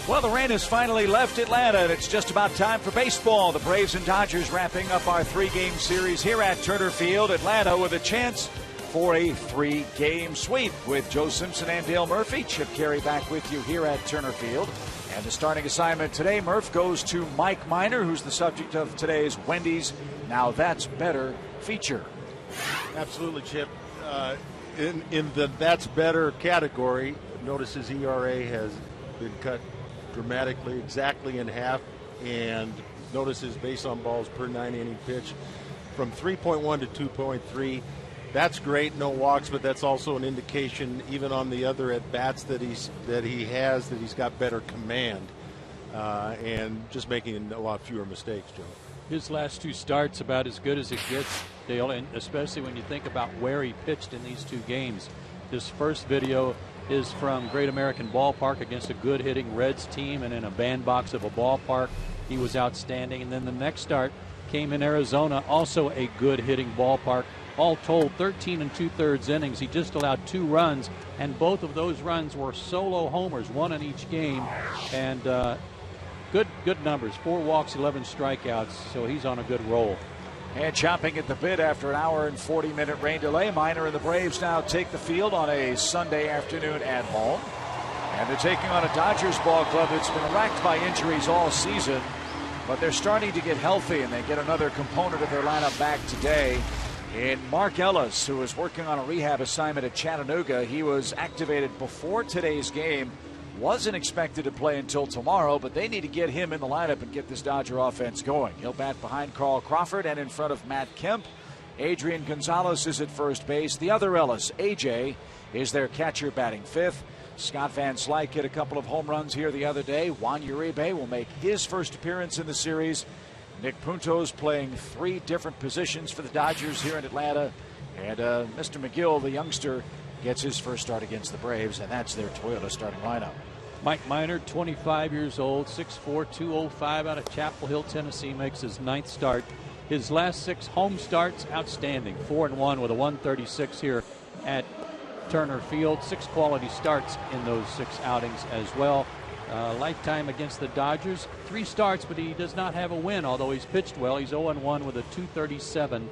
Well, the rain has finally left Atlanta, and it's just about time for baseball. The Braves and Dodgers wrapping up our three-game series here at Turner Field. Atlanta with a chance for a three-game sweep with Joe Simpson and Dale Murphy. Chip Carey back with you here at Turner Field. And the starting assignment today, Murph, goes to Mike Minor, who's the subject of today's Wendy's Now That's Better feature. Absolutely, Chip. In the That's Better category, notice his ERA has been cut dramatically, exactly in half, and notice his base on balls per 9-inning pitch from 3.1 to 2.3. That's great, no walks, but that's also an indication, even on the other at bats that he's got better command, and just making a lot fewer mistakes, Joe. His last two starts about as good as it gets, Dale, and especially when you think about where he pitched in these two games. This first video is from Great American Ballpark against a good hitting Reds team and in a bandbox of a ballpark. He was outstanding. And then the next start came in Arizona, also a good hitting ballpark. All told, 13 2/3 innings. He just allowed 2 runs, and both of those runs were solo homers, one in each game. And good numbers, 4 walks, 11 strikeouts, so he's on a good roll. And chopping at the bit after an hour and 40-minute rain delay, Minor and the Braves now take the field on a Sunday afternoon at home. And they're taking on a Dodgers ball club that's been racked by injuries all season, but they're starting to get healthy, and they get another component of their lineup back today in Mark Ellis, who is working on a rehab assignment at Chattanooga. He was activated before today's game. Wasn't expected to play until tomorrow, but they need to get him in the lineup and get this Dodger offense going. He'll bat behind Carl Crawford and in front of Matt Kemp. Adrian Gonzalez is at first base. The other Ellis, AJ, is their catcher batting 5th. Scott Van Slyke hit a couple of home runs here the other day. Juan Uribe will make his first appearance in the series. Nick Punto's playing 3 different positions for the Dodgers here in Atlanta. And Mr. McGill, the youngster, gets his first start against the Braves, and that's their Toyota starting lineup. Mike Minor, 25 years old, 6'4", 205 out of Chapel Hill, Tennessee, makes his 9th start. His last 6 home starts, outstanding. 4-1 with a 136 here at Turner Field. 6 quality starts in those 6 outings as well. Lifetime against the Dodgers, 3 starts, but he does not have a win, although he's pitched well. He's 0-1 with a 2.37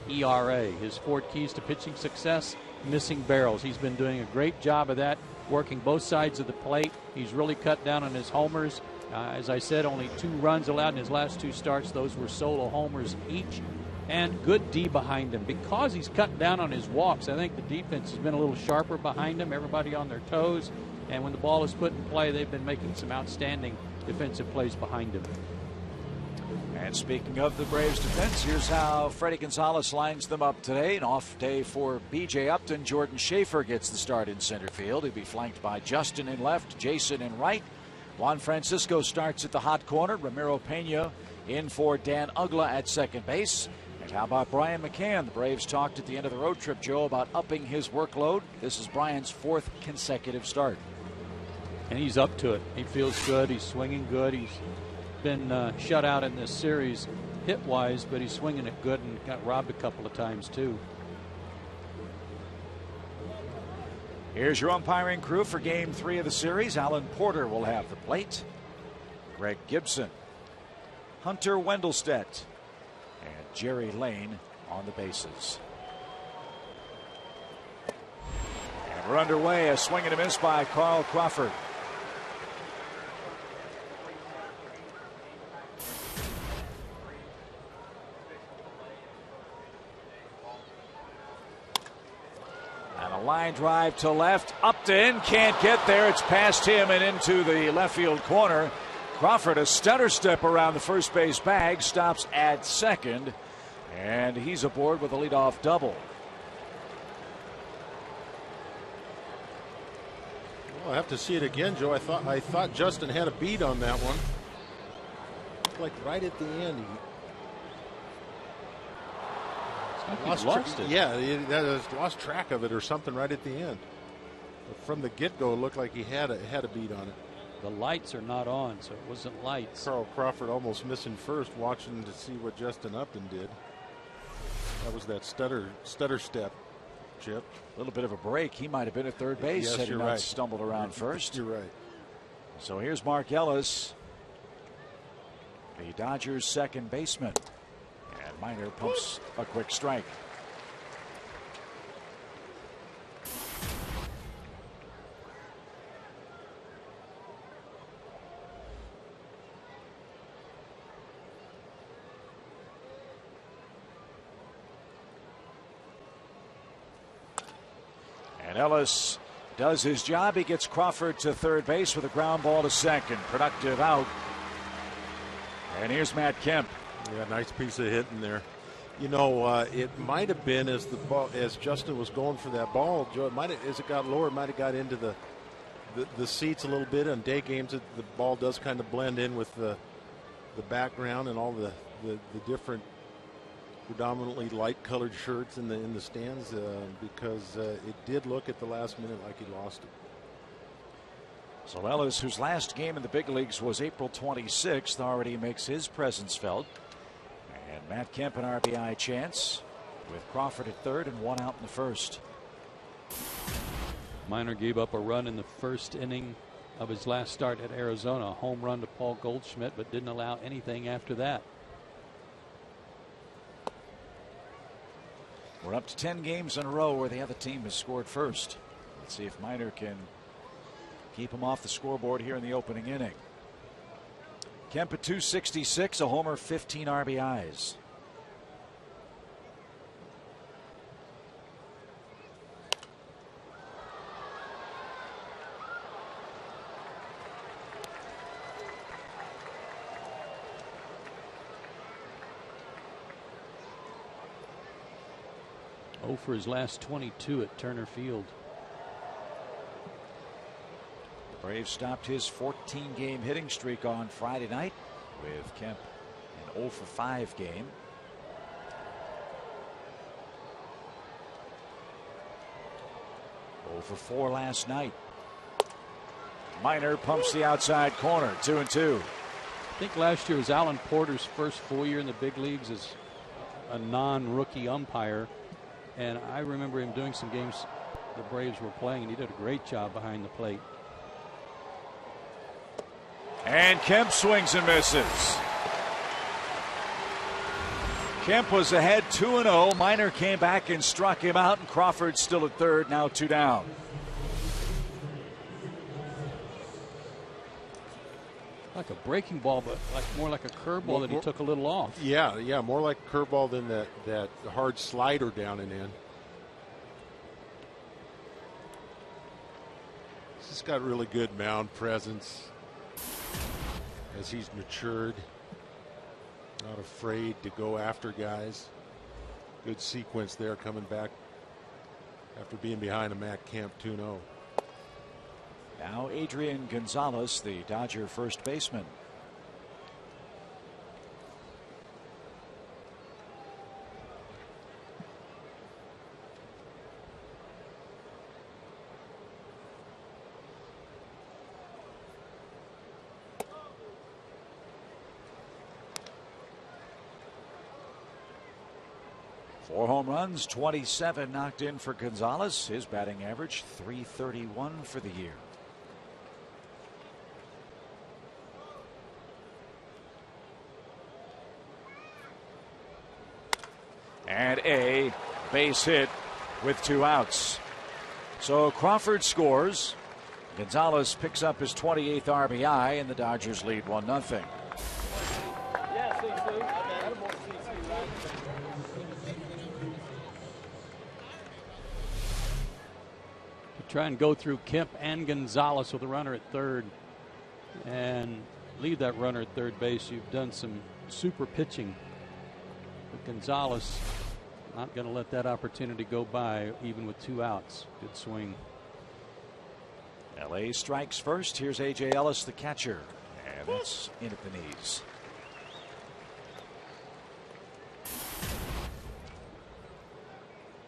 ERA. His 4 keys to pitching success: missing barrels. He's been doing a great job of that, working both sides of the plate. He's really cut down on his homers. As I said, only 2 runs allowed in his last 2 starts. Those were solo homers each. And good D behind him. Because he's cut down on his walks, I think the defense has been a little sharper behind him. Everybody on their toes. And when the ball is put in play, they've been making some outstanding defensive plays behind him. And speaking of the Braves defense, here's how Freddie Gonzalez lines them up today. An off day for B.J. Upton. Jordan Schaefer gets the start in center field. He'll be flanked by Justin in left, Jason in right. Juan Francisco starts at the hot corner. Ramiro Pena in for Dan Ugla at second base. And how about Brian McCann? The Braves talked at the end of the road trip, Joe, about upping his workload. This is Brian's 4th consecutive start. And he's up to it. He feels good. He's swinging good. He's been shut out in this series hit-wise, but he's swinging it good and got robbed a couple of times, too. Here's your umpiring crew for Game 3 of the series. Alan Porter will have the plate. Greg Gibson, Hunter Wendelstedt, and Jerry Lane on the bases. And we're underway. A swing and a miss by Carl Crawford. And a line drive to left. Upton can't get there. It's past him and into the left field corner. Crawford, a stutter step around the first base bag, stops at second, and he's aboard with a leadoff double. Well, I have to see it again, Joe. I thought Justin had a beat on that one. Looked like right at the end. Lost it. Yeah, he lost track of it or something right at the end. But from the get-go, it looked like he had a beat on it. The lights are not on, so it wasn't lights. Carl Crawford almost missing first, watching to see what Justin Upton did. That was that stutter step, Chip. A little bit of a break. He might have been at third base. Yes, had he you're not right. stumbled around first. You're right. So here's Mark Ellis, the Dodgers' second baseman. And Minor pumps a quick strike. And Ellis does his job. He gets Crawford to third base with a ground ball to second. Productive out. And here's Matt Kemp. Yeah, nice piece of hitting there. You know, it might have been as the ball, as Justin was going for that ball, Joe, it might have, as it got lower, it might have got into the seats a little bit. On day games, the ball does kind of blend in with the background and all the different predominantly light colored shirts in the stands, because it did look at the last minute like he lost it. So Ellis, whose last game in the big leagues was April 26th, already makes his presence felt. And Matt Kemp an RBI chance with Crawford at third and one out in the first. Minor gave up a run in the first inning of his last start at Arizona, a home run to Paul Goldschmidt, but didn't allow anything after that. We're up to 10 games in a row where the other team has scored first. Let's see if Minor can keep him off the scoreboard here in the opening inning. Kemp at 266, a homer, 15 RBIs. For his last 22 at Turner Field. The Braves stopped his 14-game hitting streak on Friday night with Kemp an 0 for 5 game. For 4 last night. Minor pumps the outside corner, 2-2. I think last year was Alan Porter's first full year in the big leagues as a non-rookie umpire. And I remember him doing some games the Braves were playing, and he did a great job behind the plate. And Kemp swings and misses. Kemp was ahead 2-0. Minor came back and struck him out, and Crawford still at third, now 2 down. Like a breaking ball, but more like a curveball that he took a little off. Yeah, more like a curveball than that hard slider down and in. He's got really good mound presence as he's matured. Not afraid to go after guys. Good sequence there coming back after being behind a Matt Kemp 2-0. Now Adrian Gonzalez, the Dodger first baseman. Four home runs, 27 knocked in for Gonzalez. His batting average, .331 for the year. And a base hit with 2 outs. So Crawford scores. Gonzalez picks up his 28th RBI, and the Dodgers lead 1-0. Try and go through Kemp and Gonzalez with a runner at third and leave that runner at third base. You've done some super pitching. But Gonzalez not going to let that opportunity go by even with 2 outs. Good swing. LA strikes first. Here's A.J. Ellis, the catcher, and that's in at the knees.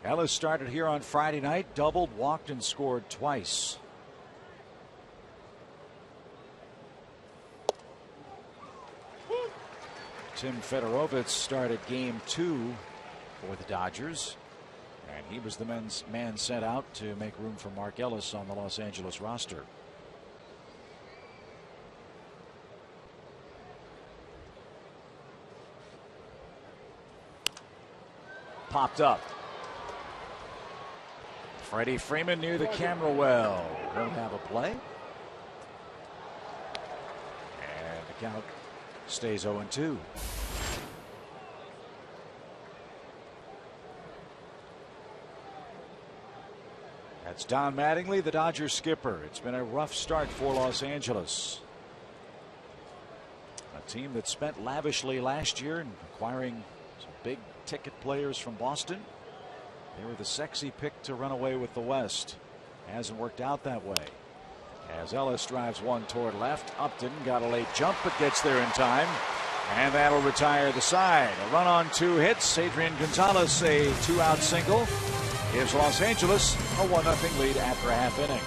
Ellis started here on Friday night, doubled, walked, and scored twice. Tim Fedorovich started game 2 for the Dodgers, and he was the man sent out to make room for Mark Ellis on the Los Angeles roster. popped up. Freddie Freeman near the camera well. Won't have a play. And the count stays 0-2. That's Don Mattingly, the Dodgers skipper. It's been a rough start for Los Angeles. A team that spent lavishly last year in acquiring some big ticket players from Boston. They were the sexy pick to run away with the West. Hasn't worked out that way. As Ellis drives one toward left, Upton got a late jump but gets there in time. And that'll retire the side. A run on 2 hits. Adrian Gonzalez, a 2-out single, gives Los Angeles a 1-0 lead after a half inning.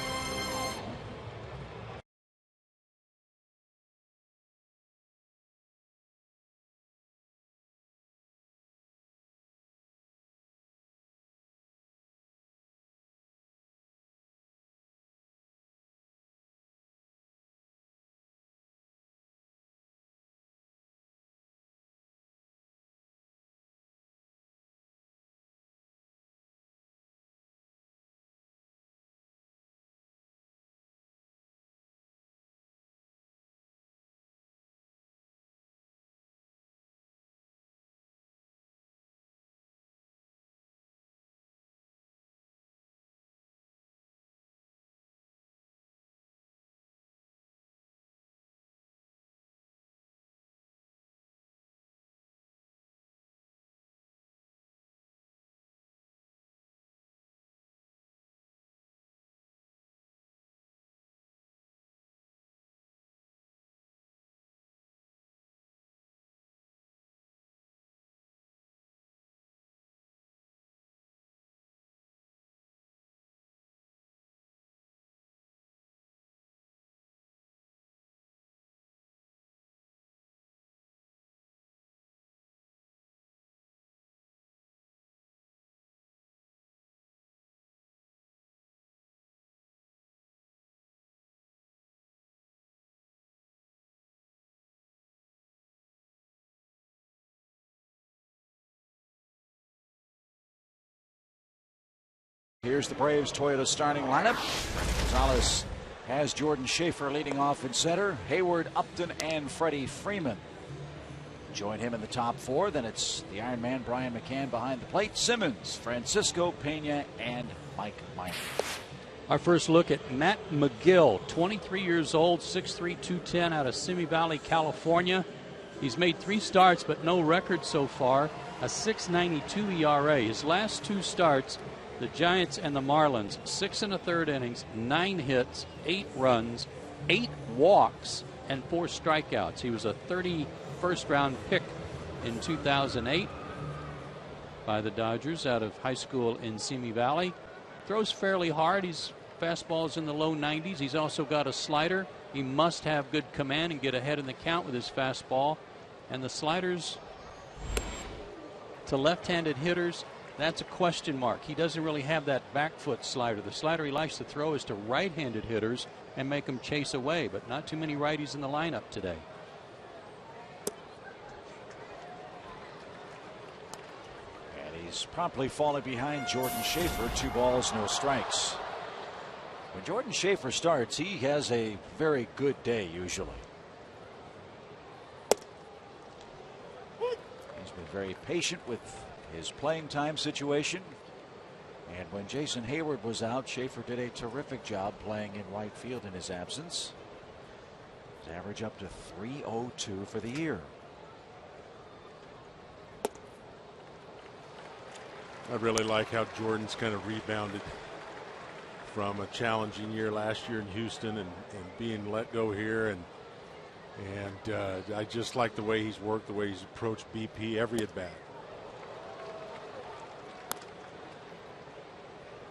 Here's the Braves Toyota starting lineup. Gonzalez has Jordan Schaefer leading off in center. Hayward, Upton, and Freddie Freeman join him in the top 4. Then it's the Iron Man Brian McCann behind the plate. Simmons, Francisco Pena, and Mike Minor. Our first look at Matt McGill, 23 years old, 6'3", 210, out of Simi Valley, California. He's made 3 starts but no record so far. A 6.92 ERA. His last 2 starts, the Giants and the Marlins, 6 1/3 innings, 9 hits, 8 runs, 8 walks, and 4 strikeouts. He was a 31st round pick in 2008 by the Dodgers out of high school in Simi Valley. Throws fairly hard. His fastball's in the low 90s. He's also got a slider. He must have good command and get ahead in the count with his fastball. And the sliders to left-handed hitters, that's a question mark. He doesn't really have that back foot slider. The slider he likes to throw is to right-handed hitters and make them chase away, but not too many righties in the lineup today. And he's promptly falling behind Jordan Schaefer. 2 balls, no strikes. When Jordan Schaefer starts, he has a very good day usually. He's been very patient with his playing time situation. And when Jason Hayward was out, Schaefer did a terrific job playing in right field in his absence. His average up to .302 for the year. I really like how Jordan's kind of rebounded from a challenging year last year in Houston and being let go here. And I just like the way he's worked, the way he's approached BP every at bat.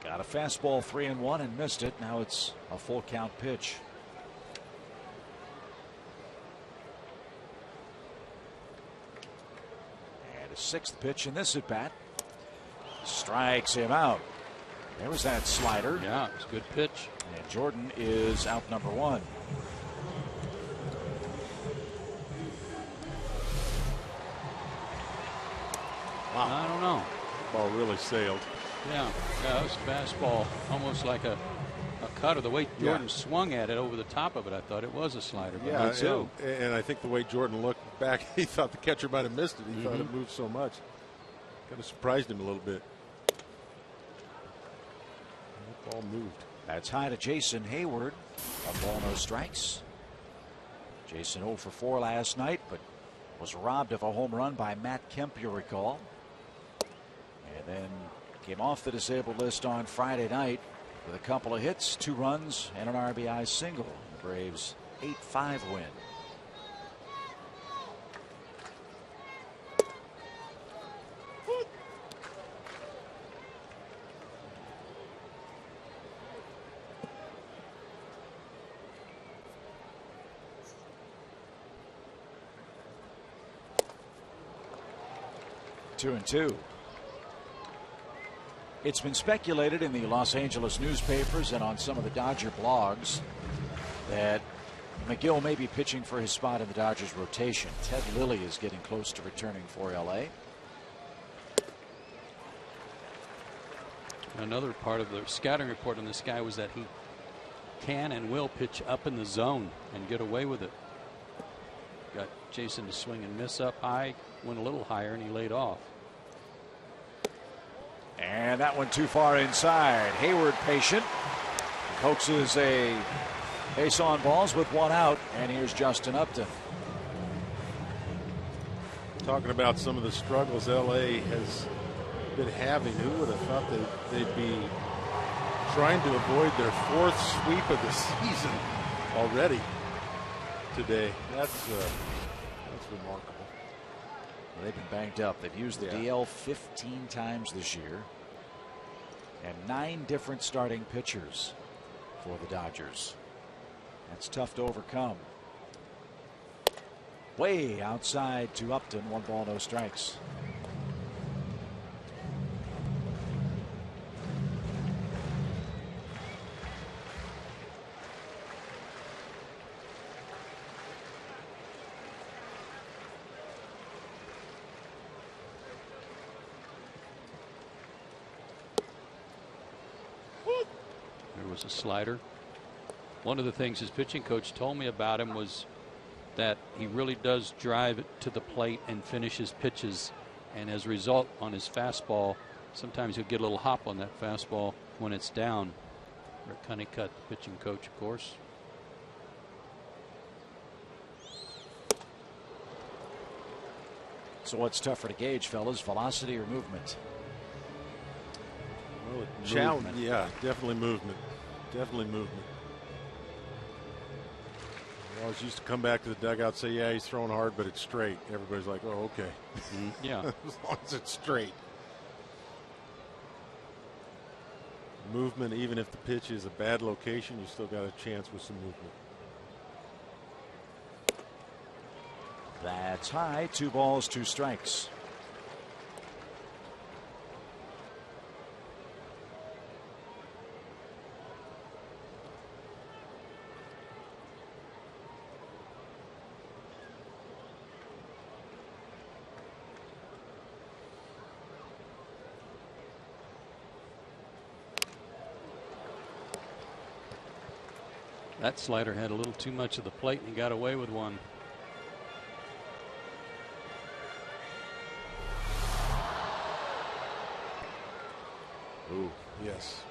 Got a fastball 3-1 and missed it. Now it's a full count pitch. And a 6th pitch in this at bat. Strikes him out. There was that slider. Yeah, it's a good pitch. And Jordan is out number 1. Wow. I don't know. ball really sailed. Yeah, that was a fastball, almost like a cutter. The way Jordan swung at it over the top of it, I thought it was a slider. But Yeah, too. And I think the way Jordan looked back, he thought the catcher might have missed it. He thought it moved so much. Kind of surprised him a little bit. That ball moved. That's high to Jason Hayward. 1 ball, no strikes. Jason 0 for 4 last night, but was robbed of a home run by Matt Kemp, you'll recall. And then came off the disabled list on Friday night with a couple of hits, 2 runs, and an RBI single. The Braves 8-5 win. Two and two. It's been speculated in the Los Angeles newspapers and on some of the Dodger blogs that McGill may be pitching for his spot in the Dodgers rotation. Ted Lilly is getting close to returning for LA. Another part of the scouting report on this guy was that he can and will pitch up in the zone and get away with it. Got Jason to swing and miss up high, went a little higher, and he laid off. And that one too far inside. Hayward patient. Coaxes a base on balls with 1 out. And here's Justin Upton. Talking about some of the struggles LA has been having. Who would have thought that they'd be trying to avoid their 4th sweep of the season already today? That's remarkable. They've been banged up. They've used the DL 15 times this year. And 9 different starting pitchers for the Dodgers. That's tough to overcome. Way outside to Upton. 1 ball, no strikes. Was a slider. One of the things his pitching coach told me about him was that he really does drive it to the plate and finish his pitches, and as a result on his fastball sometimes he'll get a little hop on that fastball when it's down. Rick Honeycutt, the pitching coach, of course. So what's tougher to gauge, fellas, velocity or movement? Well, challenge, yeah, definitely movement. Definitely movement. I always used to come back to the dugout and say, yeah, he's throwing hard, but it's straight. Everybody's like, oh, okay. Yeah. As long as it's straight. Movement, even if the pitch is a bad location, you still got a chance with some movement. That's high. 2 balls, 2 strikes. That slider had a little too much of the plate and he got away with one. Ooh, yes.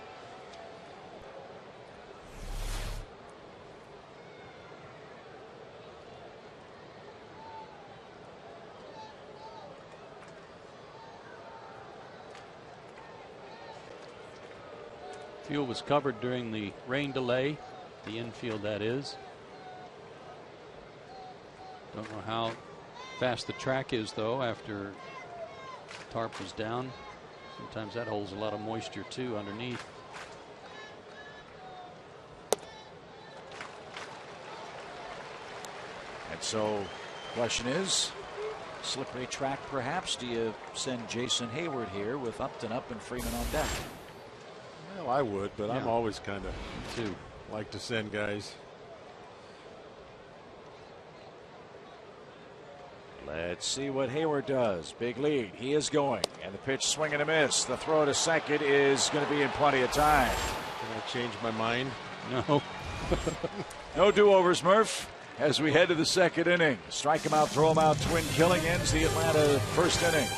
Field was covered during the rain delay. The infield, that is. Don't know how fast the track is, though, after tarp was down. Sometimes that holds a lot of moisture, too, underneath. And so, the question is, slippery track perhaps? Do you send Jason Hayward here with Upton up and Freeman on deck? Well, I would, but I'm always kind of too like to send guys. Let's see what Hayward does. Big lead. He is going. And the pitch swing and a miss. The throw to second is going to be in plenty of time. Can I change my mind? No. No do-overs, Murph. As we head to the second inning. Strike him out, throw him out. Twin killing ends the Atlanta first inning.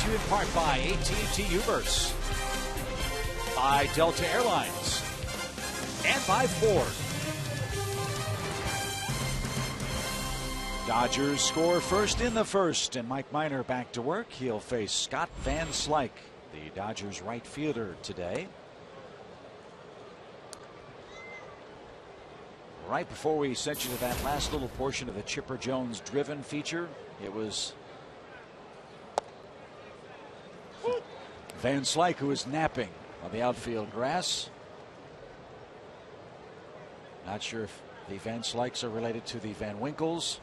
In part by AT&T Uverse, by Delta Airlines, and by Ford. Dodgers score first in the first, and Mike Minor back to work. He'll face Scott Van Slyke, the Dodgers right fielder today. Right before we sent you to that last little portion of the Chipper Jones driven feature, it was Van Slyke who is napping on the outfield grass. Not sure if the Van Slykes are related to the Van Winkles.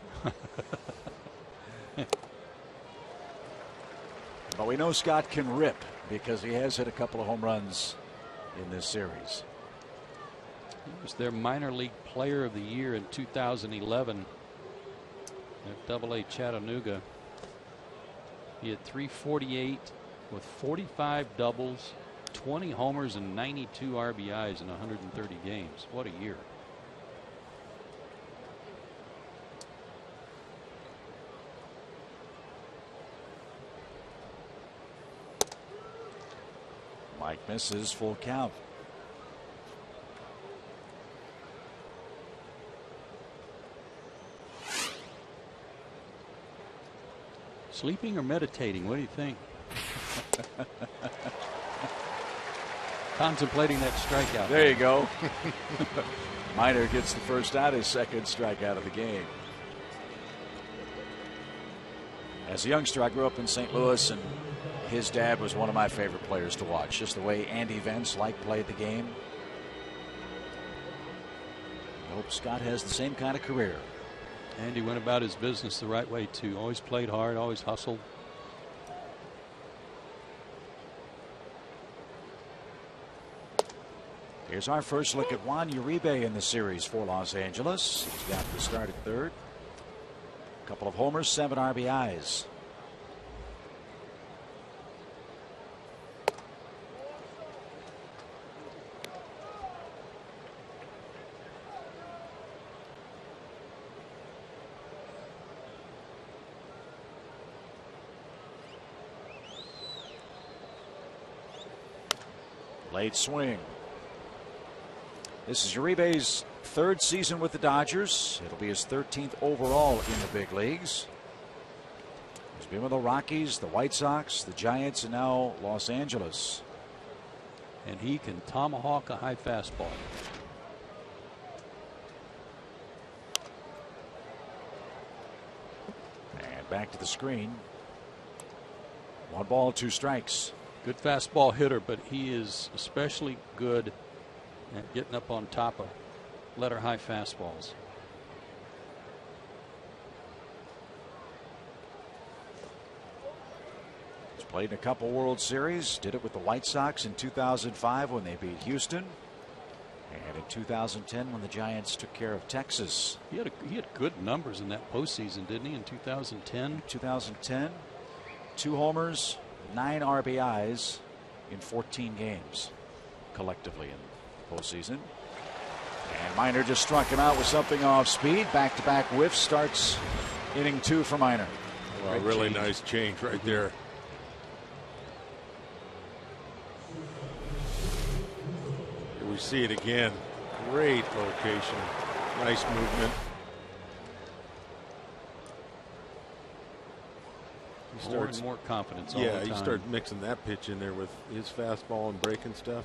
But we know Scott can rip because he has hit a couple of home runs in this series. He was their minor league player of the year in 2011 at Double-A Chattanooga. He had 348 with 45 doubles, 20 homers, and 92 RBIs in 130 games. What a year. Mike misses, full count. Sleeping or meditating? What do you think? Contemplating that strikeout. There you go. Minor gets the first out, his second strikeout of the game. As a youngster, I grew up in St. Louis, and his dad was one of my favorite players to watch. Just the way Andy Van Slyke played the game. I hope Scott has the same kind of career. Andy went about his business the right way, too. Always played hard, always hustled. Here's our first look at Juan Uribe in the series for Los Angeles. He's got the start at third. A couple of homers, 7 RBIs. Late swing. This is Uribe's third season with the Dodgers. It'll be his 13th overall in the big leagues. He's been with the Rockies, the White Sox, the Giants, and now Los Angeles. And he can tomahawk a high fastball. And back to the screen. 1 ball, 2 strikes. Good fastball hitter, but he is especially good at getting up on top of letter high fastballs. He's played in a couple World Series. Did it with the White Sox in 2005 when they beat Houston. And in 2010 when the Giants took care of Texas. He had good numbers in that postseason, didn't he, in 2010? 2010, 2 homers, 9 RBIs in 14 games collectively in the postseason. And Minor just struck him out with something off speed. Back-to-back whiffs starts inning 2 for Minor. Well, really nice change right there. Here we see it again. Great location. Nice movement. More and more confidence all the time. Yeah, he started mixing that pitch in there with his fastball and breaking stuff.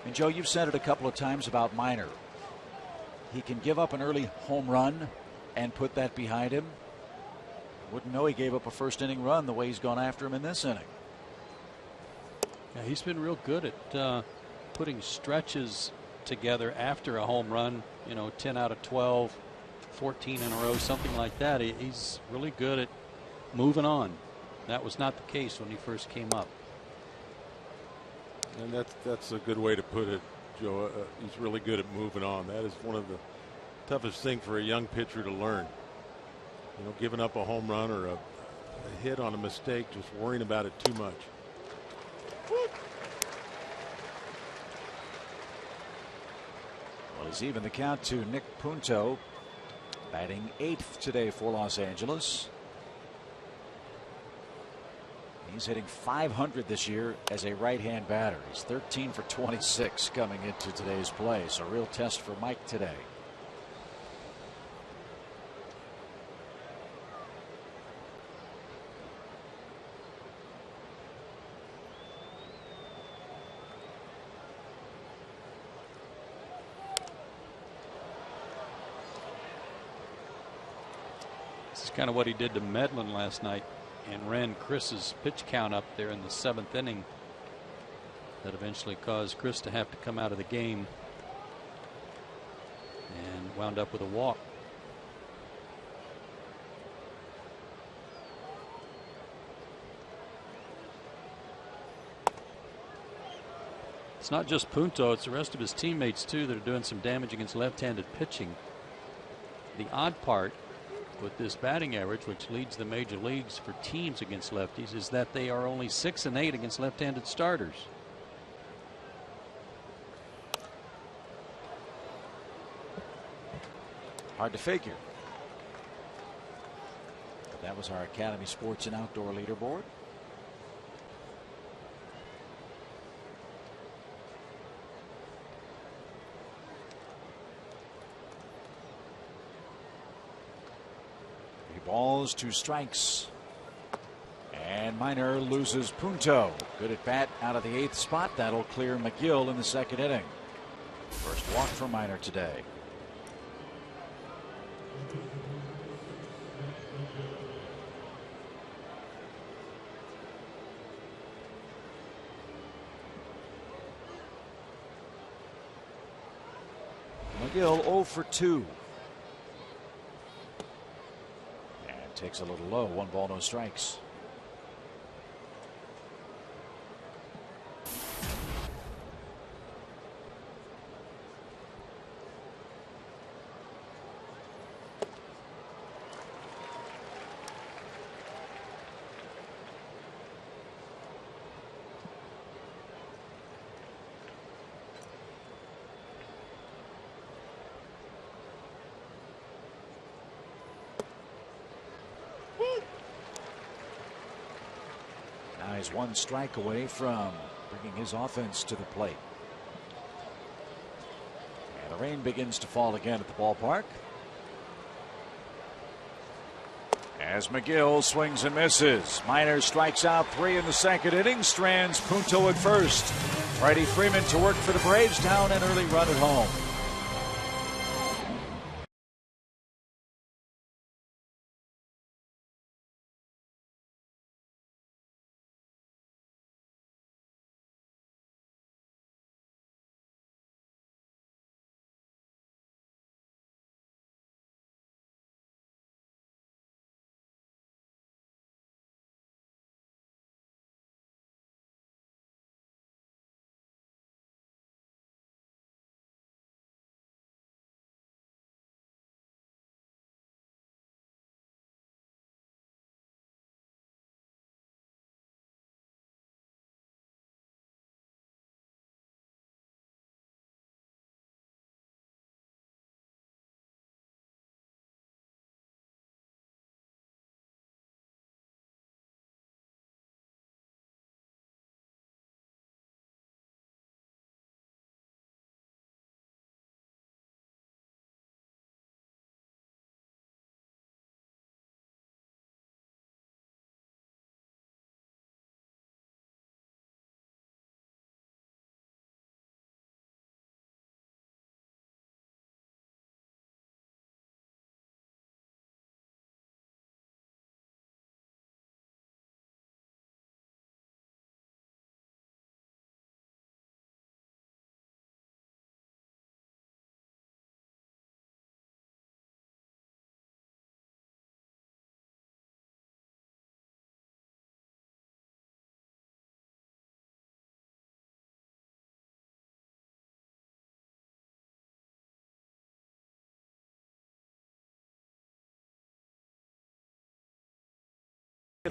And Joe, you've said it a couple of times about Minor. He can give up an early home run and put that behind him. Wouldn't know he gave up a first inning run the way he's gone after him in this inning. Yeah, he's been real good at putting stretches together after a home run. 10 out of 12, 14 in a row, something like that. He's really good at moving on. That was not the case when he first came up. And that's a good way to put it, Joe. He's really good at moving on. That is one of the toughest things for a young pitcher to learn. Giving up a home run or a hit on a mistake, just worrying about it too much. Well, he's even the count to Nick Punto, batting 8th today for Los Angeles. He's hitting .500 this year as a right-hand batter. He's 13 for 26 coming into today's play. So a real test for Mike today. This is kind of what he did to Medlin last night, and ran Chris's pitch count up there in the 7th inning. That eventually caused Chris to have to come out of the game and wound up with a walk. It's not just Punto, it's the rest of his teammates too that are doing some damage against left-handed pitching. The odd part with this batting average, which leads the major leagues for teams against lefties, is that they are only 6 and 8 against left-handed starters. Hard to figure. But that was our Academy Sports and Outdoor leaderboard. Balls, 2 strikes. And Minor loses Punto. Good at bat out of the 8th spot. That'll clear McGill in the 2nd inning. First walk for Minor today. McGill 0 for 2. Takes a little low. 1 ball, no strikes. Now he's 1 strike away from bringing his offense to the plate. And the rain begins to fall again at the ballpark. As McGill swings and misses. Minor strikes out 3 in the second inning. Strands Punto at first. Freddie Freeman to work for the Braves, down an early run at home.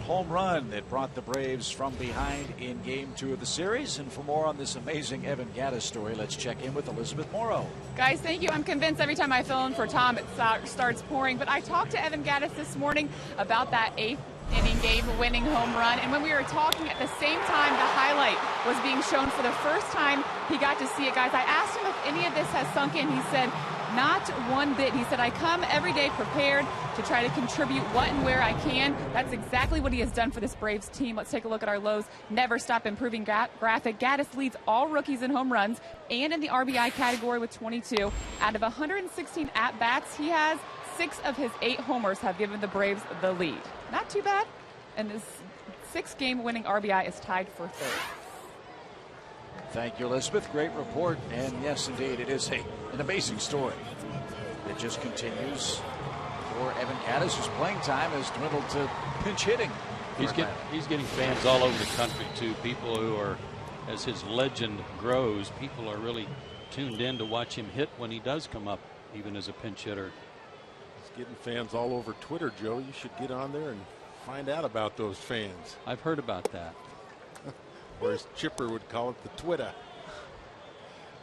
Home run that brought the Braves from behind in Game 2 of the series. And for more on this amazing Evan Gattis story, let's check in with Elizabeth Morrow. Guys, thank you. I'm convinced every time I fill in for Tom, it starts pouring. But I talked to Evan Gattis this morning about that 8th inning game-winning home run. And when we were talking at the same time, the highlight was being shown for the first time. He got to see it, guys. I asked him if any of this has sunk in. He said, not one bit. He said, I come every day prepared to try to contribute what and where I can. That's exactly what he has done for this Braves team. Let's take a look at our lows. Never stop improving graphic. Gattis leads all rookies in home runs and in the RBI category with 22. Out of 116 at-bats he has, 6 of his 8 homers have given the Braves the lead. Not too bad. And this 6-game winning RBI is tied for 3rd. Thank you, Elizabeth. Great report. And yes, indeed, it is an amazing story. It just continues for Evan Gattis, whose playing time has dwindled to pinch hitting. He's getting fans all over the country, too. People who are, as his legend grows, people are really tuned in to watch him hit when he does come up, even as a pinch hitter. He's getting fans all over Twitter, Joe. You should get on there and find out about those fans. I've heard about that. Or as Chipper would call it, the Twitter.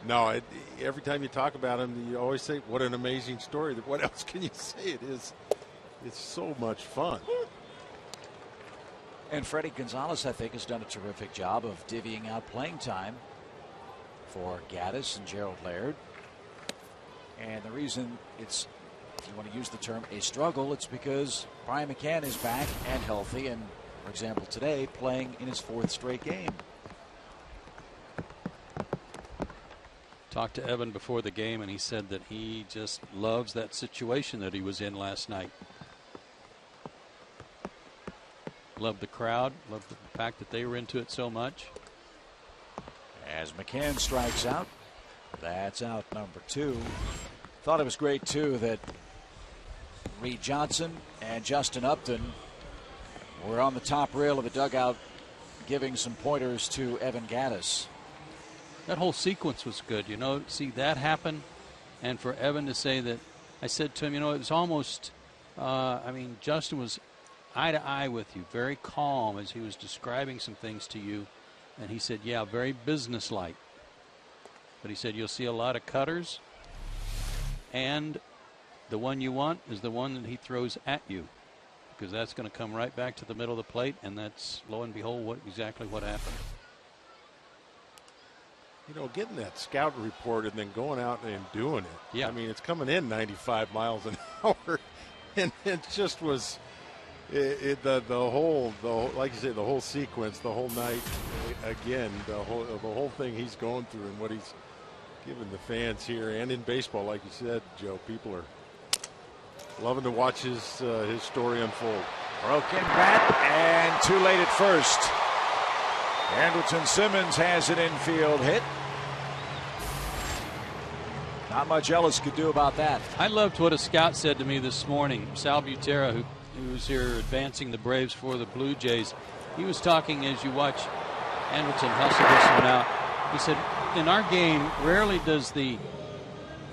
No, every time you talk about him, you always say, what an amazing story. What else can you say? It's so much fun. And Freddie Gonzalez, I think, has done a terrific job of divvying out playing time for Gattis and Gerald Laird. And the reason it's, if you want to use the term, a struggle, it's because Brian McCann is back and healthy and, for example, today playing in his 4th straight game. Talked to Evan before the game, and he said that he just loves that situation that he was in last night. Loved the crowd, loved the fact that they were into it so much. As McCann strikes out, that's out number 2. Thought it was great, too, that Reed Johnson and Justin Upton were on the top rail of the dugout giving some pointers to Evan Gattis. That whole sequence was good, you know, see that happen. And for Evan to say that, I said to him, you know, it was almost, I mean, Justin was eye to eye with you, very calm as he was describing some things to you. And he said, yeah, very businesslike. But he said, you'll see a lot of cutters. And the one you want is the one that he throws at you, because that's going to come right back to the middle of the plate. And that's, lo and behold, exactly what happened. You know, getting that scout report and then going out and doing it. Yeah. I mean, it's coming in 95 miles an hour, and it just was the whole like you say, the whole sequence, the whole night. Again, the whole thing he's going through and what he's giving the fans here and in baseball, like you said, Joe. People are loving to watch his story unfold. Broken bat and too late at first. Andrelton Simmons has an infield hit. Not much Ellis could do about that. I loved what a scout said to me this morning. Sal Butera, who was here advancing the Braves for the Blue Jays. He was talking as you watch Andrelton hustle this one out. He said, in our game, rarely does the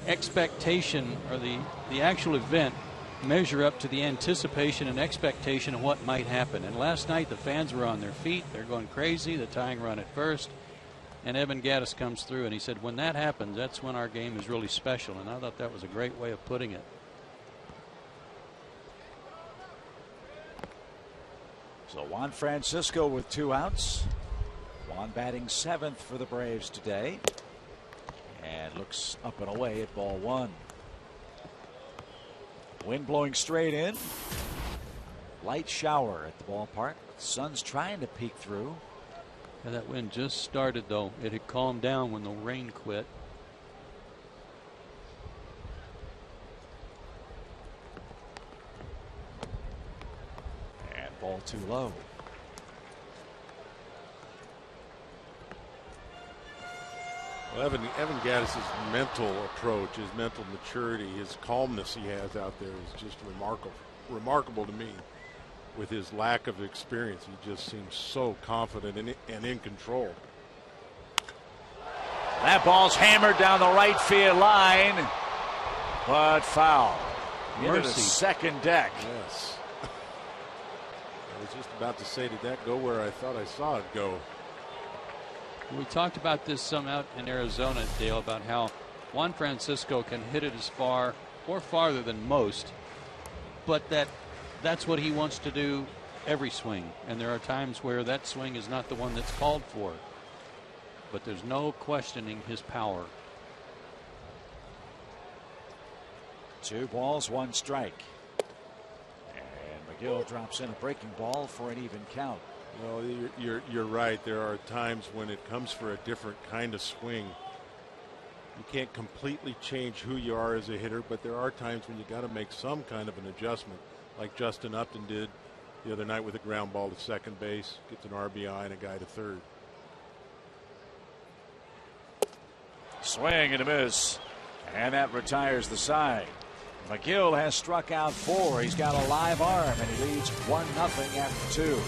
expectation or the actual event measure up to the anticipation and expectation of what might happen. And last night the fans were on their feet. They're going crazy. The tying run at first. And Evan Gattis comes through, and he said, when that happens, that's when our game is really special. And I thought that was a great way of putting it. So Juan Francisco with 2 outs. Juan batting 7th for the Braves today. And looks up and away at ball 1. Wind blowing straight in. Light shower at the ballpark. The sun's trying to peek through. Yeah, that wind just started, though. It had calmed down when the rain quit. And ball too low. Well, Evan Gattis' mental approach, his mental maturity, his calmness he has out there is just remarkable to me. With his lack of experience, he just seems so confident and in control. That ball's hammered down the right field line, but foul. Into the second deck. Yes. I was just about to say, did that go where I thought I saw it go? We talked about this some out in Arizona, Dale, about how Juan Francisco can hit it as far or farther than most, but that's what he wants to do every swing. And there are times where that swing is not the one that's called for. But there's no questioning his power. 2 balls, 1 strike. And McGill drops in a breaking ball for an even count. No, you're right. There are times when it comes for a different kind of swing. You can't completely change who you are as a hitter, but there are times when you got to make some kind of an adjustment, like Justin Upton did the other night with a ground ball to second base, gets an RBI and a guy to third. Swing and a miss, and that retires the side. McGill has struck out 4. He's got a live arm, and he leads 1-0 after 2.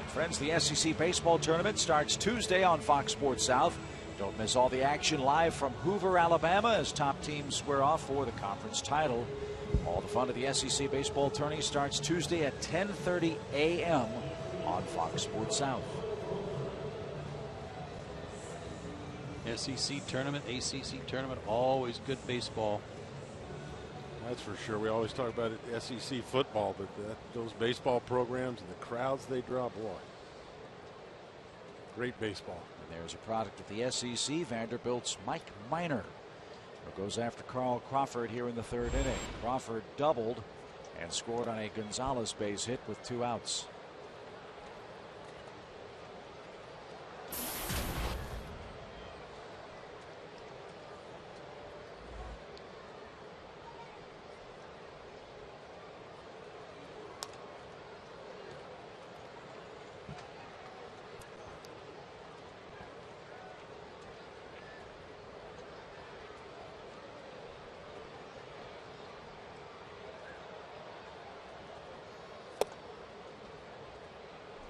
Friends, the SEC baseball tournament starts Tuesday on Fox Sports South. Don't miss all the action live from Hoover, Alabama, as top teams square off for the conference title. All the fun of the SEC baseball tourney starts Tuesday at 10:30 a.m. on Fox Sports South. SEC tournament, ACC tournament, always good baseball. That's for sure. We always talk about it, SEC football, but those baseball programs and the crowds they draw, boy. Great baseball. And there's a product of the SEC, Vanderbilt's Mike Minor, who goes after Carl Crawford here in the third inning. Crawford doubled and scored on a Gonzalez base hit with 2 outs.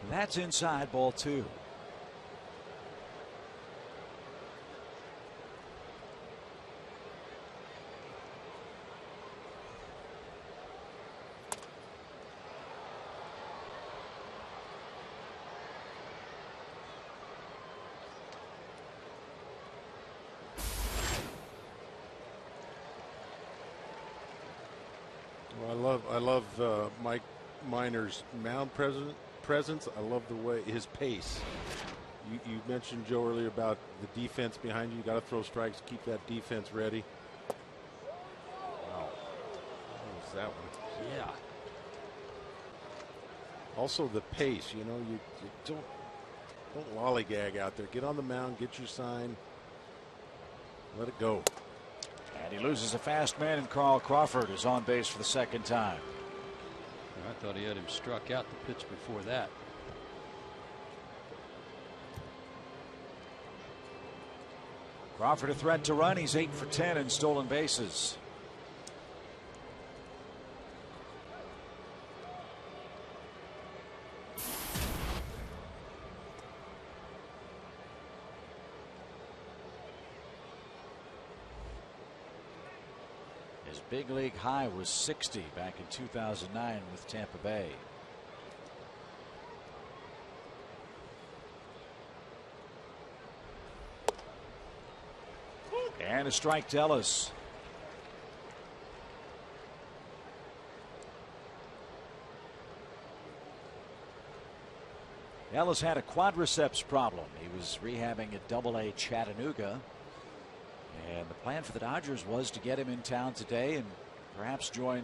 That's inside, ball 2. Well, I love Mike Minor's mound presence. I love the way his pace. You mentioned, Joe, earlier about the defense behind you. You got to throw strikes, keep that defense ready. Wow, what was that one? Yeah. Also the pace. You know, you don't lollygag out there. Get on the mound, get your sign, let it go. And he loses a fast man, and Carl Crawford is on base for the second time. I thought he had him struck out the pitch before that. Crawford a threat to run. He's 8 for 10 in stolen bases. His big league high was 60 back in 2009 with Tampa Bay. And a strike to Ellis. Ellis had a quadriceps problem. He was rehabbing at AA Chattanooga. And the plan for the Dodgers was to get him in town today and perhaps join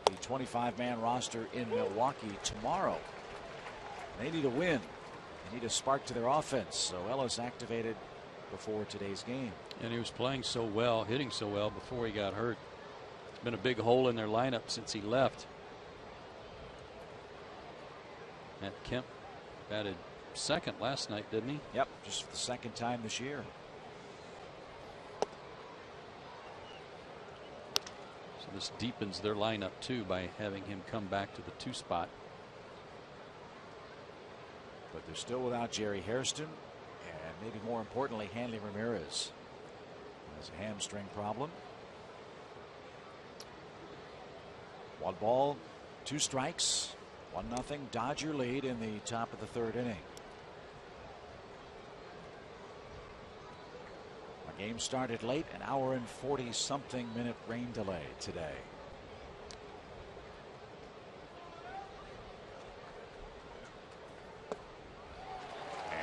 the 25-man roster in Milwaukee tomorrow. They need a win. They need a spark to their offense. So Ellis activated before today's game. And he was playing so well, hitting so well before he got hurt. It's been a big hole in their lineup since he left. Matt Kemp batted second last night, didn't he? Yep, just for the second time this year. So this deepens their lineup too by having him come back to the 2 spot. But they're still without Jerry Hairston, and maybe more importantly, Hanley Ramirez has a hamstring problem. 1 ball, 2 strikes, 1-0 Dodger lead in the top of the third inning. Our game started late, an hour and 40-something minute rain delay today.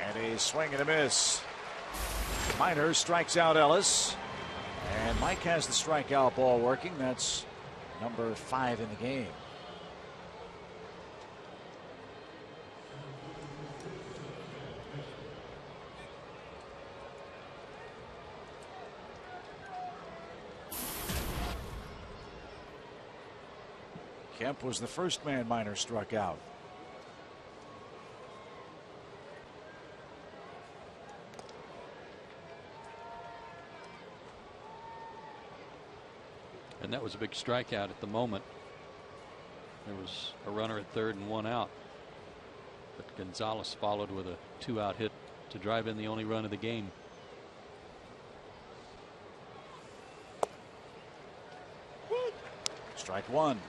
And a swing and a miss. Minor strikes out Ellis, and Mike has the strikeout ball working. That's number 5 in the game. Kemp was the first man Minor struck out. And that was a big strikeout at the moment. There was a runner at third and 1 out. But Gonzalez followed with a 2-out hit to drive in the only run of the game. Strike one.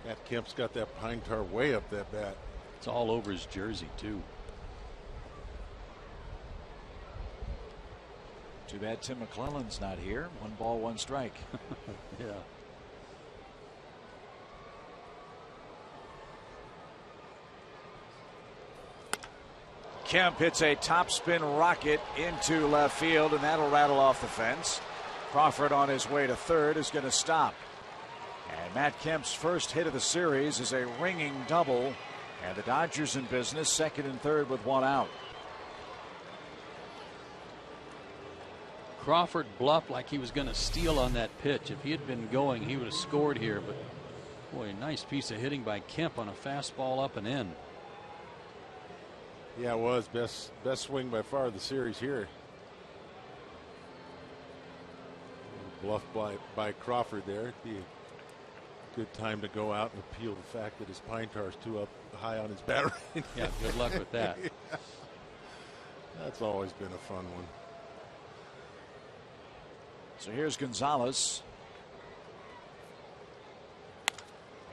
Matt Kemp's got that pine tar way up that bat. It's all over his jersey, too. Too bad Tim McClellan's not here. 1 ball, 1 strike. Yeah. Kemp hits a topspin rocket into left field, and that'll rattle off the fence. Crawford on his way to third is going to stop. And Matt Kemp's first hit of the series is a ringing double. And the Dodgers in business, second and third with 1 out. Crawford bluffed like he was going to steal on that pitch. If he had been going, he would have scored here. But, boy, a nice piece of hitting by Kemp on a fastball up and in. Yeah, it was. Best swing by far of the series here. Bluff by Crawford there. It'd be a good time to go out and appeal the fact that his pine tar is too up high on his bat right. Yeah, good luck with that. Yeah. That's always been a fun one. So here's Gonzalez.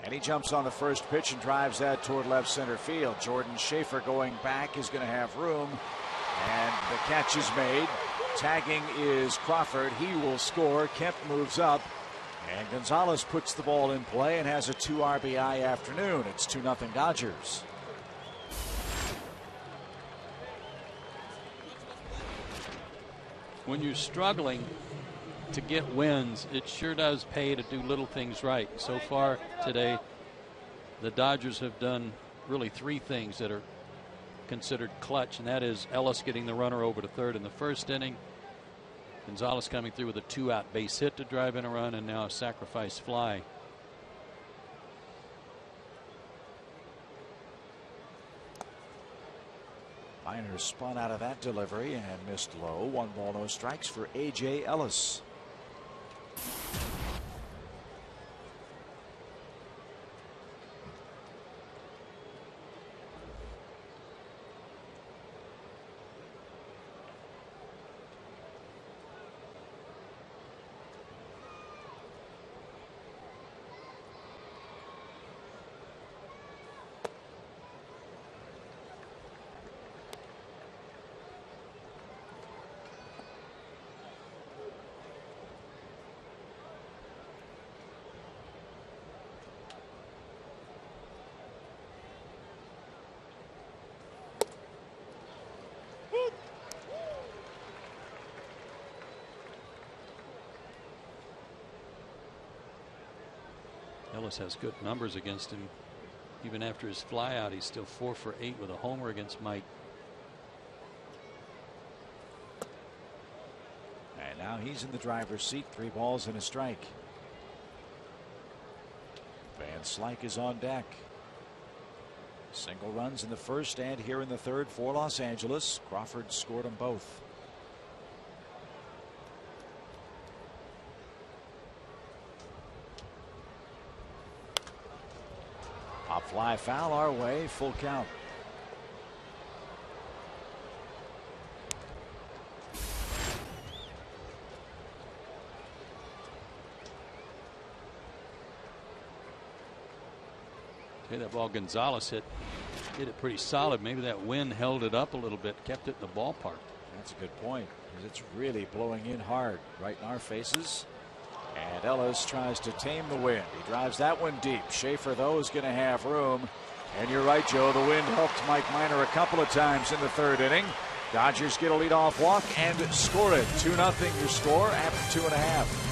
And he jumps on the first pitch and drives that toward left center field. Jordan Schaefer going back is going to have room. And the catch is made. Tagging is Crawford. He will score. Kemp moves up. And Gonzalez puts the ball in play and has a 2 RBI afternoon. It's 2-0 Dodgers. When you're struggling to get wins, it sure does pay to do little things right. So far today, the Dodgers have done really 3 things that are considered clutch, and that is Ellis getting the runner over to third in the first inning, Gonzalez coming through with a 2-out base hit to drive in a run, and now a sacrifice fly. Minor spun out of that delivery and missed low. 1 ball, no strikes for A.J. Ellis. Ellis has good numbers against him. Even after his flyout, he's still 4 for 8 with a homer against Mike. And now he's in the driver's seat. 3 balls and a strike. Van Slyke is on deck. Single runs in the first and here in the third for Los Angeles. Crawford scored them both. Pop fly foul our way, full count. Okay, that ball Gonzalez hit it pretty solid. Maybe that wind held it up a little bit, kept it in the ballpark. That's a good point, because it's really blowing in hard right in our faces. And Ellis tries to tame the wind. He drives that one deep. Schaefer, though, is going to have room. And you're right, Joe. The wind helped Mike Minor a couple of times in the third inning. Dodgers get a leadoff walk and score it. 2-0 your score after 2.5.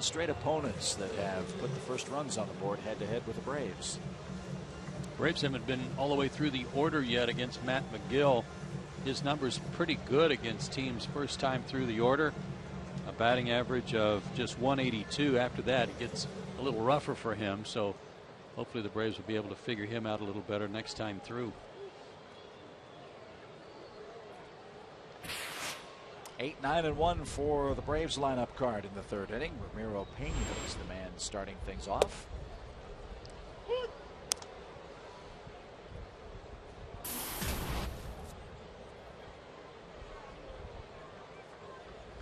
straight opponents that have put the first runs on the board head-to-head with the Braves. Braves haven't been all the way through the order yet against Matt McGill. His number's pretty good against teams first time through the order. A batting average of just 182. After that, it gets a little rougher for him. So hopefully the Braves will be able to figure him out a little better next time through. 8-9-1 for the Braves lineup card in the third inning. Ramiro Pena is the man starting things off.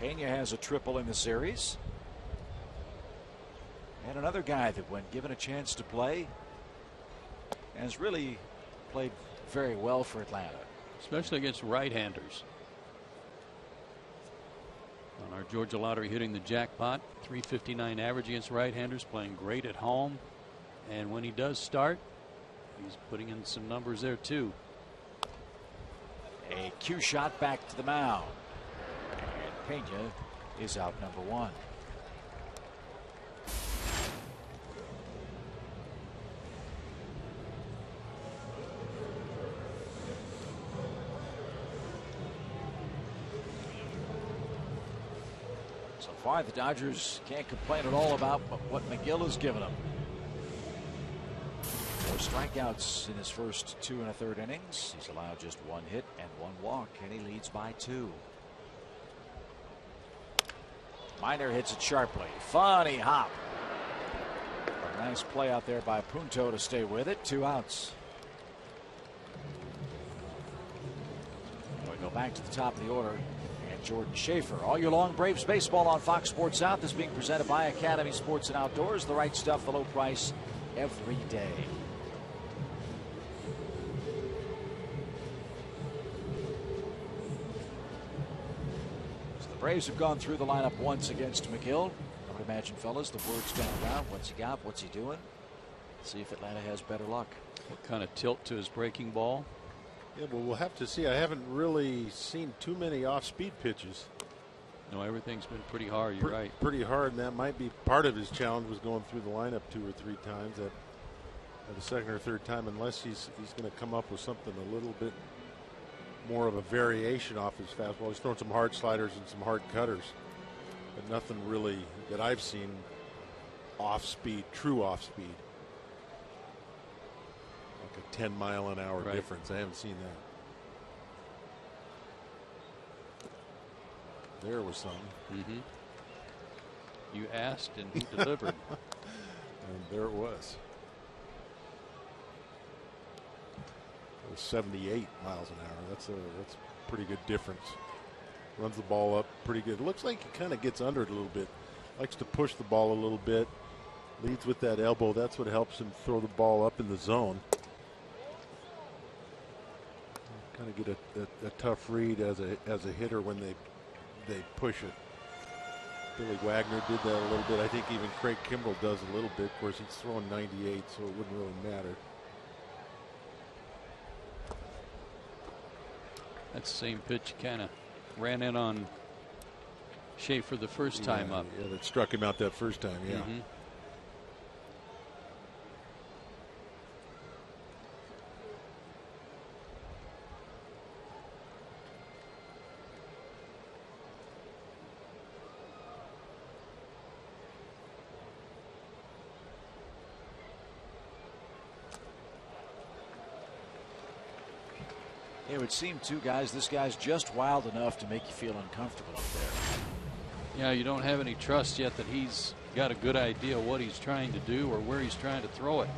Pena has a triple in the series. And another guy that, when given a chance to play, has really played very well for Atlanta. Especially against right-handers. On our Georgia Lottery hitting the jackpot, 359 average against right-handers, playing great at home. And when he does start, he's putting in some numbers there too. A cue shot back to the mound. And Pena is out number one. So far, the Dodgers can't complain at all about what McGill has given them. 4 strikeouts in his first 2 1/3 innings. He's allowed just 1 hit and 1 walk, and he leads by 2. Minor hits it sharply. Funny hop. A nice play out there by Punto to stay with it. 2 outs. We go back to the top of the order. And Jordan Schaefer. All year long, Braves baseball on Fox Sports South is being presented by Academy Sports and Outdoors. The right stuff, the low price every day. Braves have gone through the lineup once against McGill. I would imagine, fellas, the word's gone around. What's he got? What's he doing? See if Atlanta has better luck. What kind of tilt to his breaking ball? Yeah, well, we'll have to see. I haven't really seen too many off-speed pitches. No, everything's been pretty hard. You're right. Pretty hard, and that might be part of his challenge, was going through the lineup 2 or 3 times at the second or third time, unless he's going to come up with something a little bit more of a variation off his fastball. He's thrown some hard sliders and some hard cutters, but nothing really that I've seen off speed, true off speed, like a 10-mile-an-hour difference. I haven't seen that. There was something. You asked and he delivered. And there it was. 78 miles an hour. That's a pretty good difference. Runs the ball up pretty good. It looks like he kind of gets under it a little bit. Likes to push the ball a little bit. Leads with that elbow. That's what helps him throw the ball up in the zone. Kind of get a tough read as a hitter when they push it. Billy Wagner did that a little bit. I think even Craig Kimbrell does a little bit. Of course, he's throwing 98, so it wouldn't really matter. That same pitch kind of ran in on Schaefer the first time up. Yeah, that struck him out that first time, yeah. It would seem, too, guys, this guy's just wild enough to make you feel uncomfortable up there. Yeah, you don't have any trust yet that he's got a good idea of what he's trying to do or where he's trying to throw it.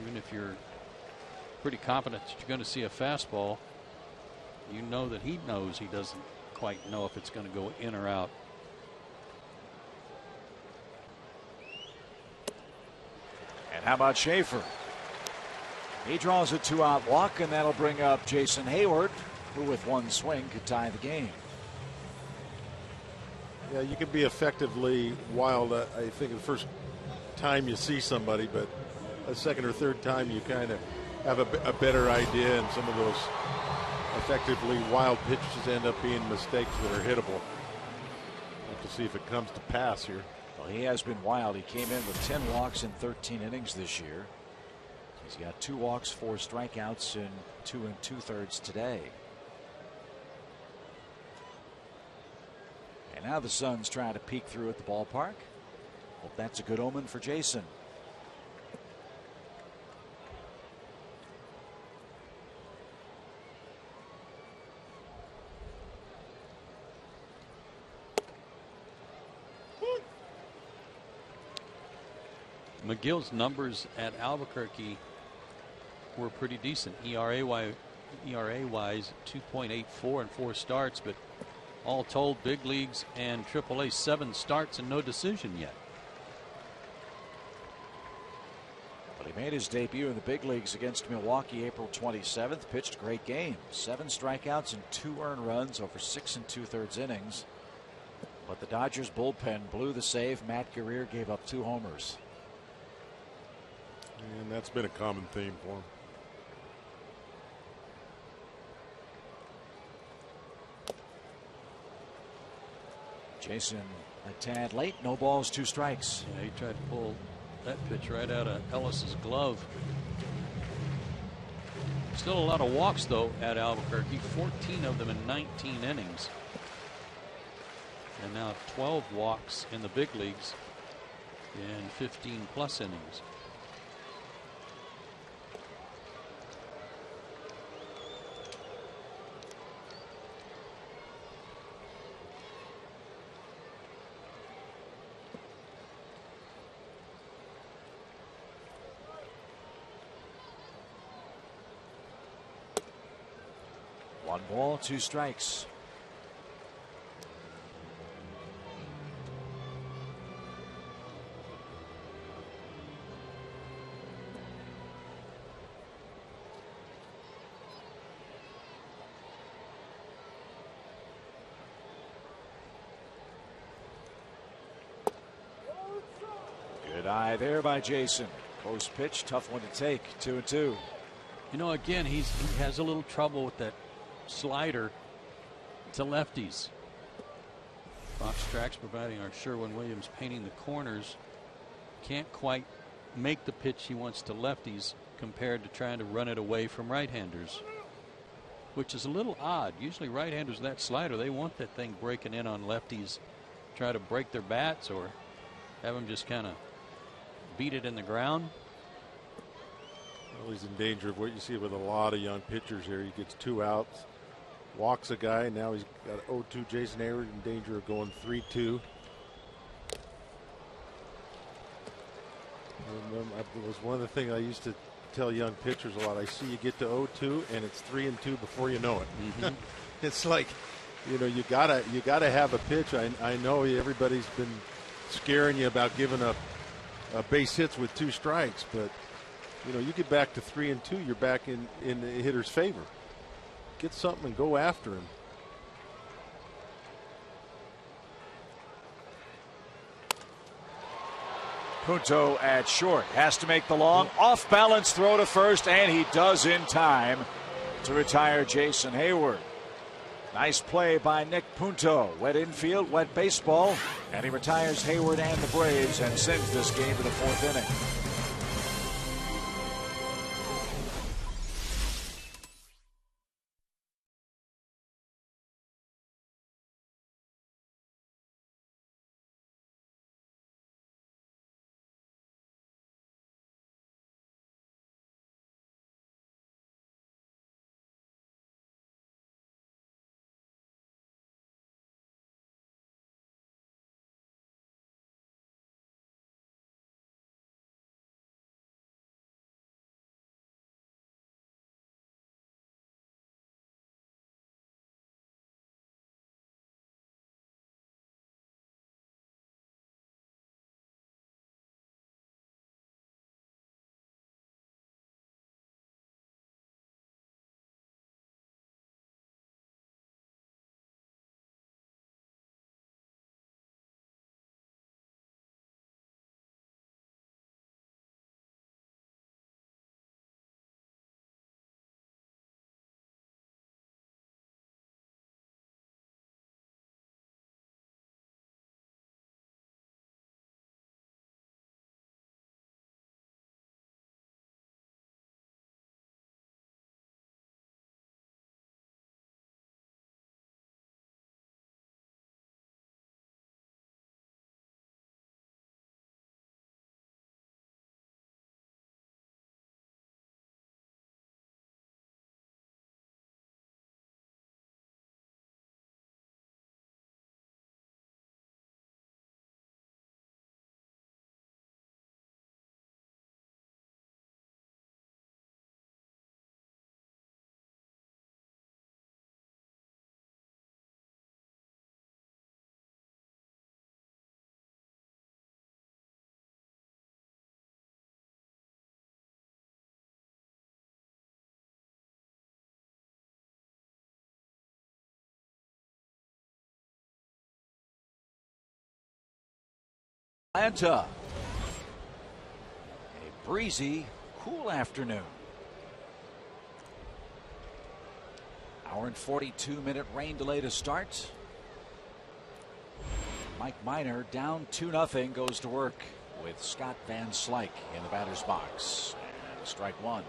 Even if you're pretty confident that you're going to see a fastball, you know that he knows he doesn't quite know if it's going to go in or out. And how about Schaefer? He draws a 2-out walk, and that'll bring up Jason Hayward, who with one swing could tie the game. Yeah, you can be effectively wild, I think, the first time you see somebody, but a second or third time you kind of have a better idea, and some of those effectively wild pitches end up being mistakes that are hittable. To see if it comes to pass here. Well, he has been wild. He came in with 10 walks in 13 innings this year. He's got 2 walks, 4 strikeouts in 2 2/3 today. And now the sun's trying to peek through at the ballpark. Hope that's a good omen for Jason. McGill's numbers at Albuquerque were pretty decent. ERA wise 2.84 in 4 starts, but all told, big leagues and AAA 7 starts and no decision yet. But he made his debut in the big leagues against Milwaukee April 27th. Pitched a great game. 7 strikeouts and 2 earned runs over 6 2/3 innings. But the Dodgers bullpen blew the save. Matt Guerrier gave up 2 homers. And that's been a common theme for him. Jason a tad late. No balls, 2 strikes. Yeah, he tried to pull that pitch right out of Ellis's glove. Still a lot of walks though at Albuquerque. 14 of them in 19 innings. And now 12 walks in the big leagues in 15 plus innings. One ball, 2 strikes. Good eye there by Jason. Close pitch, tough one to take. 2-2. You know, again, he has a little trouble with that slider to lefties. Fox Tracks providing our Sherwin-Williams painting the corners. Can't quite make the pitch he wants to lefties compared to trying to run it away from right-handers, which is a little odd. Usually right-handers with that slider, they want that thing breaking in on lefties, try to break their bats or have them just kind of beat it in the ground. Well, he's in danger of what you see with a lot of young pitchers here. He gets 2 outs, walks a guy. Now he's got 0-2. Jason Hayward in danger of going 3-2. It was one of the things I used to tell young pitchers a lot. I see you get to 0-2 and it's 3-2 before you know it. Mm-hmm. It's like, you know, you gotta have a pitch. I know everybody's been scaring you about giving up base hits with 2 strikes, but you know, you get back to 3-2, you're back in the hitter's favor. Get something and go after him. Punto at short. Has to make the long off balance throw to first, and he does in time to retire Jason Hayward. Nice play by Nick Punto. Wet infield, wet baseball, and he retires Hayward and the Braves and sends this game to the 4th inning. Atlanta. A breezy, cool afternoon. Hour and 42-minute rain delay to start. Mike Minor down 2-0 goes to work with Scott Van Slyke in the batter's box. And strike one.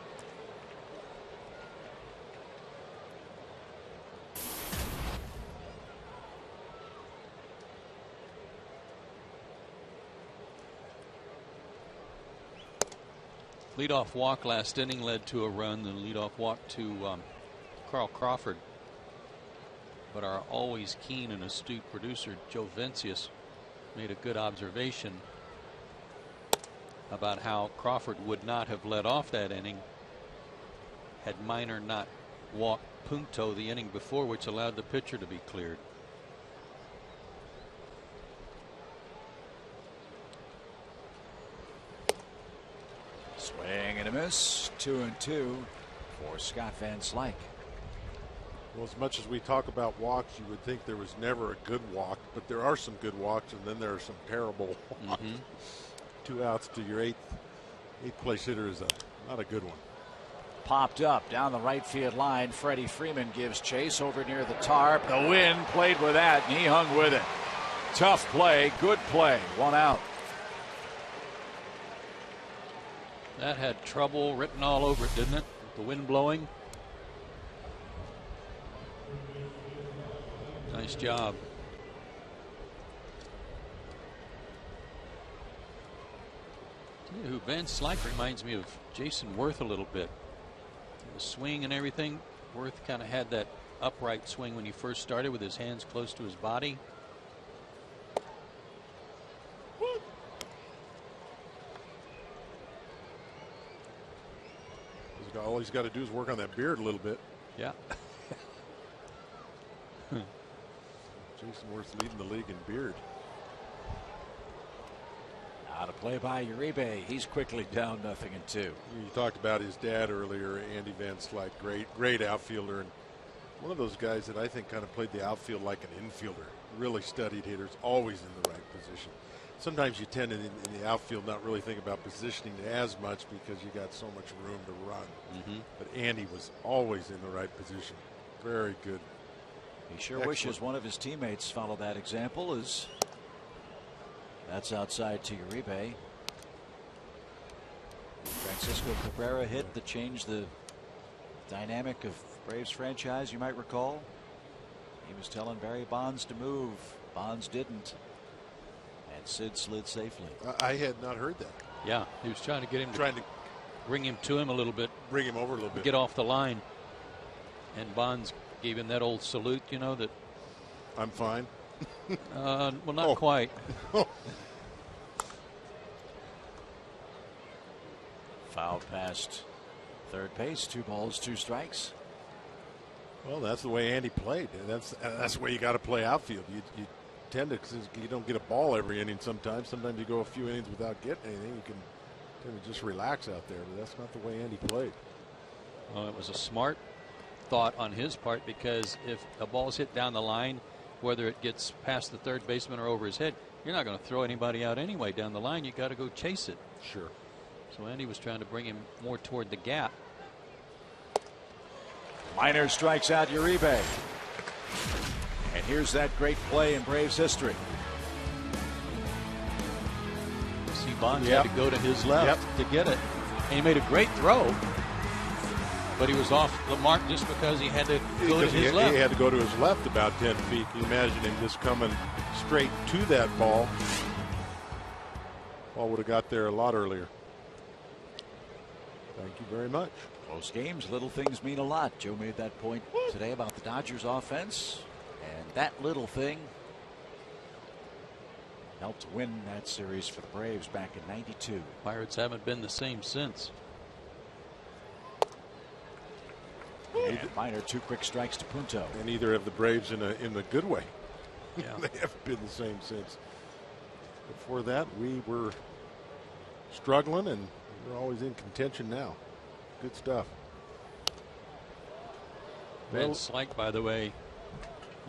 Leadoff walk last inning led to a run. The leadoff walk to Carl Crawford. But our always keen and astute producer Joe Vencius made a good observation about how Crawford would not have led off that inning had Minor not walked Punto the inning before, which allowed the pitcher to be cleared. Swing and a miss. 2-2 for Scott Van Slyke. Well, as much as we talk about walks, you would think there was never a good walk, but there are some good walks, and then there are some terrible walks. 2 outs to your eighth place hitter is not a good one. Popped up down the right field line. Freddie Freeman gives chase over near the tarp. The wind played with that, and he hung with it. Tough play, good play. 1 out. That had trouble written all over it, didn't it? With the wind blowing. Nice job. Tell you who Van Slyke reminds me of Jason Worth a little bit. The swing and everything. Worth kind of had that upright swing when he first started with his hands close to his body. All he's got to do is work on that beard a little bit. Yeah. Jason Worth's leading the league in beard. Out of play by Uribe. He's quickly down 0-2. You talked about his dad earlier, Andy Van Slyke, great outfielder, and one of those guys that I think kind of played the outfield like an infielder. Really studied hitters, always in the right position. Sometimes you tend in the outfield not really think about positioning as much because you got so much room to run. But Andy was always in the right position. Very good. He sure wishes one of his teammates followed that example. As that's outside to Uribe. Francisco Cabrera hit that changed the dynamic of Braves franchise, you might recall. He was telling Barry Bonds to move. Bonds didn't. And Sid slid safely. I had not heard that. Yeah, he was trying to get him to bring him to him a little bit. Bring him over a little bit. Get off the line. And Bonds gave him that old salute, you know, that I'm fine. Well, not quite. Foul past third base. 2 balls, 2 strikes. Well, that's the way Andy played. That's the way you got to play outfield. You tend to, because you don't get a ball every inning sometimes. Sometimes you go a few innings without getting anything. You can tend to just relax out there. But that's not the way Andy played. Well, it was a smart thought on his part, because if a ball's hit down the line, whether it gets past the third baseman or over his head, you're not going to throw anybody out anyway down the line. You got to go chase it. Sure. So Andy was trying to bring him more toward the gap. Minor strikes out Uribe. And here's that great play in Braves history. See, Bonds had to go to his left to get it. And he made a great throw. But he was off the mark just because he had to go to his left. He had to go to his left about 10 feet. Can you imagine him just coming straight to that ball? Ball would have got there a lot earlier. Thank you very much. Close games, little things mean a lot. Joe made that point today about the Dodgers offense. And that little thing helped win that series for the Braves back in '92. Pirates haven't been the same since. And Minor 2 quick strikes to Punto. And neither have the Braves in a good way. Yeah. They haven't been the same since. Before that, we were struggling, and we're always in contention now. Good stuff. Van Slyke, by the way,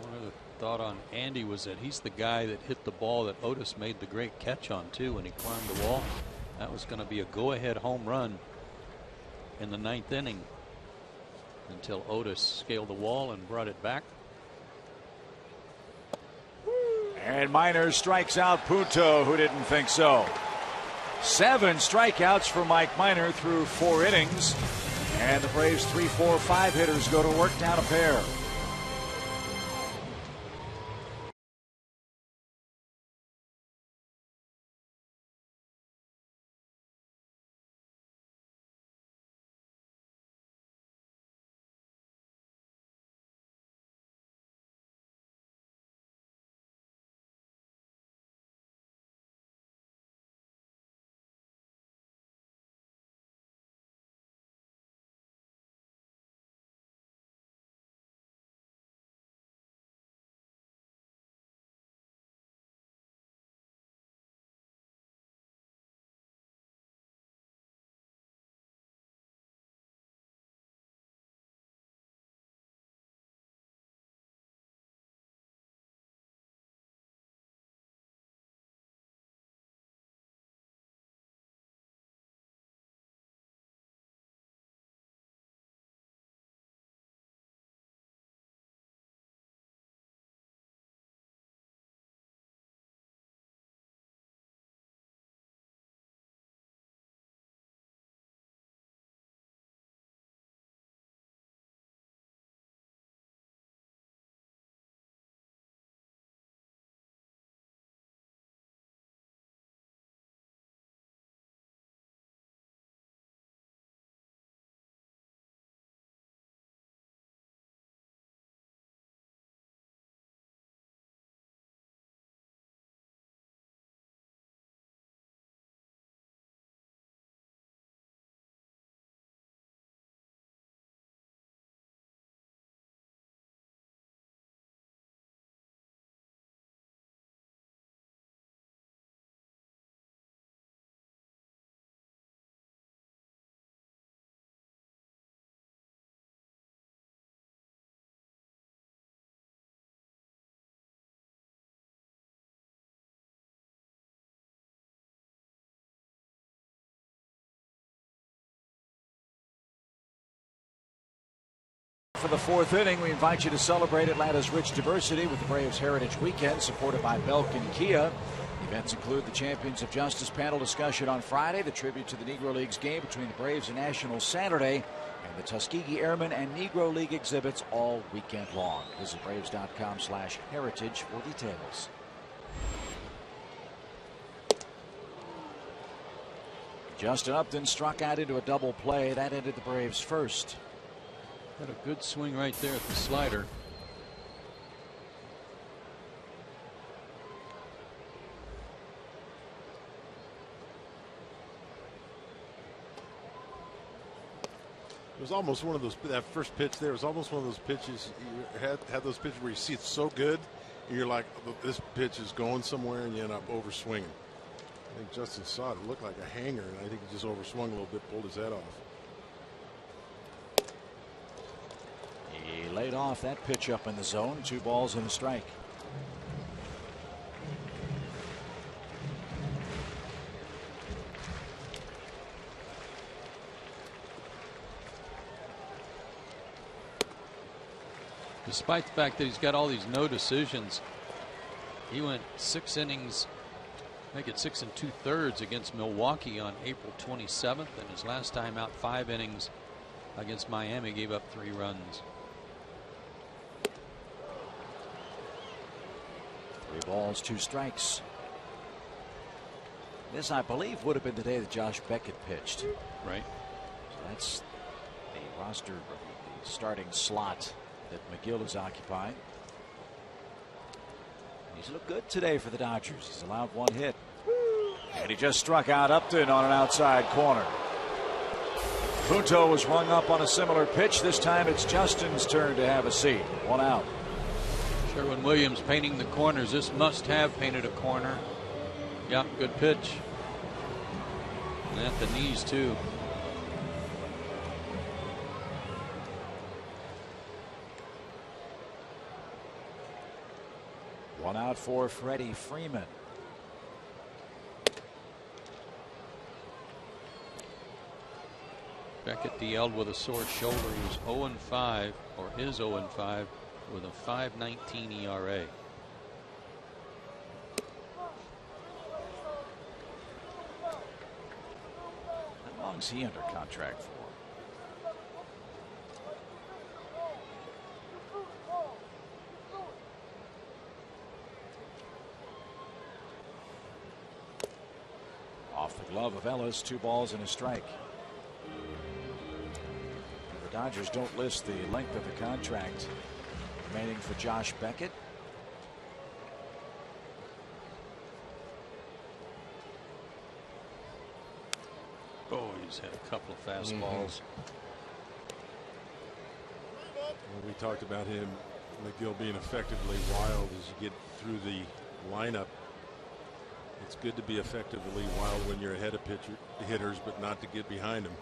one of the thought on Andy was that he's the guy that hit the ball that Otis made the great catch on too when he climbed the wall. That was going to be a go-ahead home run in the 9th inning until Otis scaled the wall and brought it back. And Minor strikes out Punto, who didn't think so. 7 strikeouts for Mike Minor through 4 innings. And the Braves 3, 4, 5 hitters go to work down a pair. For the 4th inning, we invite you to celebrate Atlanta's rich diversity with the Braves Heritage Weekend, supported by Belkin Kia. Events include the Champions of Justice panel discussion on Friday, the tribute to the Negro Leagues game between the Braves and Nationals Saturday, and the Tuskegee Airmen and Negro League exhibits all weekend long. Visit Braves.com/heritage for details. Justin Upton struck out into a double play. That ended the Braves' first. Had a good swing right there at the slider. It was almost one of those, that first pitch there was almost one of those pitches, you had those pitches where you see it so good, and you're like, this pitch is going somewhere, and you end up overswinging. I think Justin saw it. It looked like a hanger, and I think he just overswung a little bit, pulled his head off. He laid off that pitch up in the zone. 2 balls and a strike. Despite the fact that he's got all these no decisions, he went 6 innings, make it 6 2/3 against Milwaukee on April 27th, and his last time out 5 innings against Miami gave up 3 runs. 3 balls, 2 strikes. This, I believe, would have been the day that Josh Beckett pitched. Right. So that's the roster, the starting slot that McGill is occupying. He's looked good today for the Dodgers. He's allowed 1 hit. And he just struck out Upton on an outside corner. Punto was rung up on a similar pitch. This time it's Justin's turn to have a seat. 1 out. Sherwin-Williams painting the corners. This must have painted a corner. Yeah, good pitch. And at the knees, too. One out for Freddie Freeman. Beckett DL with a sore shoulder. He was 0-5, or is 0-5, with a 5.19 ERA. How long is he under contract for? Off the glove of Ellis, 2 balls and a strike. The Dodgers don't list the length of the contract remaining for Josh Beckett. Oh, he's had a couple of fastballs. Well, we talked about him, McGill, being effectively wild as you get through the lineup. It's good to be effectively wild when you're ahead of hitters, but not to get behind them.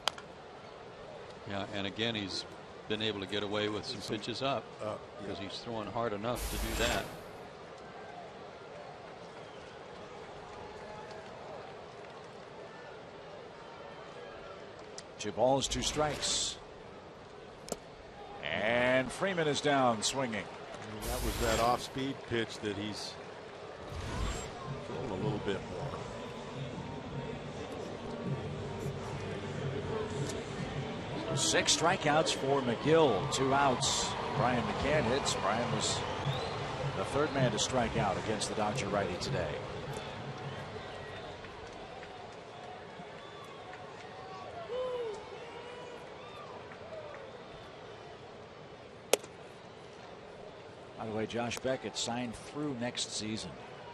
Yeah, and again, he's been able to get away with some pitches up because he's throwing hard enough to do that. Two balls, 2 strikes. And Freeman is down swinging. And that was that off-speed pitch that he's thrown a little bit more. So 6 strikeouts for McGill, 2 outs. Brian McCann hits. Brian was the 3rd man to strike out against the Dodger righty today. By the way, Josh Beckett signed through next season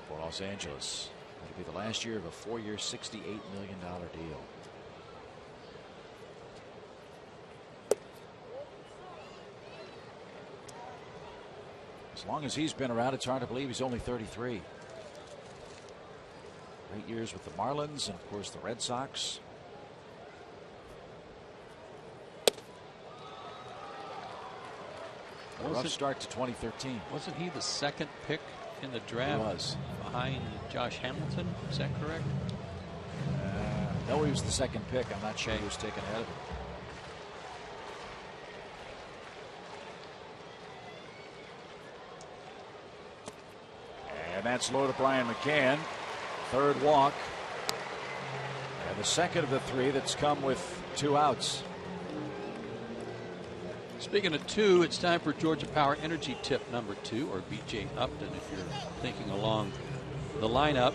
for Los Angeles. It'll be the last year of a 4-year, $68 million deal. As long as he's been around, it's hard to believe he's only 33. Great years with the Marlins and, of course, the Red Sox. A rough start to 2013. Wasn't he the 2nd pick in the draft? He was. Behind Josh Hamilton, is that correct? No, he was the 2nd pick. I'm not sure he was taken ahead of him. And that's low to Brian McCann. 3rd walk. And the 2nd of the 3 that's come with 2 outs. Speaking of 2, it's time for Georgia Power Energy Tip number 2, or BJ Upton if you're thinking along the lineup.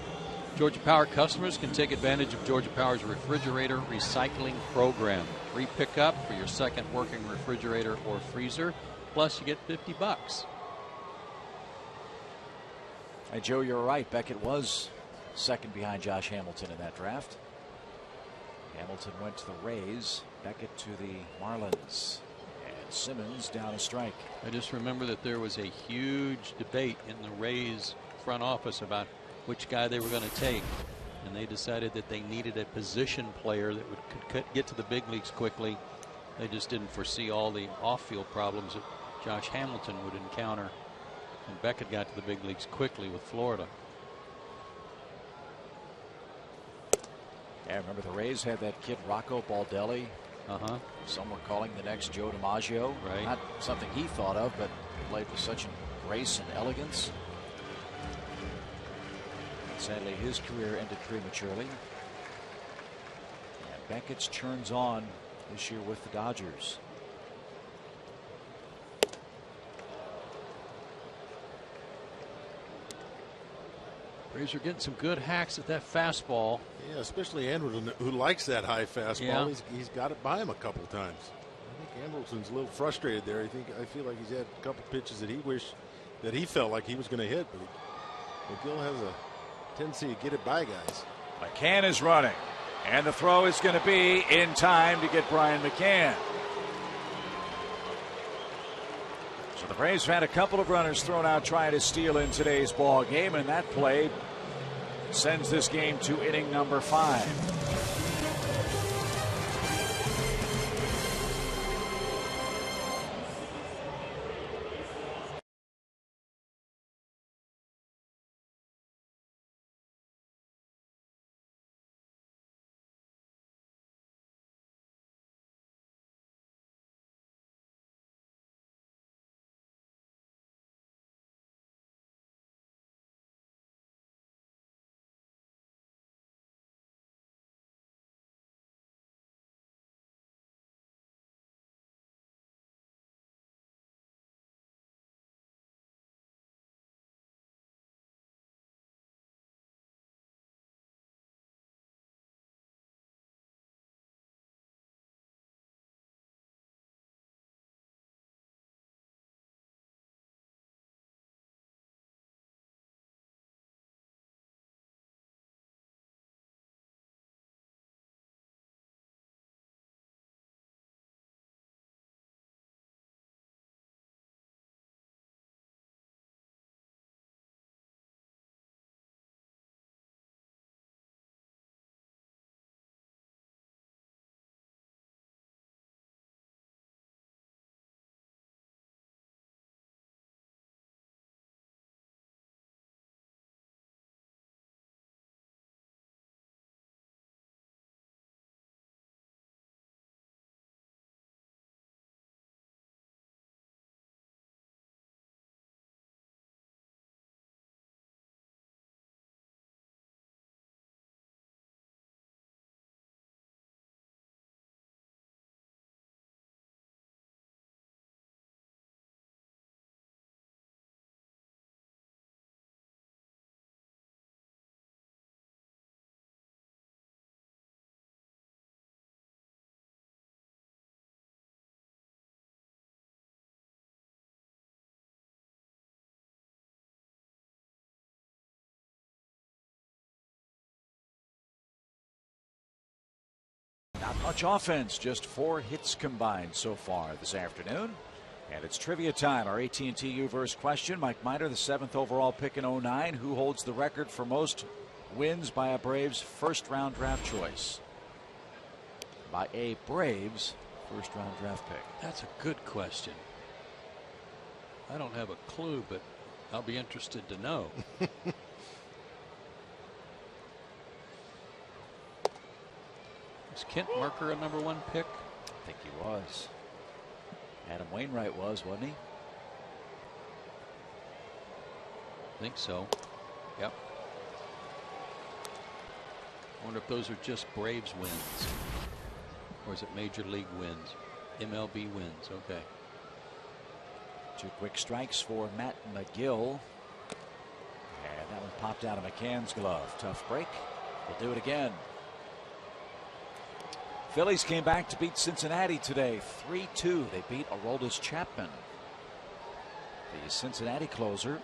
Georgia Power customers can take advantage of Georgia Power's refrigerator recycling program. Free pickup for your 2nd working refrigerator or freezer, plus you get $50. Hey, Joe, you're right. Beckett was 2nd behind Josh Hamilton in that draft. Hamilton went to the Rays, Beckett to the Marlins. Simmons down a strike. I just remember that there was a huge debate in the Rays front office about which guy they were going to take, and they decided that they needed a position player that could get to the big leagues quickly. They just didn't foresee all the off-field problems that Josh Hamilton would encounter, and Beckett got to the big leagues quickly with Florida. Yeah, remember the Rays had that kid Rocco Baldelli. Some were calling the next Joe DiMaggio. Right. Not something he thought of, but played with such grace and elegance. Sadly, his career ended prematurely. And Beckett's turns on this year with the Dodgers. Rays are getting some good hacks at that fastball. Yeah, especially Anderson, who likes that high fastball. Yeah. He's got it by him a couple times. I think Anderson's a little frustrated there. I feel like he's had a couple pitches that he felt like he was going to hit, but McGill has a tendency to get it by guys. McCann is running, and the throw is going to be in time to get Brian McCann. So the Braves have had a couple of runners thrown out trying to steal in today's ball game, and that play sends this game to inning number 5. Much offense, just 4 hits combined so far this afternoon. And it's trivia time. Our AT&T U-verse question. Mike Minor, the 7th overall pick in '09. Who holds the record for most wins by a Braves first-round draft choice? By a Braves first-round draft pick. That's a good question. I don't have a clue, but I'll be interested to know. Was Kent Merker a #1 pick? I think he was. Adam Wainwright was, wasn't he? I think so. Yep. I wonder if those are just Braves wins. Or is it Major League wins? MLB wins. Okay. 2 quick strikes for Matt McGill. And that one popped out of McCann's glove. Tough break. We'll do it again. Phillies came back to beat Cincinnati today, 3-2. They beat Aroldis Chapman, the Cincinnati closer.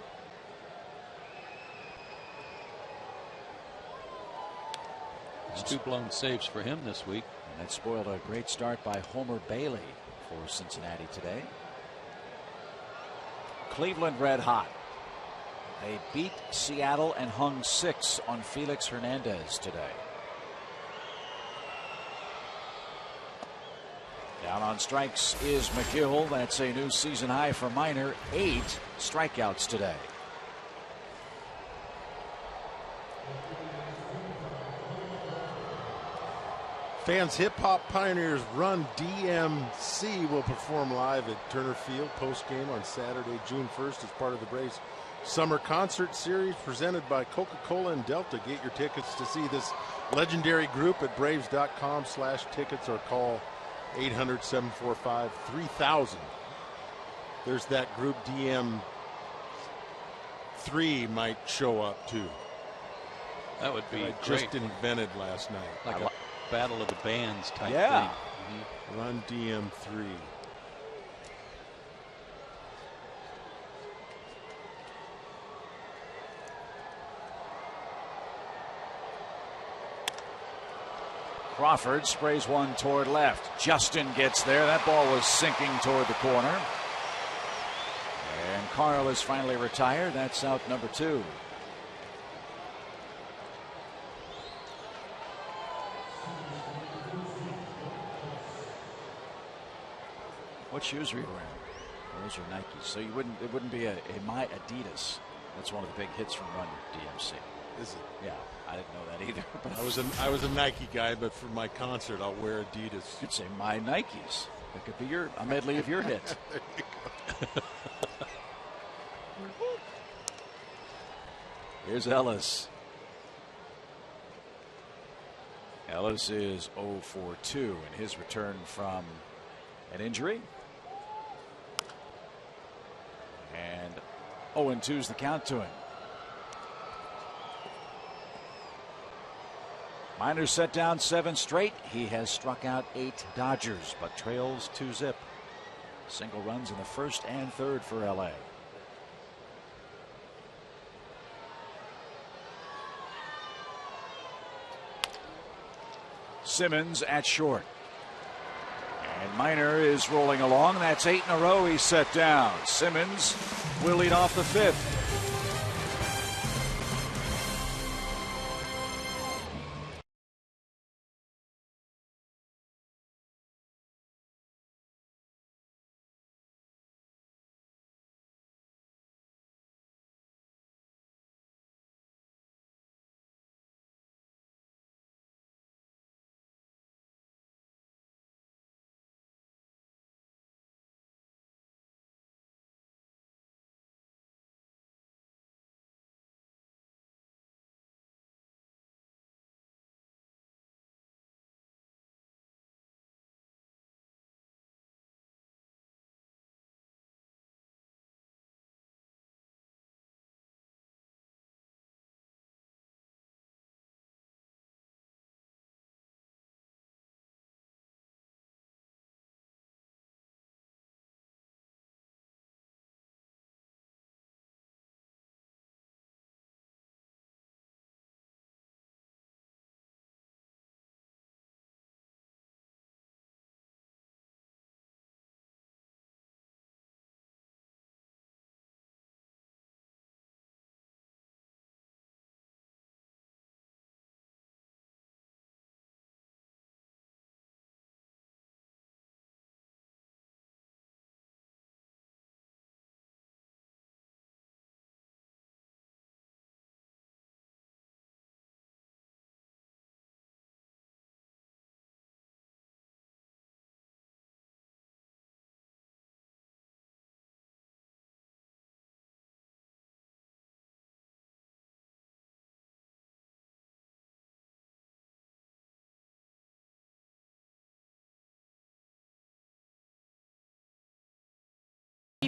There's 2 blown saves for him this week. And that spoiled a great start by Homer Bailey for Cincinnati today. Cleveland red hot. They beat Seattle and hung 6 on Felix Hernandez today. Down on strikes is McGill. That's a new season high for Minor. 8 strikeouts today. Fans Hip Hop Pioneers Run DMC will perform live at Turner Field post-game on Saturday, June 1st as part of the Braves Summer Concert Series presented by Coca-Cola and Delta. Get your tickets to see this legendary group at braves.com/tickets or call 800-745-3000. There's that group. DM3 might show up too. That would be I just invented last night. Like a battle of the bands type Yeah. thing. Run DM3. Crawford sprays one toward left. Justin gets there. That ball was sinking toward the corner. And Carl is finally retired. That's out number 2. What shoes are you wearing? Those are Nikes. So it wouldn't be a My Adidas. That's one of the big hits from Run DMC. Is it? Yeah, I didn't know that either. But I was a Nike guy, but for my concert, I'll wear Adidas. you'd say My Nikes. That could be a medley of your hits. There you go. Here's Ellis. Ellis is 0 for 2 in his return from an injury. And 0-2 is the count to him. Minor set down 7 straight. He has struck out 8 Dodgers, but trails 2-zip. Single runs in the first and third for LA. Simmons at short. And Minor is rolling along. That's 8 in a row he's set down. Simmons will lead off the 5th.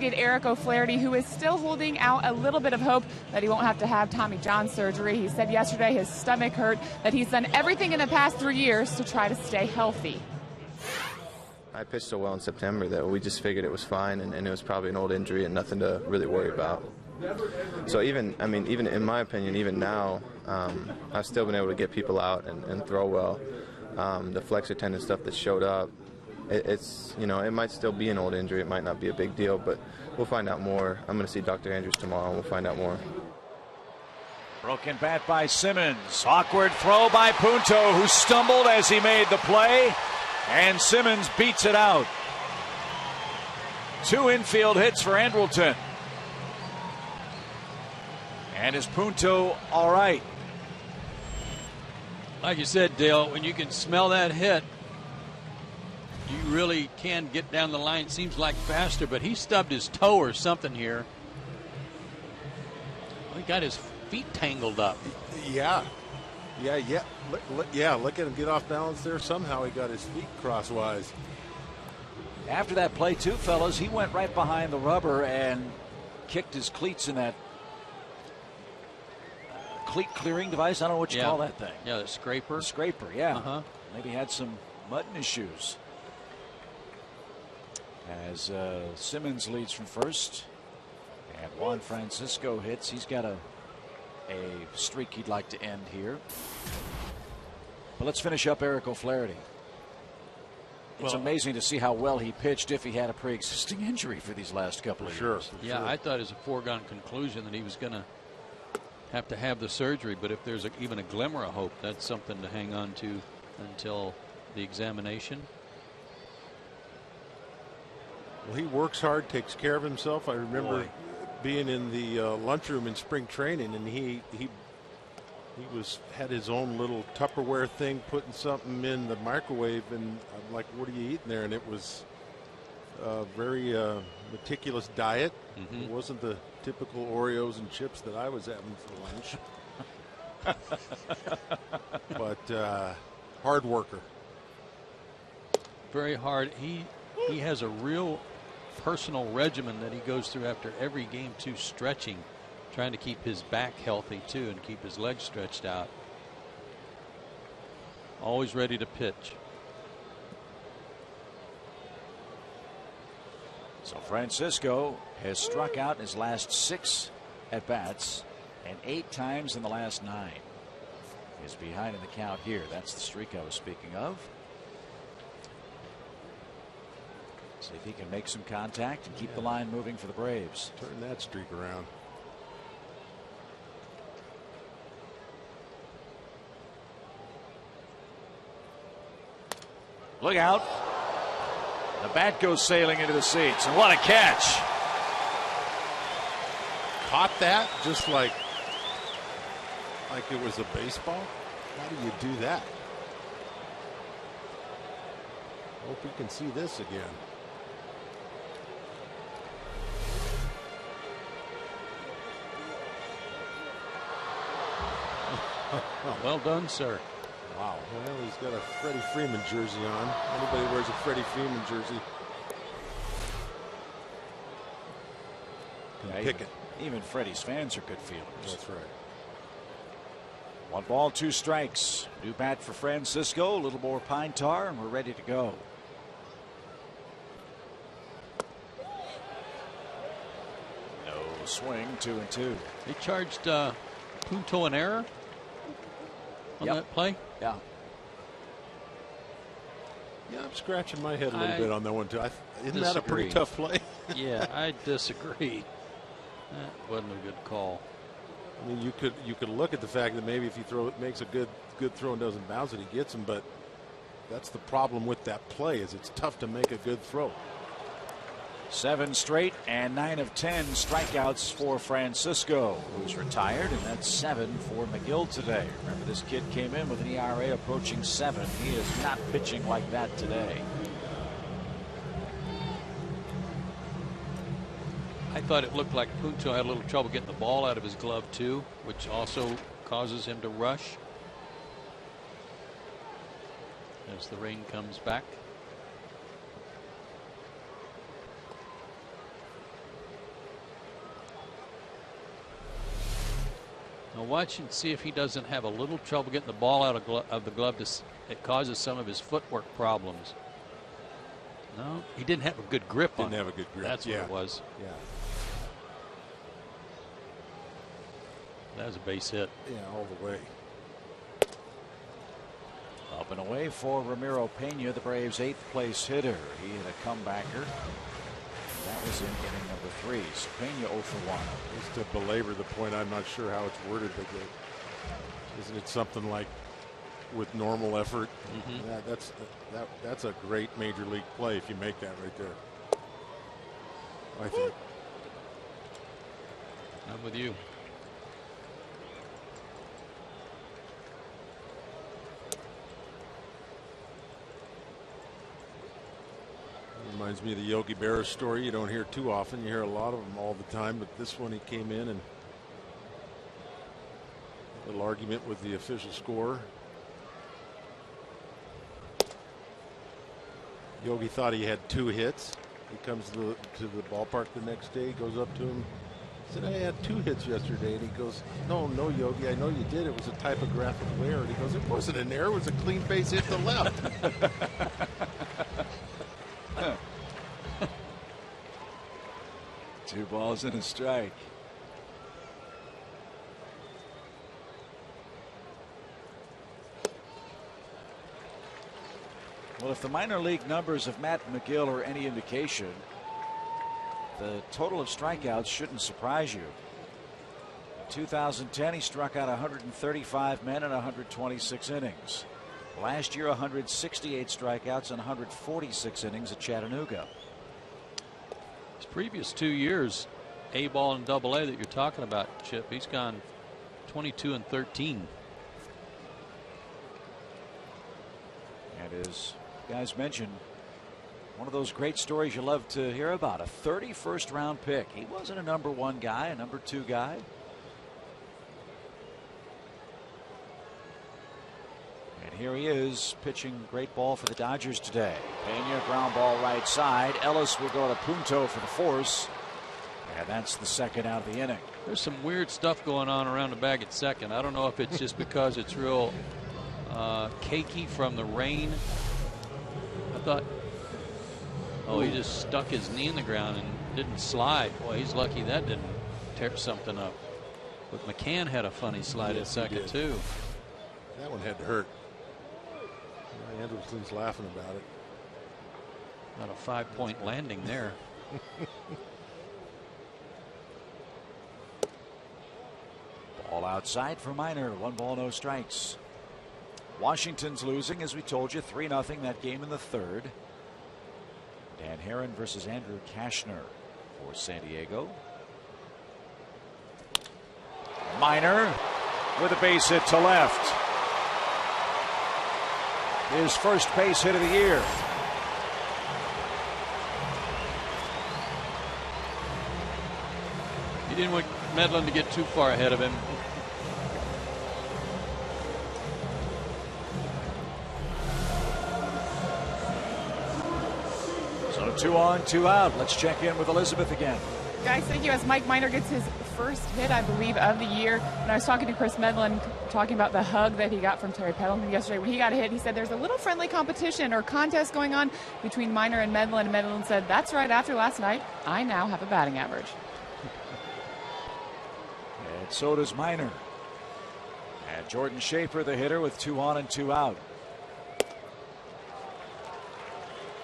Eric O'Flaherty, who is still holding out a little bit of hope that he won't have to have Tommy John surgery. He said yesterday his stomach hurt, that he's done everything in the past 3 years to try to stay healthy. I pitched so well in September that we just figured it was fine, and it was probably an old injury and nothing to really worry about. So even in my opinion, even now, I've still been able to get people out and throw well. The flexor tendon stuff that showed up, it's, you know, it might still be an old injury. It might not be a big deal, but we'll find out more. I'm going to see Dr. Andrews tomorrow, and we'll find out more. Broken bat by Simmons. Awkward throw by Punto, who stumbled as he made the play, and Simmons beats it out. 2 infield hits for Andrelton. And is Punto all right? Like you said, Dale, when you can smell that hit, you really can get down the line. Seems like faster, but he stubbed his toe or something here. He got his feet tangled up. Yeah. Look at him get off balance there. Somehow he got his feet crosswise. After that play, too, fellas, he went right behind the rubber and kicked his cleats in that cleat clearing device. I don't know what you call that thing. Yeah, the scraper. The scraper, yeah. Maybe had some mud in his shoes. As Simmons leads from first, and Juan Francisco hits. He's got a streak he'd like to end here. But let's finish up Eric O'Flaherty. It's amazing to see how well he pitched if he had a pre-existing injury for these last couple of years. Yeah, I thought it was a foregone conclusion that he was going to have the surgery, but if there's even a glimmer of hope, that's something to hang on to until the examination. Well, he works hard, takes care of himself. I remember being in the lunchroom in spring training, and he had his own little Tupperware thing, putting something in the microwave, and I'm like, "What are you eating there?" And it was a very meticulous diet. It wasn't the typical Oreos and chips that I was having for lunch. But hard worker. Very hard. He has a real personal regimen that he goes through after every game, too, stretching, trying to keep his back healthy too and keep his legs stretched out. Always ready to pitch. So Francisco has struck out in his last 6 at bats and 8 times in the last 9. He's behind in the count here. That's the streak I was speaking of. See if he can make some contact and keep the line moving for the Braves. Turn that streak around. Look out. The bat goes sailing into the seats, and what a catch. Caught that just like it was a baseball. How do you do that? Hope we can see this again. Well done, sir. Wow. Well, he's got a Freddie Freeman jersey on. Anybody wears a Freddie Freeman jersey can pick it. Even Freddie's fans are good fielders. That's right. 1 ball, 2 strikes. New bat for Francisco. A little more pine tar, and we're ready to go. No swing. 2-2. They charged Punto an error on that play. Yeah. Yeah, I'm scratching my head a little bit on that one too. Isn't that a disagree. pretty tough play? Yeah, I disagree. That wasn't a good call. I mean, you could look at the fact that maybe if he makes a good throw and doesn't bounce it, he gets him. But that's the problem with that play, is it's tough to make a good throw. 7 straight and 9 of 10 strikeouts for Francisco, who's retired, and that's 7 for McGill today. Remember, this kid came in with an ERA approaching 7. He is not pitching like that today. I thought it looked like Punto had a little trouble getting the ball out of his glove too, which also causes him to rush as the rain comes back. watch and see if he doesn't have a little trouble getting the ball out of the glove. It causes some of his footwork problems. No, he didn't have a good grip on it. Didn't have a good grip. That's what it was. Yeah. That was a base hit. Yeah, all the way. Up and away for Ramiro Pena, the Braves' 8th place hitter. He hit a comebacker. That was in inning number 3. So Pena 0 for 1. Just to belabor the point, I'm not sure how it's worded, but isn't it something like with normal effort? That's a great major league play if you make that right there. I think. I'm with you. Reminds me of the Yogi Berra story. You don't hear too often. You hear a lot of them all the time, but this one he came in and a little argument with the official scorer. Yogi thought he had 2 hits. He comes to the ballpark the next day. He goes up to him. He said, I had 2 hits yesterday. And he goes, no, Yogi, I know you did. It was a typographical error. And he goes, it wasn't an error. It was a clean base hit to left. 2 balls and a strike. Well, if the minor league numbers of Matt McGill are any indication, the total of strikeouts shouldn't surprise you. In 2010, he struck out 135 men in 126 innings. Last year, 168 strikeouts and 146 innings at Chattanooga. His previous 2 years, A ball and AA that you're talking about, Chip, he's gone 22 and 13. And as guys mentioned, one of those great stories you love to hear about, a 31st round pick. He wasn't a number 1 guy, a number 2 guy. And here he is pitching great ball for the Dodgers today. Pena, ground ball right side. Ellis will go to Punto for the force. And that's the 2nd out of the inning. There's some weird stuff going on around the bag at second. I don't know if it's just because it's real cakey from the rain. I thought, oh, he just stuck his knee in the ground and didn't slide. Boy, he's lucky that didn't tear something up. But McCann had a funny slide at second, too. That one had to hurt. Anderson's laughing about it. Not a 5-point landing there. Ball outside for Minor. 1 ball, no strikes. Washington's losing, as we told you, 3-0 that game in the 3rd. Dan Herron versus Andrew Kashner for San Diego. Minor with a base hit to left. His first base hit of the year. He didn't want Medlin to get too far ahead of him. So 2 on, 2 out. Let's check in with Elizabeth again. Guys, thank you. As Mike Minor gets his first hit, I believe, of the year. When I was talking to Chris Medlin, talking about the hug that he got from Terry Pendleton yesterday when he got a hit, he said there's a little friendly competition or contest going on between Minor and Medlin. And Medlin said, that's right, after last night, I now have a batting average. And so does Minor. And Jordan Schaefer, the hitter, with 2 on and 2 out.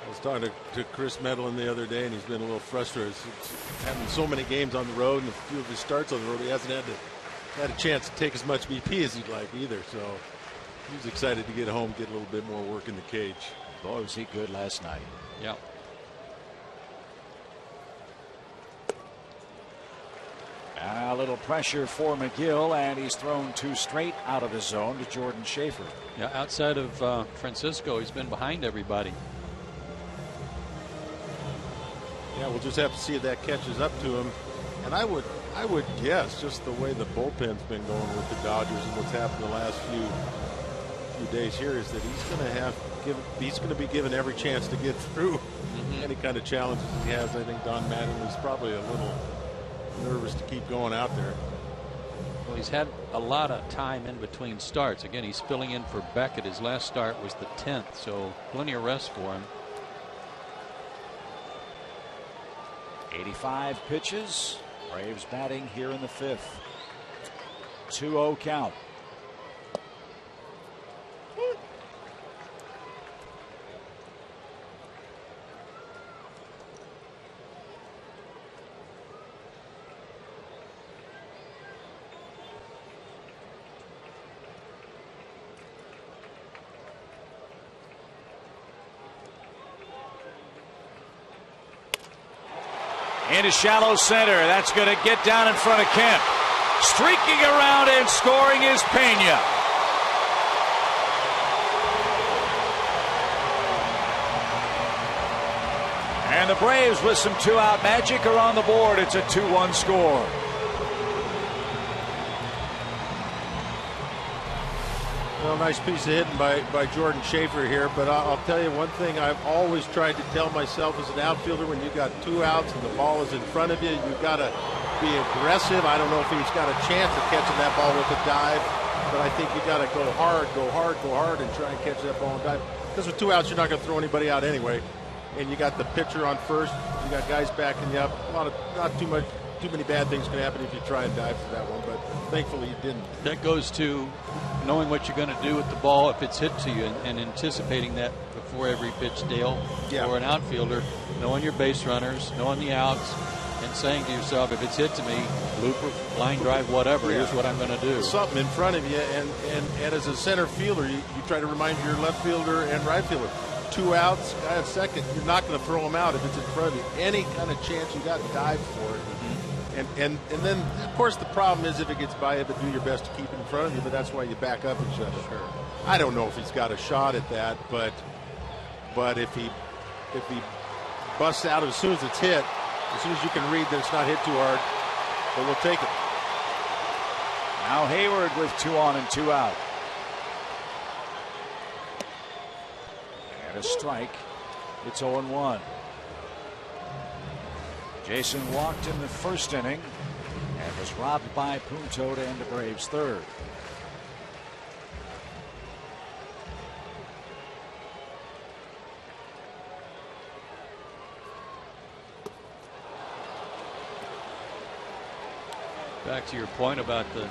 I was talking to Chris Medlin the other day, and he's been a little frustrated. Having so many games on the road and a few of his starts on the road, he hasn't had a chance to take as much BP as he'd like either. So he's excited to get home, get a little bit more work in the cage. Boy, was he good last night. Yeah. A little pressure for McGill, and he's thrown 2 straight out of the zone to Jordan Schaefer. Yeah, outside of Francisco, he's been behind everybody. Yeah, we'll just have to see if that catches up to him. And I would guess, just the way the bullpen's been going with the Dodgers and what's happened the last few days here, is that he's going to be given every chance to get through any kind of challenges he has. I think Don Mattingly's probably a little nervous to keep going out there. Well, he's had a lot of time in between starts. Again, he's filling in for Beckett. His last start was the 10th, so plenty of rest for him. 85 pitches. Braves batting here in the 5th. 2-0 count. Into shallow center. That's going to get down in front of Kemp. Streaking around and scoring is Pena. And the Braves, with some 2-out magic, are on the board. It's a 2-1 score. Well, nice piece of hitting by Jordan Schaefer here, but I'll tell you one thing I've always tried to tell myself as an outfielder: when you got 2 outs and the ball is in front of you, you've got to be aggressive. I don't know if he's got a chance of catching that ball with a dive, but I think you got to go hard, and try and catch that ball and dive. Because with 2 outs, you're not going to throw anybody out anyway, and you got the pitcher on first. You got guys backing you up. Not too many bad things can happen if you try and dive for that one, but thankfully you didn't. That goes to knowing what you're going to do with the ball if it's hit to you, and anticipating that before every pitch, Dale. Yeah. Or an outfielder, knowing your base runners, knowing the outs, and saying to yourself, if it's hit to me, looper, line drive, whatever, here's what I'm going to do. Something in front of you, and as a center fielder, you try to remind your left fielder and right fielder, 2 outs, guy at second, you're not going to throw him out if it's in front of you. Any kind of chance you got, dive for it. And then, of course, the problem is if it gets by you, but do your best to keep it in front of you, but that's why you back up and shut it. Sure. I don't know if he's got a shot at that, but if he busts out as soon as it's hit, as soon as you can read that it's not hit too hard, then we'll take it. Now Hayward with 2 on and 2 out. And a strike. It's 0-1. Jason walked in the first inning and was robbed by Punto to end the Braves' 3rd. Back to your point about the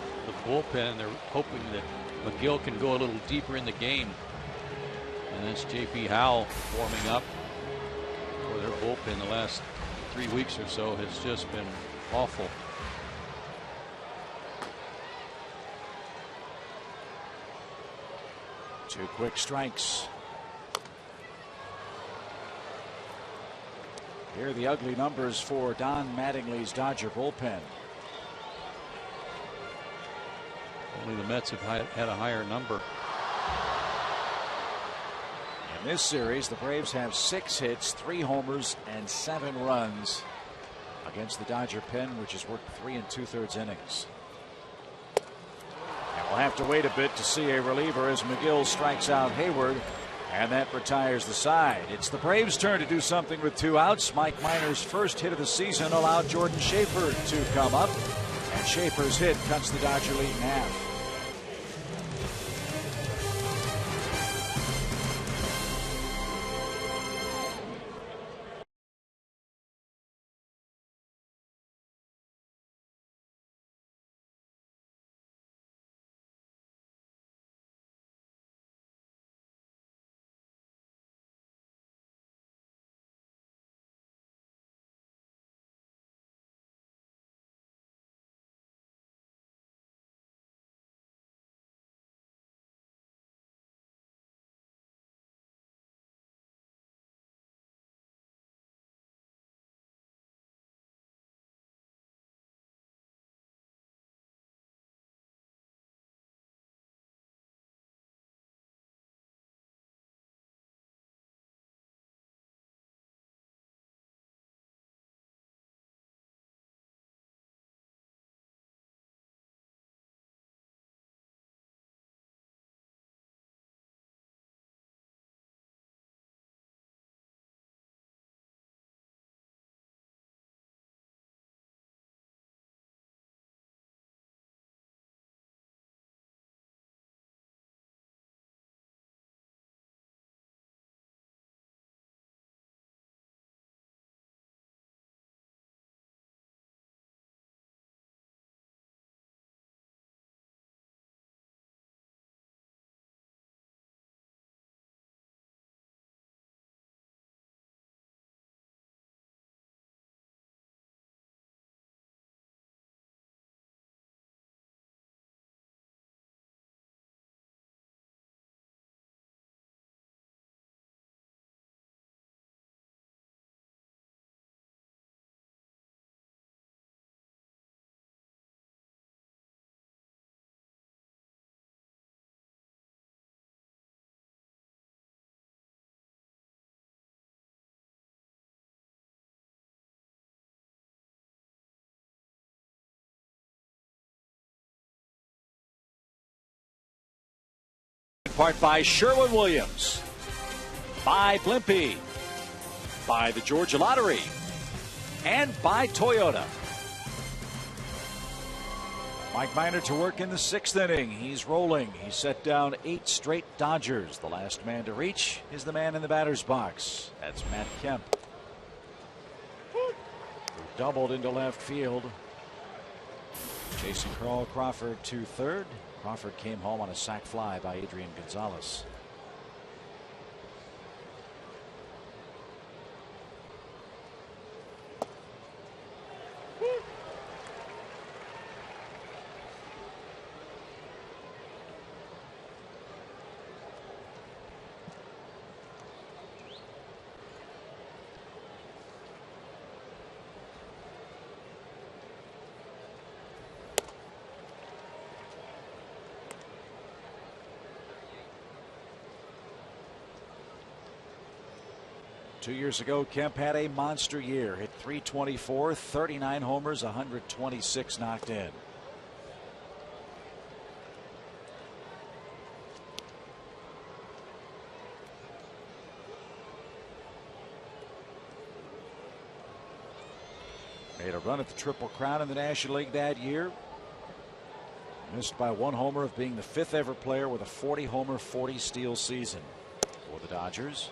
bullpen, they're hoping that McGill can go a little deeper in the game. And that's J.P. Howell warming up for their bullpen. The last 3 weeks or so has just been awful. Two quick strikes. Here are the ugly numbers for Don Mattingly's Dodger bullpen. Only the Mets have had a higher number. In this series, the Braves have 6 hits, 3 homers, and 7 runs against the Dodger pen, which has worked 3 2/3 innings. And we'll have to wait a bit to see a reliever as McGill strikes out Hayward, and that retires the side. It's the Braves' turn to do something with 2 outs. Mike Minor's first hit of the season allowed Jordan Schaefer to come up, and Schaefer's hit cuts the Dodger lead in half. Part by Sherwin-Williams, by Blimpie, by the Georgia Lottery, and by Toyota. Mike Minor to work in the 6th inning. He's rolling. He set down 8 straight Dodgers. The last man to reach is the man in the batter's box. That's Matt Kemp, who doubled into left field. Jason Crawford to third. Crawford came home on a sac fly by Adrian Gonzalez. Two years ago, Kemp had a monster year. Hit .324, 39 homers, 126 knocked in. Made a run at the Triple Crown in the National League that year. Missed by 1 homer of being the 5th ever player with a 40-homer, 40-steal season for the Dodgers.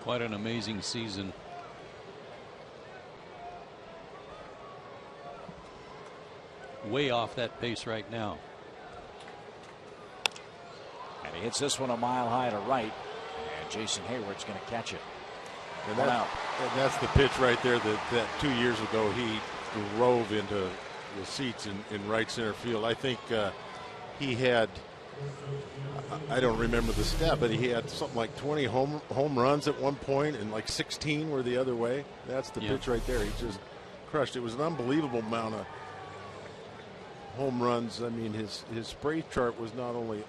Quite an amazing season. Way off that pace right now. And he hits this one a mile high to right. And Jason Hayward's going to catch it. And that's the pitch right there that 2 years ago he drove into the seats in right center field. I think he had, I don't remember the stat, but he had something like 20 home runs at one point, and like 16 were the other way. That's the pitch right there. He just crushed. It was an unbelievable amount of home runs. I mean, his spray chart was not only,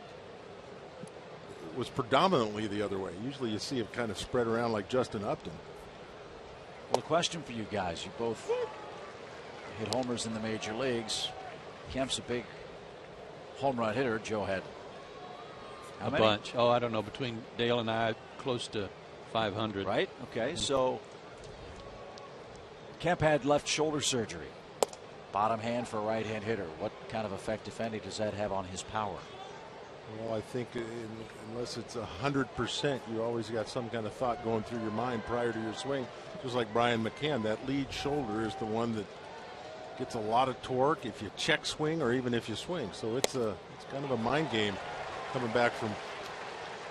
was predominantly the other way. Usually you see it kind of spread around like Justin Upton. Well, a question for you guys. You both hit homers in the major leagues. Kemp's a big home run hitter. Joe had how many? Bunch. Oh, I don't know. Between Dale and I, close to 500. Right? Okay. So Kemp had left shoulder surgery. Bottom hand for a right-hand hitter. What kind of effect, if any, does that have on his power? Well, I think unless it's 100%, you always got some kind of thought going through your mind prior to your swing. Just like Brian McCann, that lead shoulder is the one that gets a lot of torque if you check swing or even if you swing. So it's kind of a mind game coming back from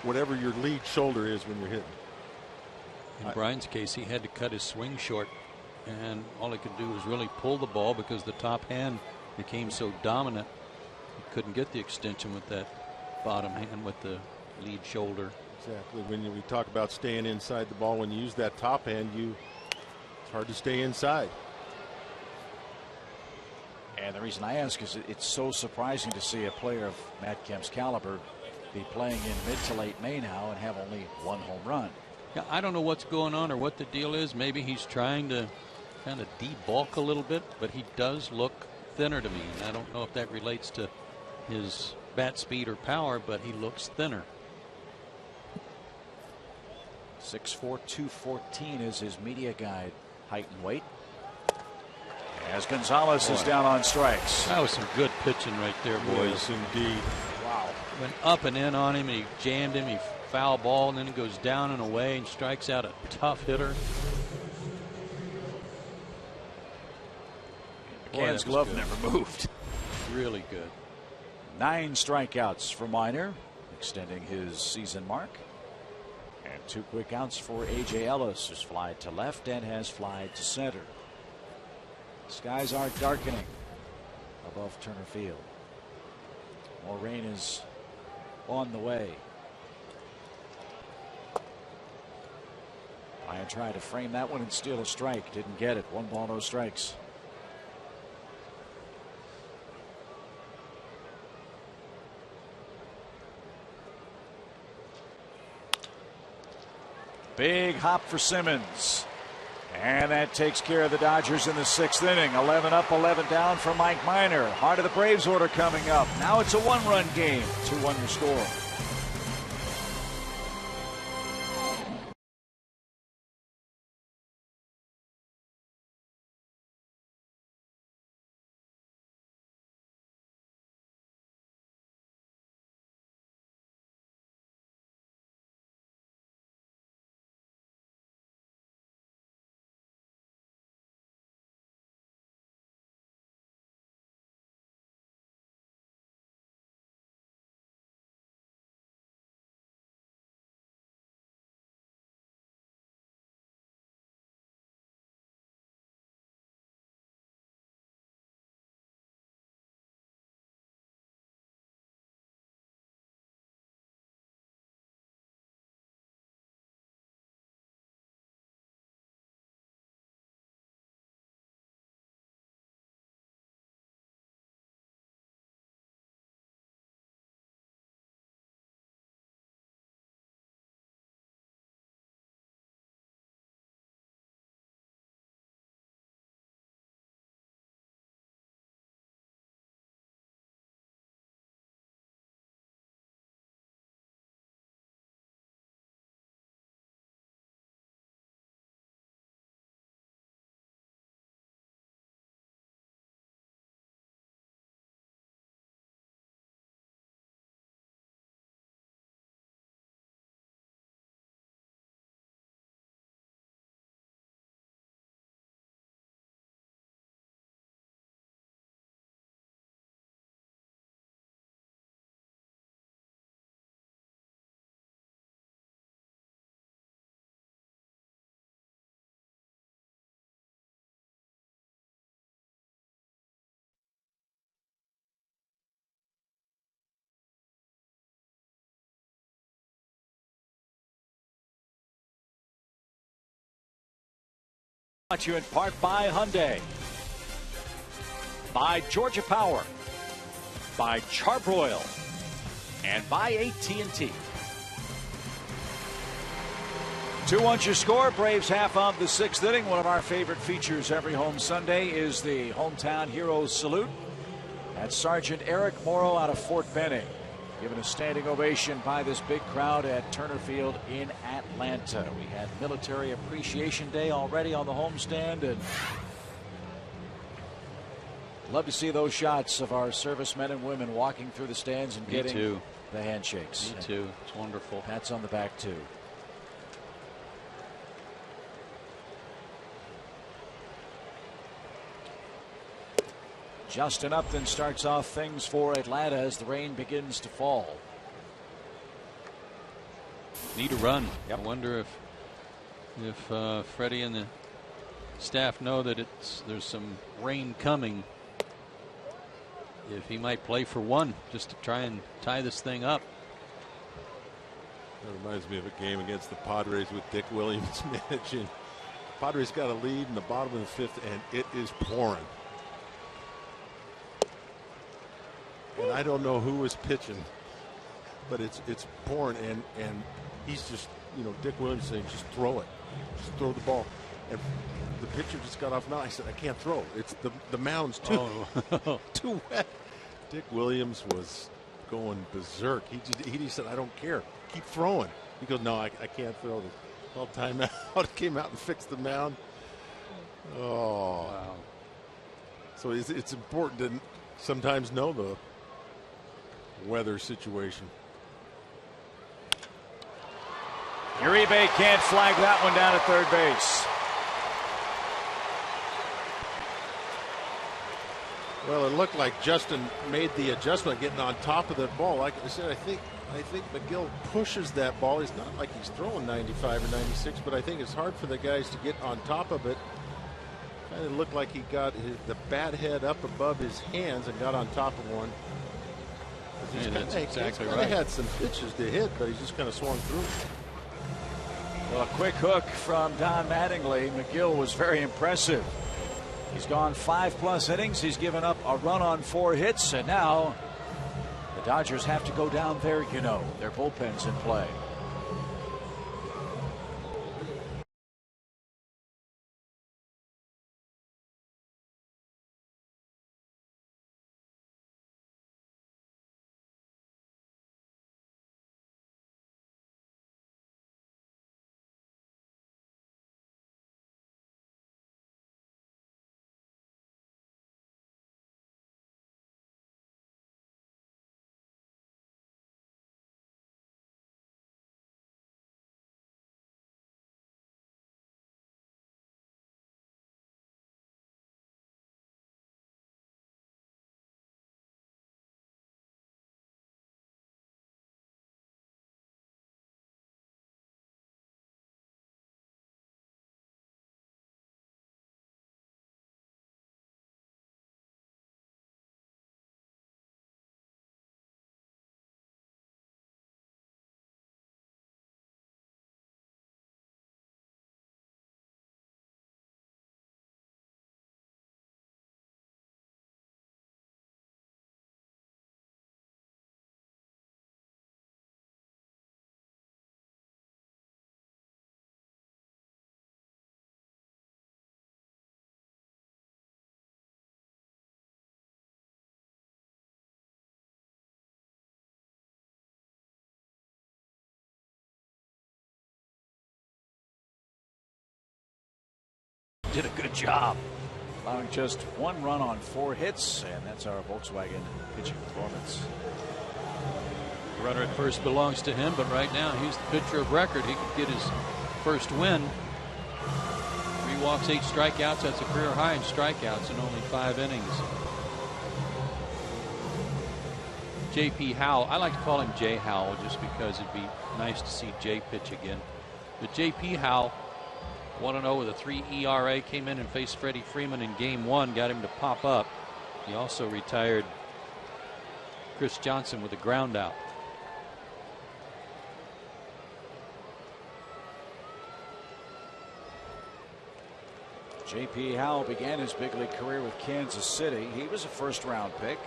whatever your lead shoulder is when you're hitting. In Brian's case, he had to cut his swing short, and all he could do was really pull the ball because the top hand became so dominant. He couldn't get the extension with that bottom hand with the lead shoulder. Exactly. When we talk about staying inside the ball, when you use that top hand, it's hard to stay inside. And the reason I ask is it's so surprising to see a player of Matt Kemp's caliber be playing in mid to late May now and have only 1 home run. Yeah, I don't know what's going on or what the deal is. Maybe he's trying to kind of debulk a little bit, but he does look thinner to me. And I don't know if that relates to his bat speed or power, but he looks thinner. 6'4", 214 is his media guide height and weight. As Gonzalez is down on strikes. That was some good pitching right there, boys. Yes, indeed. Wow. Went up and in on him, and he jammed him. He foul ball, and then he goes down and away and strikes out a tough hitter. McCann's glove never moved. Really good. 9 strikeouts for Minor, extending his season mark. And 2 quick outs for A.J. Ellis, who's flied to left and has flied to center. Skies are darkening above Turner Field. More rain is on the way. Ryan tried to frame that one and steal a strike. Didn't get it. 1 ball, no strikes. Big hop for Simmons. And that takes care of the Dodgers in the 6th inning. 11 up, 11 down for Mike Minor. Heart of the Braves order coming up. Now it's a 1-run game. 2-1 your score. Brought to you in part by Hyundai, by Georgia Power, by Charbroil, and by AT&T. 2-1 your score. Braves half of the 6th inning. One of our favorite features every home Sunday is the hometown heroes salute. That's Sergeant Eric Morrow out of Fort Benning, given a standing ovation by this big crowd at Turner Field in Atlanta. We had Military Appreciation Day already on the homestand, and love to see those shots of our servicemen and women walking through the stands and getting the handshakes. Me too. It's wonderful. Pats on the back too. Justin Upton starts off things for Atlanta as the rain begins to fall. Need a run. Yep. I wonder if Freddie and the staff know that there's some rain coming. If he might play for one just to try and tie this thing up. That reminds me of a game against the Padres with Dick Williams managing. Padres got a lead in the bottom of the 5th, and it is pouring. And I don't know who was pitching, but it's pouring, and he's just, Dick Williams saying, just throw it, just throw the ball. And the pitcher just got off mound. I said, I can't throw. It's the mound's too too wet. Dick Williams was going berserk. He just said, I don't care, keep throwing. He goes, no, I can't throw this. Well, timeout. Came out and fixed the mound. Oh, wow. So it's important to sometimes know the weather situation. Uribe can't flag that one down at third base. Well, it looked like Justin made the adjustment getting on top of that ball. Like I said, I think McGill pushes that ball. It's not like he's throwing 95 or 96, but I think it's hard for the guys to get on top of it. Kind of looked like he got the bat head up above his hands and got on top of one. Yeah, that's exactly right. He had some pitches to hit, but he just kind of swung through. Well, a quick hook from Don Mattingly. McGill was very impressive. He's gone 5+ innings. He's given up a run on 4 hits, and now the Dodgers have to go down there. Their bullpen's in play. did a good job. Allowing just 1 run on 4 hits, and that's our Volkswagen pitching performance. The runner at first belongs to him, but right now he's the pitcher of record. He could get his first win. 3 walks, 8 strikeouts. That's a career high in strikeouts in only 5 innings. J.P. Howell, I like to call him Jay Howell just because it'd be nice to see Jay pitch again. But J.P. Howell, 1-0 with a 3 ERA, came in and faced Freddie Freeman in game 1, got him to pop up. He also retired Chris Johnson with a ground out. J.P. Howell began his big league career with Kansas City. He was a first-round pick.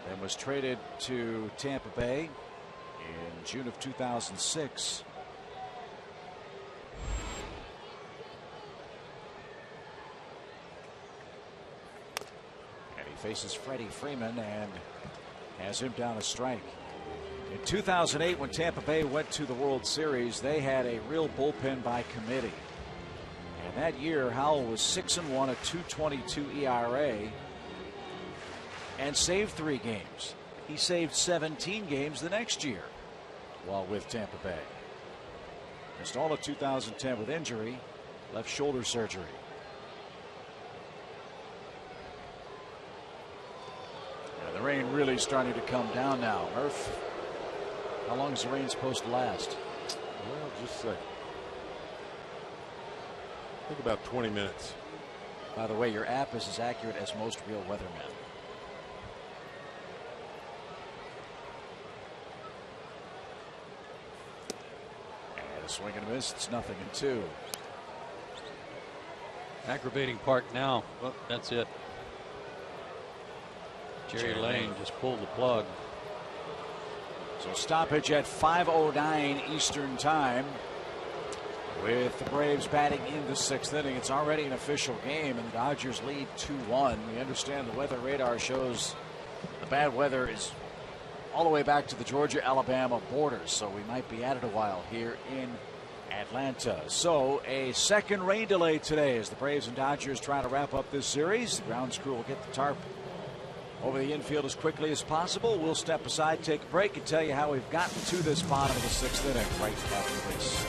Then was traded to Tampa Bay in June of 2006. And he faces Freddie Freeman and has him down a strike. In 2008, when Tampa Bay went to the World Series, they had a real bullpen by committee. And that year, Howell was 6-1, a 2.22 ERA, and saved 3 games. He saved 17 games the next year while with Tampa Bay. Missed all of 2010 with injury, left shoulder surgery. And the rain really starting to come down now. Murph, how long is the rain supposed to last? Well, just a second. I think about 20 minutes. By the way, your app is as accurate as most real weathermen. And a swing and a miss. It's 0-2. Aggravating part now. Well, that's it. Jerry Lane just pulled the plug. So stoppage at 5:09 Eastern time. With the Braves batting in the 6th inning, it's already an official game, and the Dodgers lead 2-1. We understand the weather radar shows the bad weather is all the way back to the Georgia-Alabama borders, so we might be at it a while here in Atlanta. So a second rain delay today as the Braves and Dodgers try to wrap up this series. The grounds crew will get the tarp over the infield as quickly as possible. We'll step aside, take a break, and tell you how we've gotten to this bottom of the 6th inning right after this.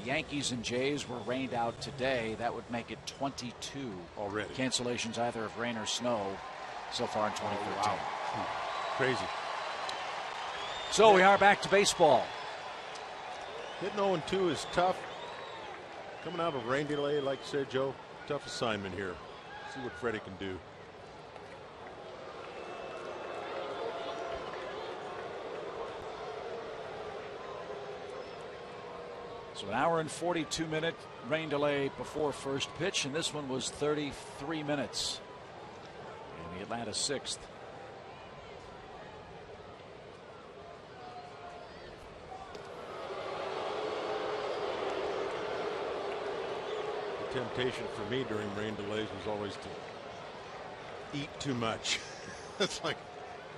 Yankees and Jays were rained out today, that would make it 22 already. Cancellations either of rain or snow so far in 2013. Wow. Crazy. So we are back to baseball. Hitting 0-2 is tough. Coming out of rain delay, like you said, Joe, tough assignment here. See what Freddie can do. So an hour and 42-minute rain delay before first pitch, and this one was 33 minutes in the Atlanta 6th. The temptation for me during rain delays was always to eat too much. It's like,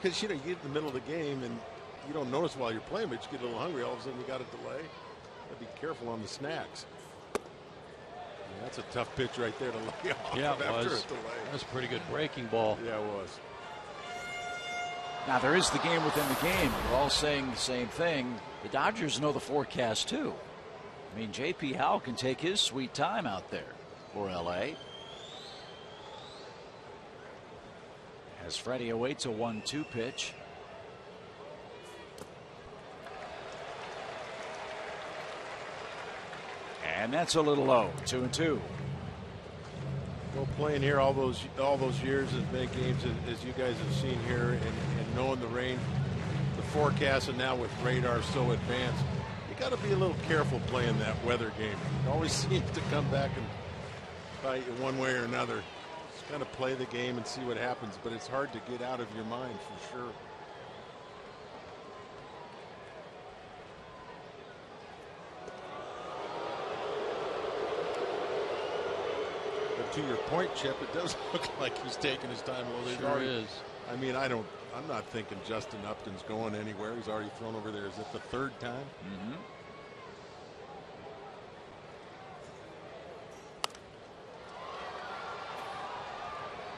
because you get in the middle of the game and you don't notice while you're playing, but you get a little hungry. All of a sudden you got a delay. Gotta be careful on the snacks. Yeah, that's a tough pitch right there to lay off. Yeah, it after was. a delay. That was a pretty good breaking ball. Yeah, it was. Now there is the game within the game. We're all saying the same thing. The Dodgers know the forecast too. I mean, J.P. Howell can take his sweet time out there for L.A. As Freddie awaits a 1-2 pitch. And that's a little low. 2-2. Well, playing here all those years, as many games as you guys have seen here, and knowing the rain, the forecast, and now with radar so advanced, you got to be a little careful playing that weather game. It always seems to come back and bite you one way or another. Just kind of play the game and see what happens, but it's hard to get out of your mind for sure. To your point, Chip, it does look like he's taking his time a little. Sure is. I mean, I'm not thinking Justin Upton's going anywhere. He's already thrown over there. Is it the third time? Mm-hmm.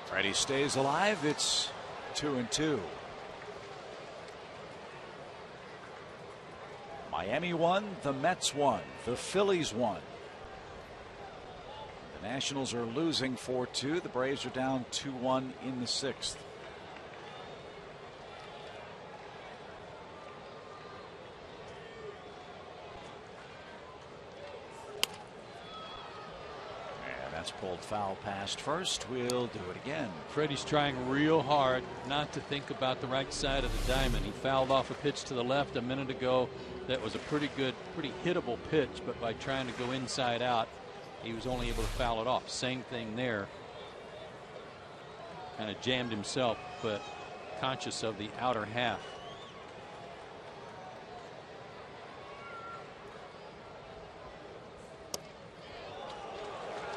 Freddie stays alive. It's 2-2. Miami won. The Mets won. The Phillies won. The Nationals are losing 4-2. The Braves are down 2-1 in the 6th. And that's pulled foul past first. We'll do it again. Freddie's trying real hard not to think about the right side of the diamond. He fouled off a pitch to the left a minute ago. That was a pretty good, pretty hittable pitch, but by trying to go inside out, he was only able to foul it off. Same thing there. Kind of jammed himself, but conscious of the outer half.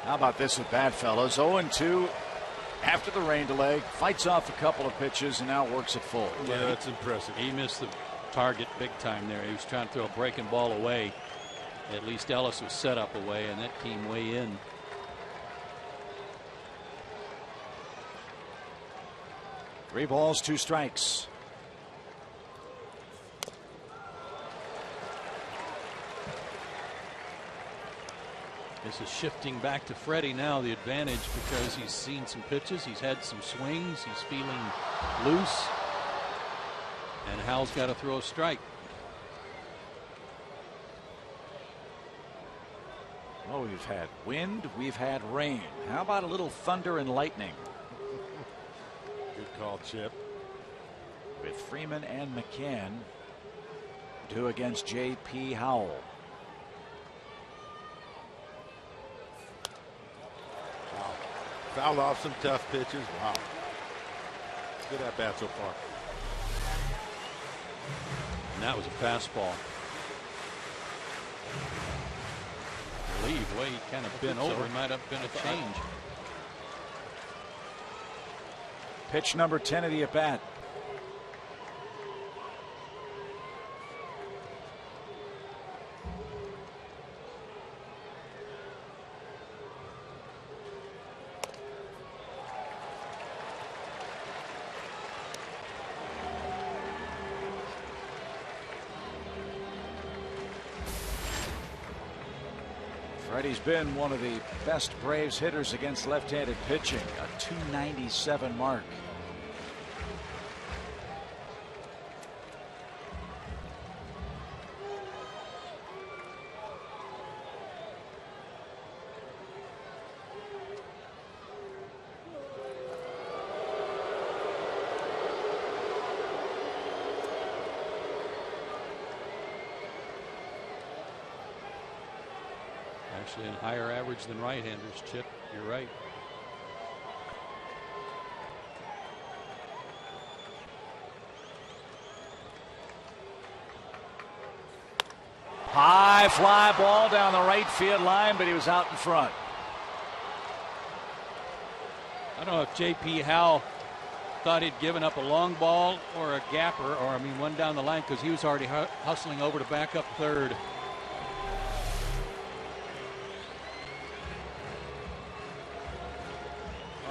How about this at bat, fellas? 0-2 after the rain delay. Fights off a couple of pitches and now works it full. Yeah, that's impressive. He missed the target big time there. He was trying to throw a breaking ball away. At least Ellis was set up away, and that came way in. Three balls, two strikes. This is shifting back to Freddie now, the advantage, because he's seen some pitches. He's had some swings. He's feeling loose. And Howell's got to throw a strike. Oh, we've had wind, we've had rain. How about a little thunder and lightning? Good call, Chip. With Freeman and McCann due against J.P. Howell. Wow. Fouled off some tough pitches. Wow. Good at bat so far. And that was a fastball. I believe the way he kind of bent over, he might have been a change. Pitch number 10 of the at bat. Freddie's been one of the best Braves hitters against left-handed pitching, a .297 mark. Actually, in higher average than right-handers, Chip. You're right. High fly ball down the right field line, but he was out in front. I don't know if J.P. Howell thought he'd given up a long ball or a gapper, or I mean one down the line, because he was already hustling over to back up third.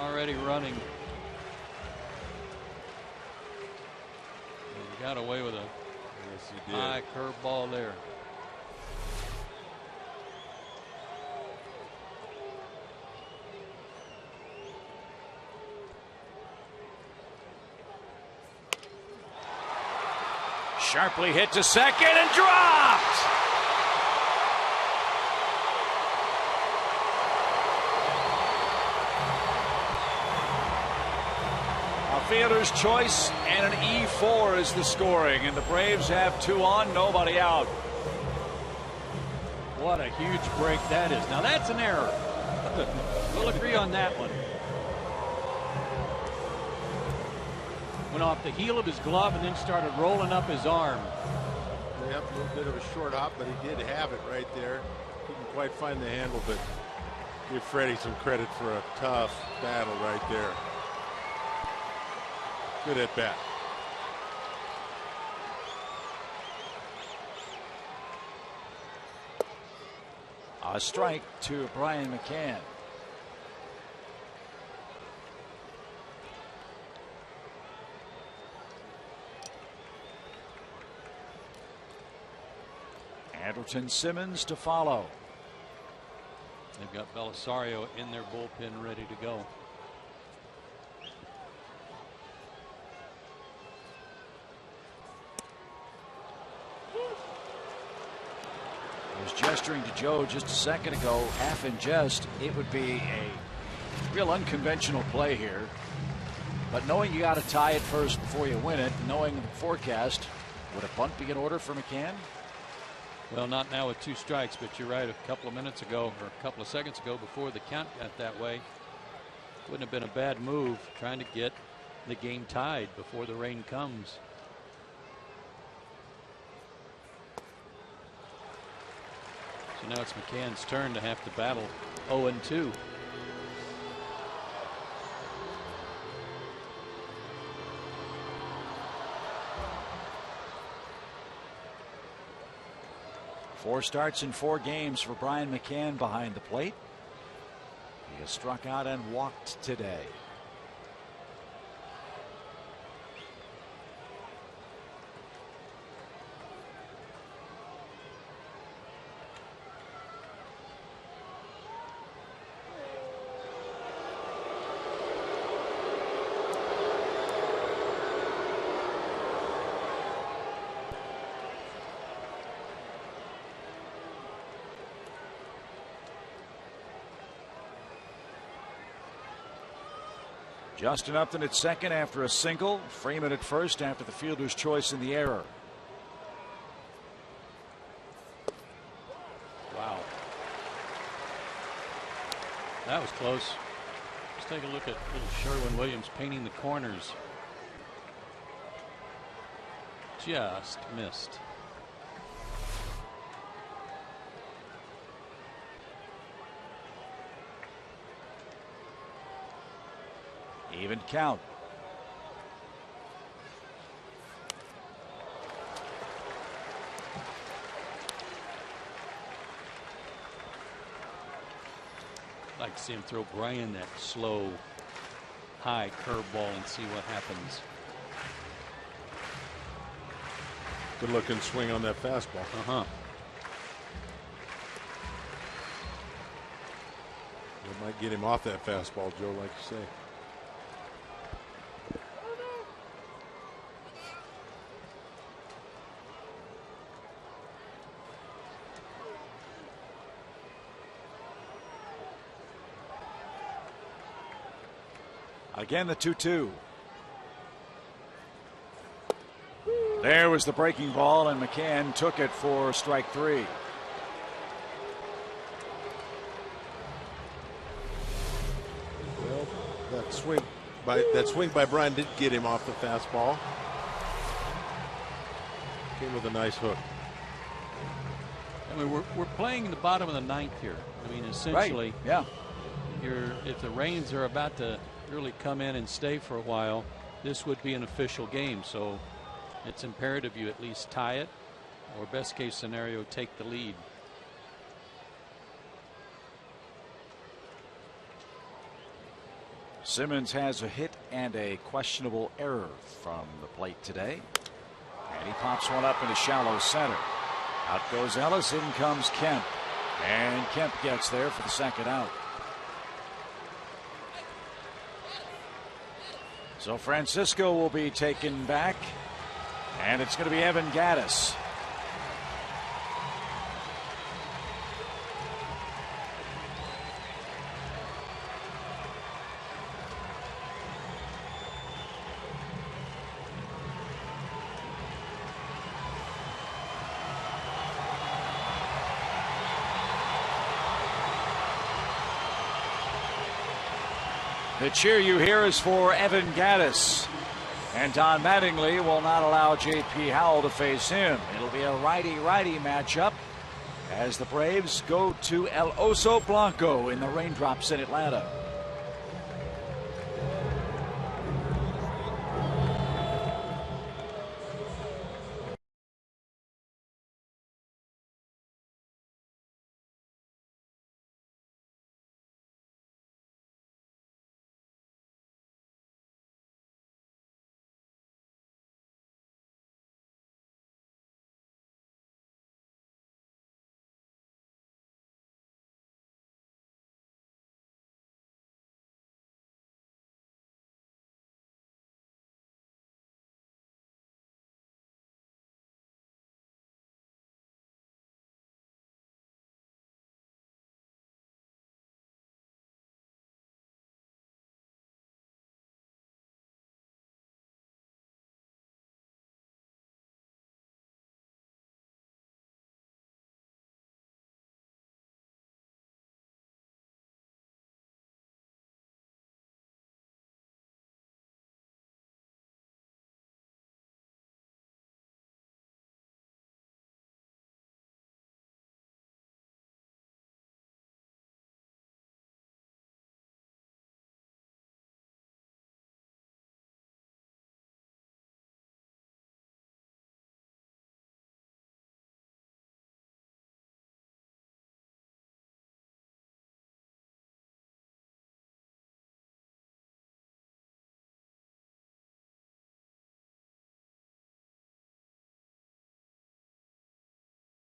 Already running. And he got away with a high curve ball there. Sharply hit to second and dropped. A fielder's choice and an E4 is the scoring, and the Braves have 2 on, nobody out. What a huge break that is. Now that's an error. We'll agree on that one. Went off the heel of his glove and then started rolling up his arm. Yep, a little bit of a short hop, but he did have it right there. Couldn't quite find the handle, but give Freddie some credit for a tough battle right there. Good at bat. A strike to Brian McCann. Anderton Simmons to follow. They've got Belisario in their bullpen ready to go. I was gesturing to Joe just a second ago, half in jest. It would be a real unconventional play here. But knowing you got to tie it first before you win it, knowing the forecast, would a bunt be in order for McCann? Well, not now with 2 strikes, but you're right. A couple of minutes ago, or a couple of seconds ago, before the count got that way, wouldn't have been a bad move trying to get the game tied before the rain comes. So now it's McCann's turn to have to battle 0-2. Four starts in 4 games for Brian McCann behind the plate. He has struck out and walked today. Justin Upton at second after a single. Freeman at first after the fielder's choice in the error. Wow. That was close. Let's take a look at little Sherwin-Williams painting the corners. Just missed. Even count. I'd like to see him throw Brian that slow, high curveball and see what happens. Good looking swing on that fastball. Might get him off that fastball, Joe, like you say. Again, the 2-2. There was the breaking ball, and McCann took it for strike 3. Well, that swing by Brian did get him off the fastball. Came with a nice hook. I mean, we're playing in the bottom of the 9th here. I mean, essentially, right. Yeah. If the rains are about to really come in and stay for a while, this would be an official game. So it's imperative you at least tie it, or best case scenario, take the lead. Simmons has a hit and a questionable error from the plate today. And he pops one up into shallow center. Out goes Ellis, in comes Kemp. And Kemp gets there for the second out. So Francisco will be taken back, and it's going to be Evan Gattis. The cheer you hear is for Evan Gattis. And Don Mattingly will not allow J.P. Howell to face him. It'll be a righty-righty matchup as the Braves go to El Oso Blanco in the raindrops in Atlanta.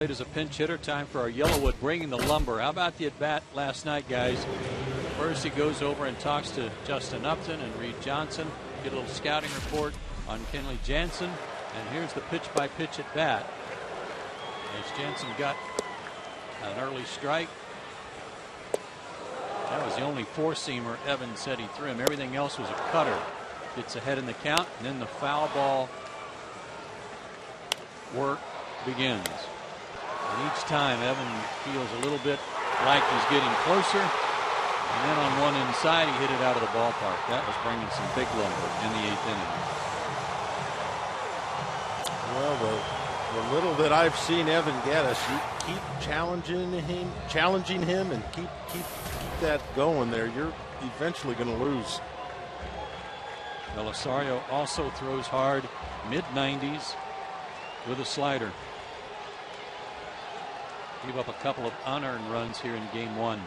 As a pinch hitter, time for our Yellowwood bringing the lumber. How about the at bat last night, guys? First, he goes over and talks to Justin Upton and Reed Johnson. Get a little scouting report on Kenley Jansen. And here's the pitch-by-pitch at bat. As Jansen got an early strike. That was the only four-seamer Evans said he threw him. Everything else was a cutter. Gets ahead in the count, and then the foul ball work begins. And each time Evan feels a little bit like he's getting closer. And then on one inside, he hit it out of the ballpark. That was bringing some big lumber in the 8th inning. Well, the little that I've seen Evan Gattis, you keep challenging him and keep that going there. You're eventually going to lose. Belisario also throws hard, mid-90s with a slider. Gave up a couple of unearned runs here in game 1.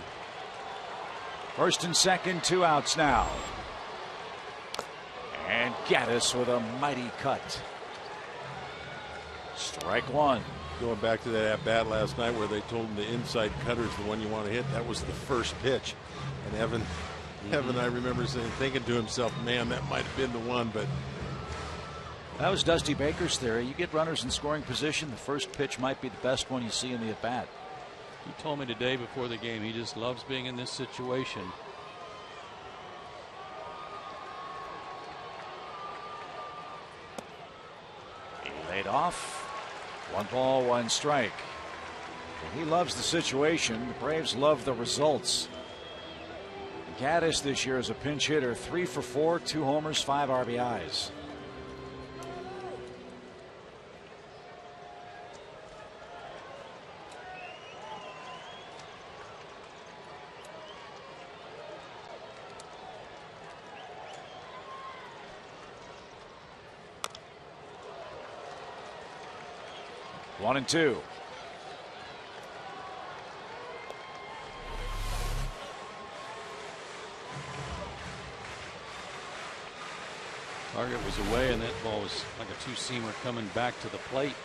First and second, 2 outs now. And Gattis with a mighty cut. Strike 1. going back to that at-bat last night where they told him the inside cutter's the one you want to hit. That was the first pitch. And Evan, I remember thinking to himself, man, that might have been the one, but that was Dusty Baker's theory. You get runners in scoring position, the first pitch might be the best one you see in the at-bat. He told me today before the game he just loves being in this situation. He laid off. 1 ball, 1 strike. He loves the situation. The Braves love the results. Gaddis this year is a pinch hitter, 3 for 4, 2 homers, 5 RBIs. One and two. Target was away, and that ball was like a two-seamer coming back to the plate.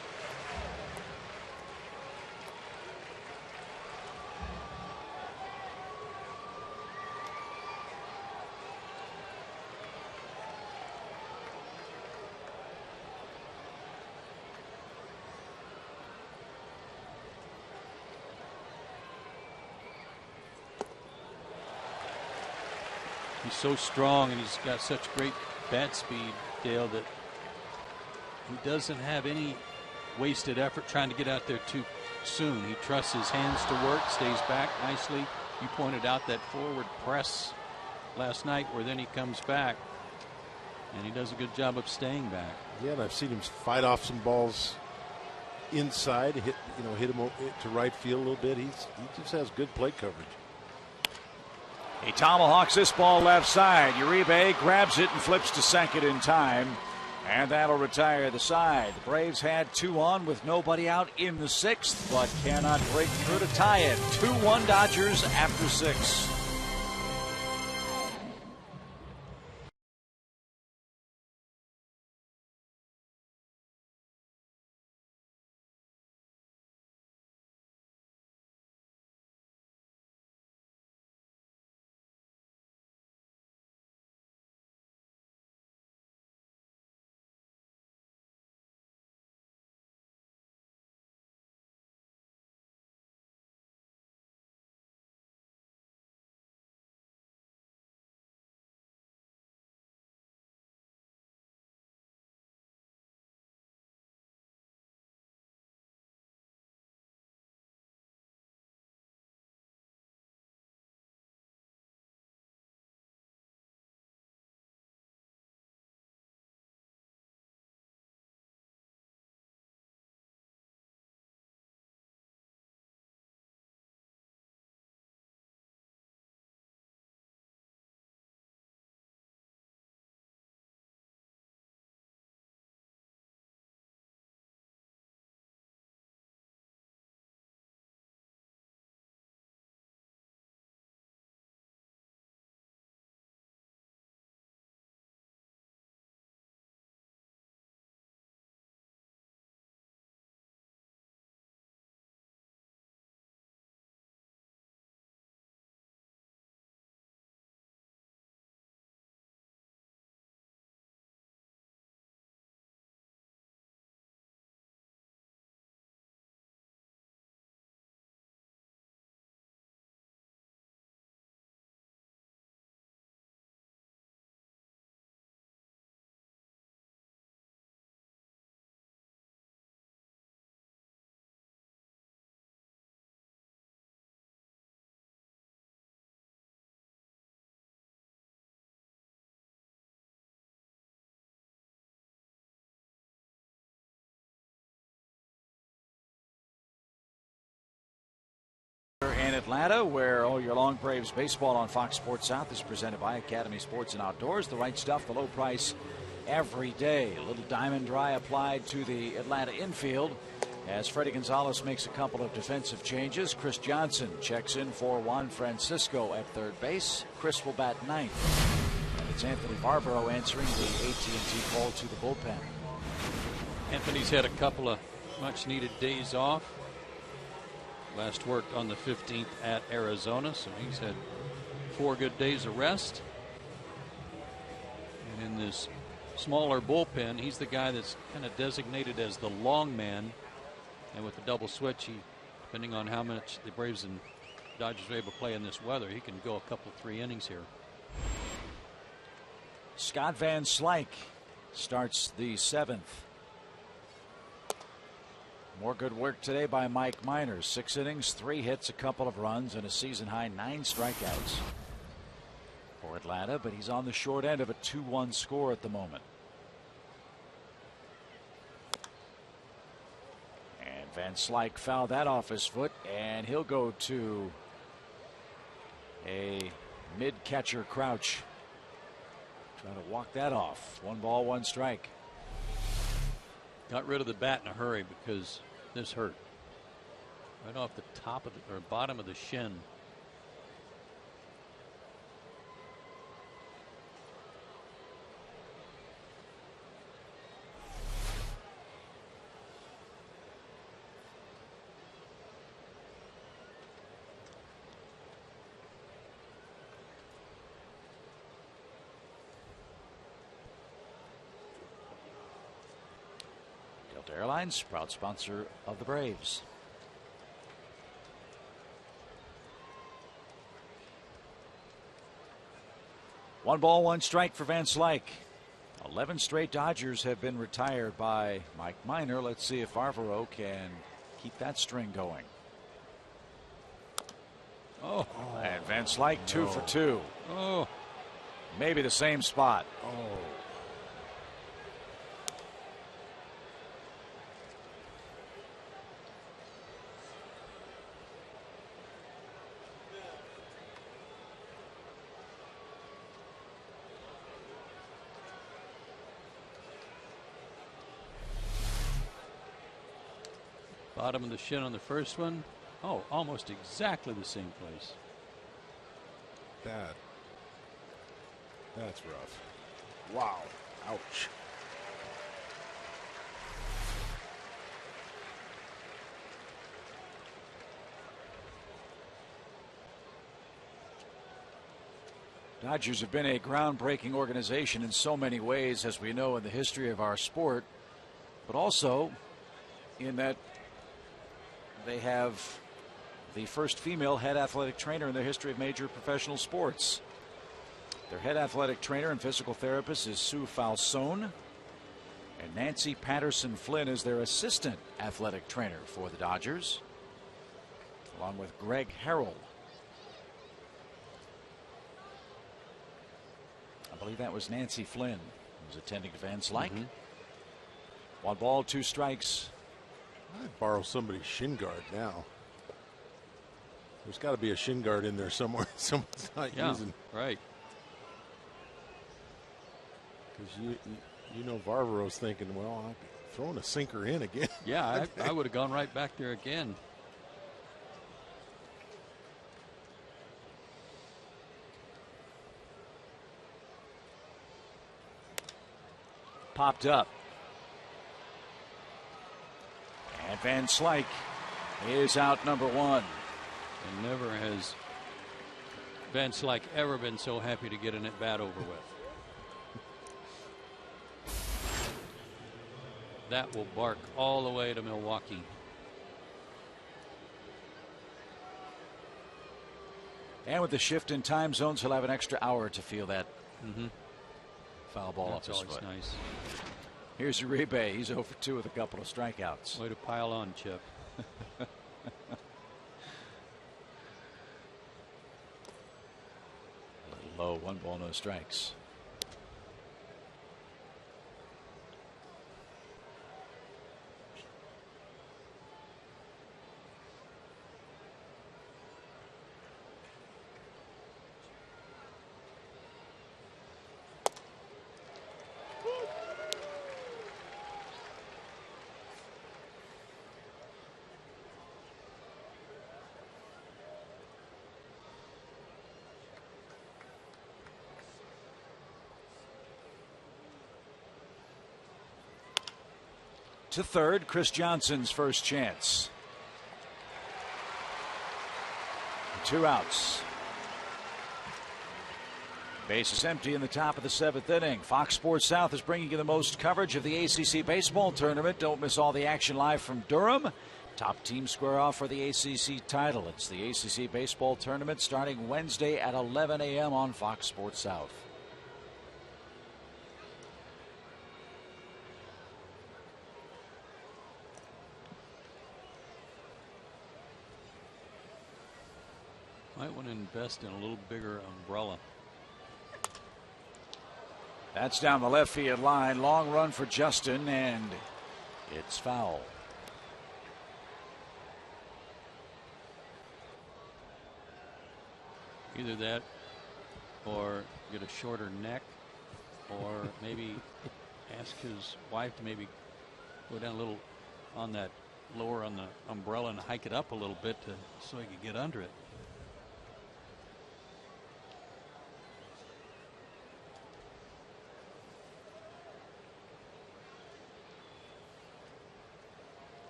He's so strong, and he's got such great bat speed, Dale, that he doesn't have any wasted effort trying to get out there too soon. He trusts his hands to work, stays back nicely. You pointed out that forward press last night where then he comes back, and he does a good job of staying back. Yeah, and I've seen him fight off some balls inside, hit him to right field a little bit. He just has good plate coverage. He tomahawks this ball left side. Uribe grabs it and flips to second in time. And that'll retire the side. The Braves had 2 on with nobody out in the 6th, but cannot break through to tie it. 2-1 Dodgers after 6. In Atlanta, where all your long Braves baseball on Fox Sports South is presented by Academy Sports and Outdoors. The right stuff, the low price every day. A little diamond dry applied to the Atlanta infield as Freddie Gonzalez makes a couple of defensive changes. Chris Johnson checks in for Juan Francisco at third base. Chris will bat ninth. And it's Anthony Barbaro answering the AT&T call to the bullpen. Anthony's had a couple of much needed days off. Last worked on the 15th at Arizona, so he's had 4 good days of rest. And in this smaller bullpen, he's the guy that's kind of designated as the long man. And with the double switch, he, depending on how much the Braves and Dodgers are able to play in this weather, he can go a couple, 3 innings here. Scott Van Slyke starts the 7th. More good work today by Mike Minor. 6 innings, 3 hits, a couple of runs, and a season high 9 strikeouts for Atlanta, but he's on the short end of a 2-1 score at the moment. And Van Slyke fouled that off his foot, and he'll go to a mid-catcher crouch. Trying to walk that off. 1 ball, 1 strike. Got rid of the bat in a hurry because this hurt. Right off the top of the, or bottom of the shin. Delta Airlines, proud sponsor of the Braves. One ball, 1 strike for Van Slyke. 11 straight Dodgers have been retired by Mike Minor. Let's see if Varvaro can keep that string going. Oh, and Van Slyke 2 for 2. Oh, maybe the same spot. Oh. bottom of the shin on the first one. Oh, almost exactly the same place. That's rough. Wow. Ouch. Dodgers have been a groundbreaking organization in so many ways, as we know, in the history of our sport, but also in that they have the first female head athletic trainer in the history of major professional sports. Their head athletic trainer and physical therapist is Sue Falsone, and Nancy Patterson Flynn is their assistant athletic trainer for the Dodgers, along with Greg Harrell. I believe that was Nancy Flynn who was attending to Van Slyke. 1 ball, 2 strikes. I'd borrow somebody's shin guard now. There's got to be a shin guard in there somewhere someone's not using. Right. Because you know Varvaro's thinking, well, I'm throwing a sinker in again. Yeah, I would have gone right back there again. Popped up. And Van Slyke is out number 1. And never has Van Slyke ever been so happy to get an at bat over with. That will bark all the way to Milwaukee. And with the shift in time zones, he'll have an extra hour to feel that foul ball off his That's foot. always nice. Here's Uribe. He's 0 for 2 with a couple of strikeouts. Way to pile on, Chip. A little low, 1 ball, no strikes. to third. Chris Johnson's first chance. 2 outs. Base is empty in the top of the 7th inning. Fox Sports South is bringing you the most coverage of the ACC baseball tournament. Don't miss all the action live from Durham. Top teams square off for the ACC title. It's the ACC baseball tournament starting Wednesday at 11 a.m. on Fox Sports South. Might want to invest in a little bigger umbrella. That's down the left field line. Long run for Justin, and it's foul. Either that or get a shorter neck, or maybe ask his wife to maybe go down a little on that lower on the umbrella and hike it up a little bit so he could get under it.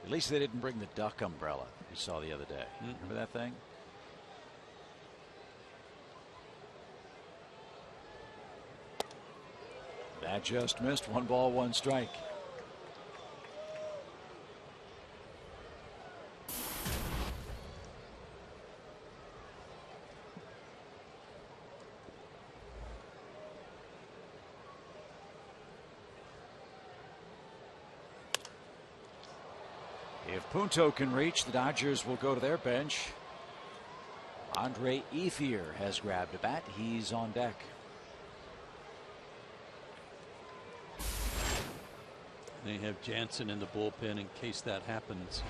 At least they didn't bring the duck umbrella you saw the other day. Remember that thing? That just missed. 1 ball, 1 strike. If Punto can reach, the Dodgers will go to their bench. Andre Ethier has grabbed a bat. He's on deck. They have Jansen in the bullpen in case that happens.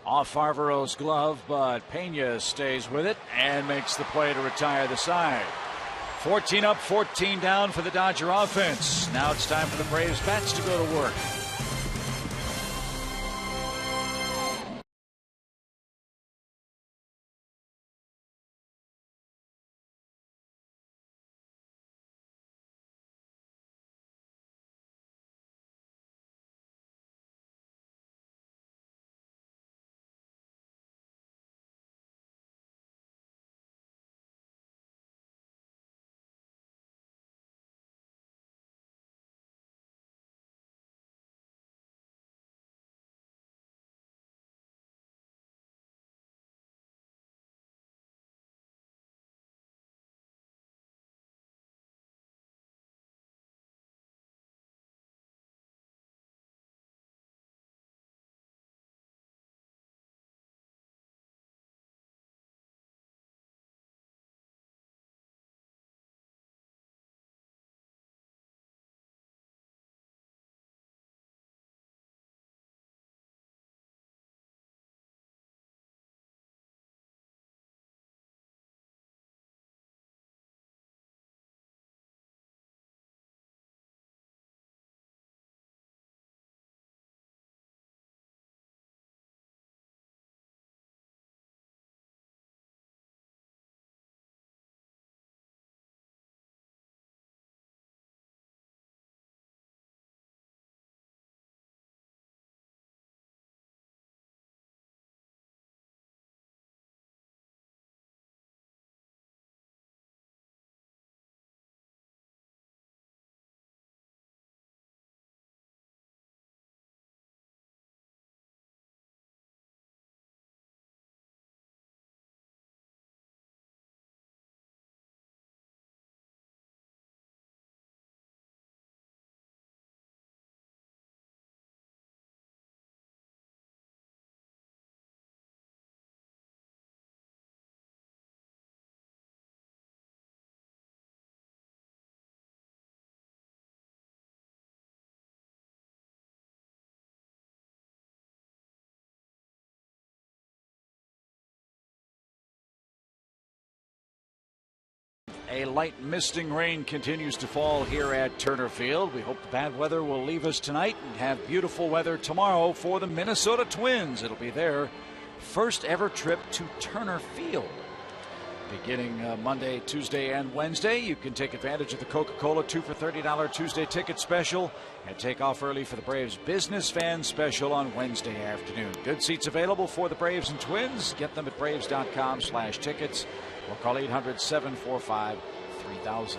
Off Farvaro's glove, but Pena stays with it and makes the play to retire the side. 14 up, 14 down for the Dodger offense. Now it's time for the Braves bats to go to work. A light misting rain continues to fall here at Turner Field. We hope the bad weather will leave us tonight and have beautiful weather tomorrow for the Minnesota Twins. It'll be their first ever trip to Turner Field. Beginning Monday, Tuesday, and Wednesday, you can take advantage of the Coca-Cola 2 for $30 Tuesday ticket special and take off early for the Braves Business Fan special on Wednesday afternoon. Good seats available for the Braves and Twins. Get them at braves.com/tickets or call 800-745-3000.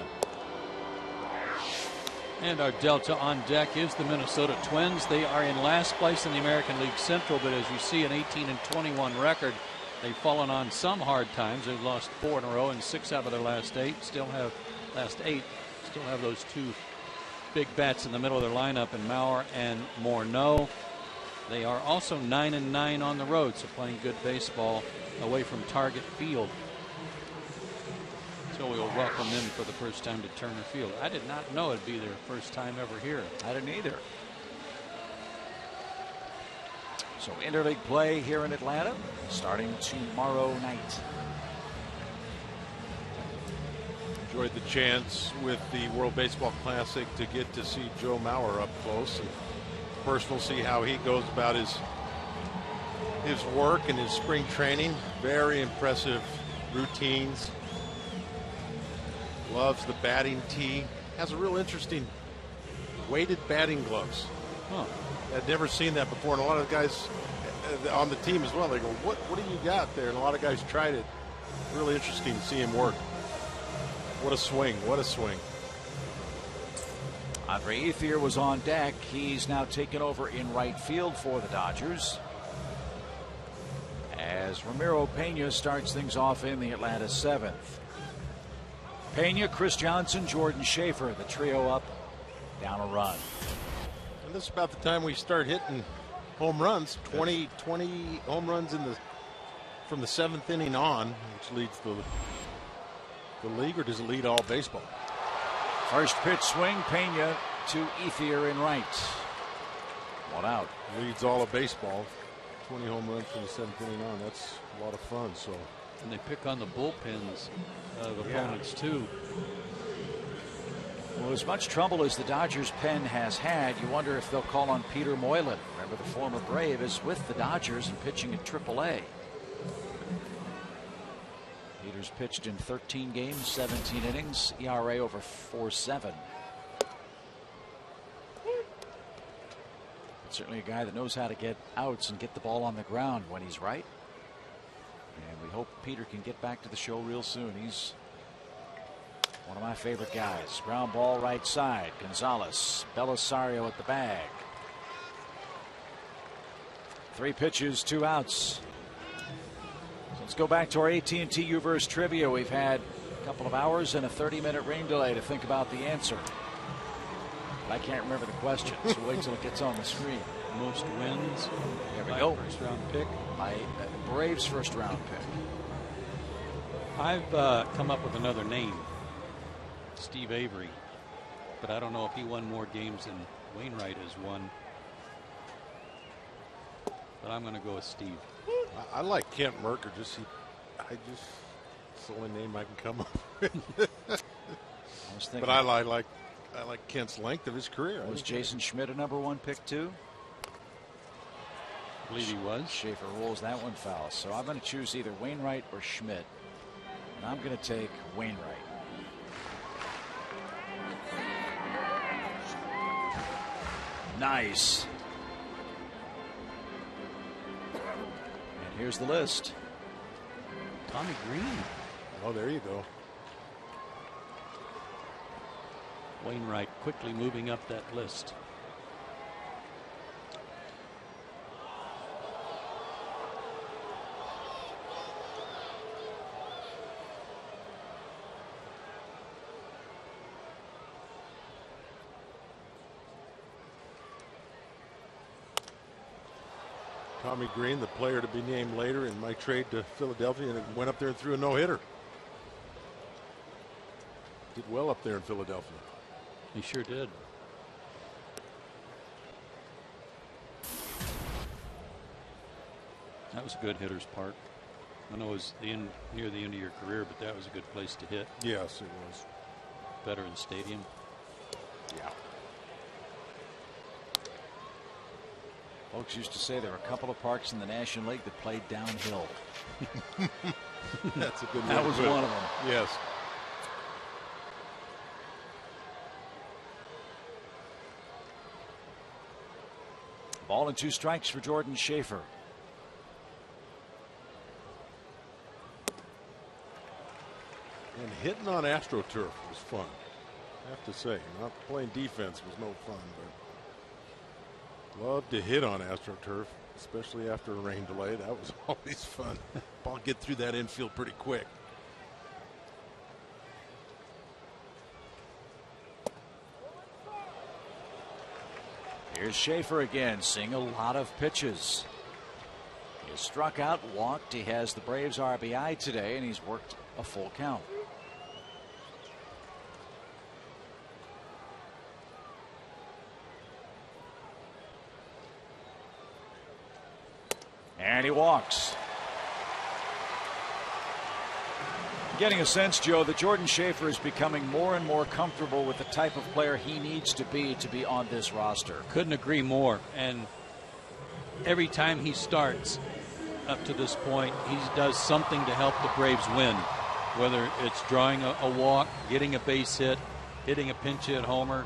And our Delta on deck is the Minnesota Twins. They are in last place in the American League Central, but as you see, an 18-21 record. They've fallen on some hard times. They've lost 4 in a row and 6 out of their last 8. Still have those 2 big bats in the middle of their lineup in Maurer and Morneau. They are also 9-9 on the road, so playing good baseball away from Target Field. So we'll welcome them for the first time to Turner Field. I did not know it'd be their first time ever here. I didn't either. So interleague play here in Atlanta starting tomorrow night. Enjoyed the chance with the World Baseball Classic to get to see Joe Mauer up close and personal, see how he goes about his work and his spring training. Very impressive routines. Loves the batting tee. Has a real interesting weighted batting gloves. Huh. I'd never seen that before, and a lot of guys on the team as well, they go, what do you got there? And a lot of guys tried it. Really interesting to see him work. What a swing. What a swing. Andre Ethier was on deck. He's now taken over in right field for the Dodgers, as Ramiro Pena starts things off in the Atlanta 7th. Pena, Chris Johnson, Jordan Schaefer, the trio up, down a run. And this is about the time we start hitting home runs. 20 home runs from the 7th inning on, which leads the league, or does it lead all baseball? First pitch swing, Pena to Ethier in right. 1 out. Leads all of baseball. 20 home runs from the 7th inning on. That's a lot of fun. So, and they pick on the bullpens of opponents too. Well, as much trouble as the Dodgers pen has had, you wonder if they'll call on Peter Moylan. Remember, the former Brave is with the Dodgers and pitching at AAA. Peter's pitched in 13 games, 17 innings, ERA over 4.7. Certainly a guy that knows how to get outs and get the ball on the ground when he's right. And we hope Peter can get back to the show real soon. He's one of my favorite guys. Ground ball right side. Gonzalez. Belisario at the bag. 3 pitches, 2 outs. So let's go back to our AT&T Uverse trivia. We've had a couple of hours and a 30-minute rain delay to think about the answer. I can't remember the question, so wait till it gets on the screen. Most wins. There we go. First round pick. My Braves first round pick. I've come up with another name. Steve Avery. But I don't know if he won more games than Wainwright has won. But I'm going to go with Steve. I like Kent Mercker. It's the only name I can come up with. But I like Kent's length of his career. Was Jason Schmidt a #1 pick too? I believe he was. Schaefer rolls that one foul. So I'm going to choose either Wainwright or Schmidt. And I'm going to take Wainwright. Nice. And here's the list. Tommy Green. Oh, there you go. Wainwright quickly moving up that list. Tommy Green, the player to be named later in my trade to Philadelphia, and went up there and threw a no-hitter. Did well up there in Philadelphia. He sure did. That was a good hitter's park. I know it was near the end of your career, but that was a good place to hit. Yes, it was. Veterans Stadium. Yeah. Folks used to say there were a couple of parks in the National League that played downhill. That's a good one. That was one of them. Yes. Ball and 2 strikes for Jordan Schaefer. And hitting on AstroTurf was fun. I have to say, not playing defense was no fun, but loved to hit on AstroTurf, especially after a rain delay. That was always fun. Ball get through that infield pretty quick. Here's Schaefer again, seeing a lot of pitches. He has struck out, walked. He has the Braves RBI today, and he's worked a full count. And he walks. Getting a sense, Joe, that Jordan Schaefer is becoming more and more comfortable with the type of player he needs to be on this roster. Couldn't agree more. And every time he starts up to this point, he does something to help the Braves win. Whether it's drawing a walk, getting a base hit, hitting a pinch hit homer,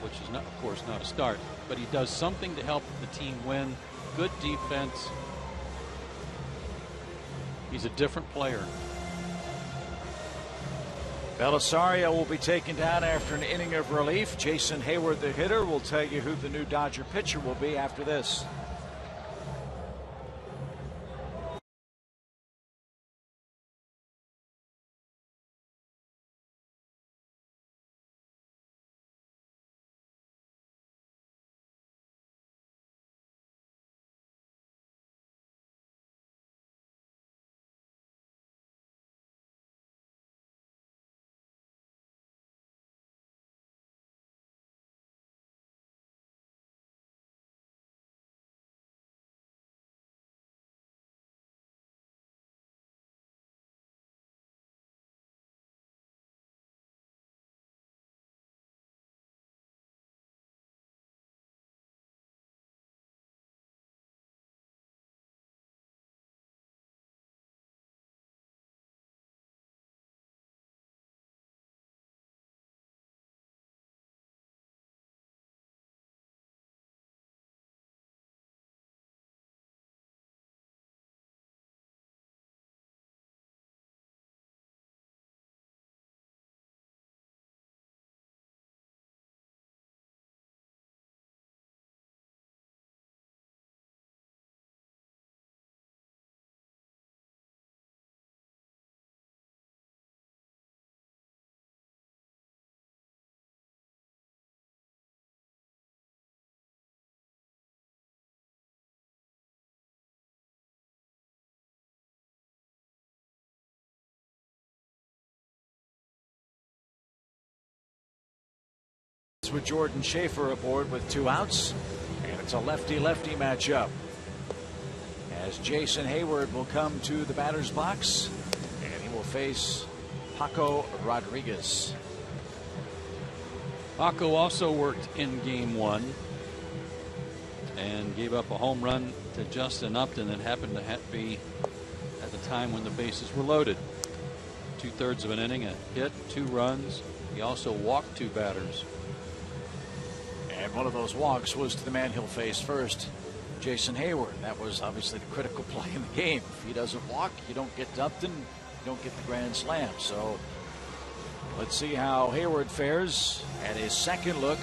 which is not, of course, not a start, but he does something to help the team win. Good defense. He's a different player. Belisario will be taken down after an inning of relief. Jason Hayward, the hitter, will tell you who the new Dodger pitcher will be after this. With Jordan Schaefer aboard with 2 outs, and it's a lefty-lefty matchup as Jason Hayward will come to the batter's box and he will face Paco Rodriguez. Paco also worked in game 1 and gave up a home run to Justin Upton that happened to be at the time when the bases were loaded. 2/3 of an inning, a hit, 2 runs. He also walked 2 batters. And one of those walks was to the man he'll face first, Jason Hayward. That was obviously the critical play in the game. If he doesn't walk, you don't get Upton, you don't get the grand slam. So let's see how Hayward fares at his second look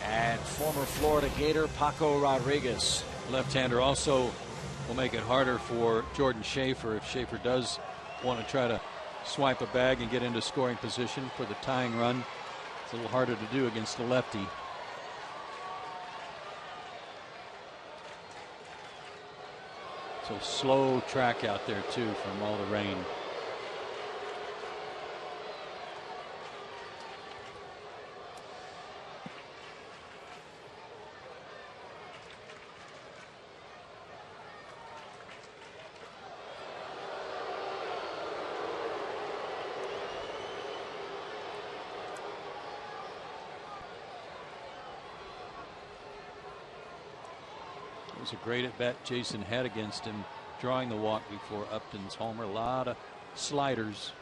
at former Florida Gator Paco Rodriguez. Left-hander also will make it harder for Jordan Schaefer if Schaefer does want to try to swipe a bag and get into scoring position for the tying run. It's a little harder to do against the lefty. So slow track out there too from all the rain. was a great at bat Jason had against him, drawing the walk before Upton's homer. A lot of sliders.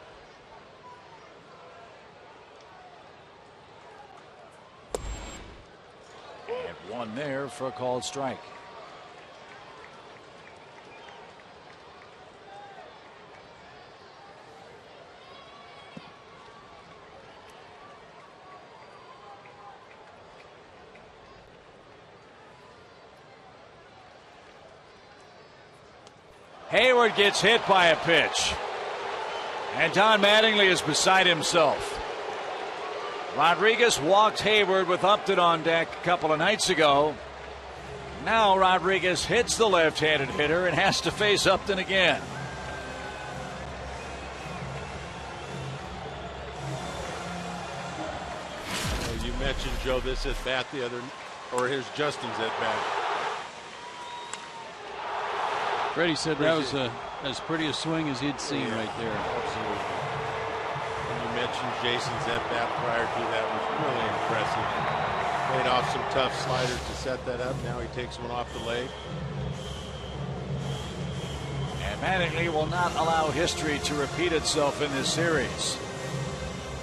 And one there for a called strike. Hayward gets hit by a pitch. And Don Mattingly is beside himself. Rodriguez walked Hayward with Upton on deck a couple of nights ago. Now Rodriguez hits the left-handed hitter and has to face Upton again. You mentioned, Joe, this at bat the other, or here's Justin's at bat. Freddie said that was as pretty a swing as he'd seen right there. Absolutely. And you mentioned Jason's at bat prior to that was really impressive. Played off some tough sliders to set that up. Now he takes one off the leg. And Mattingly will not allow history to repeat itself in this series.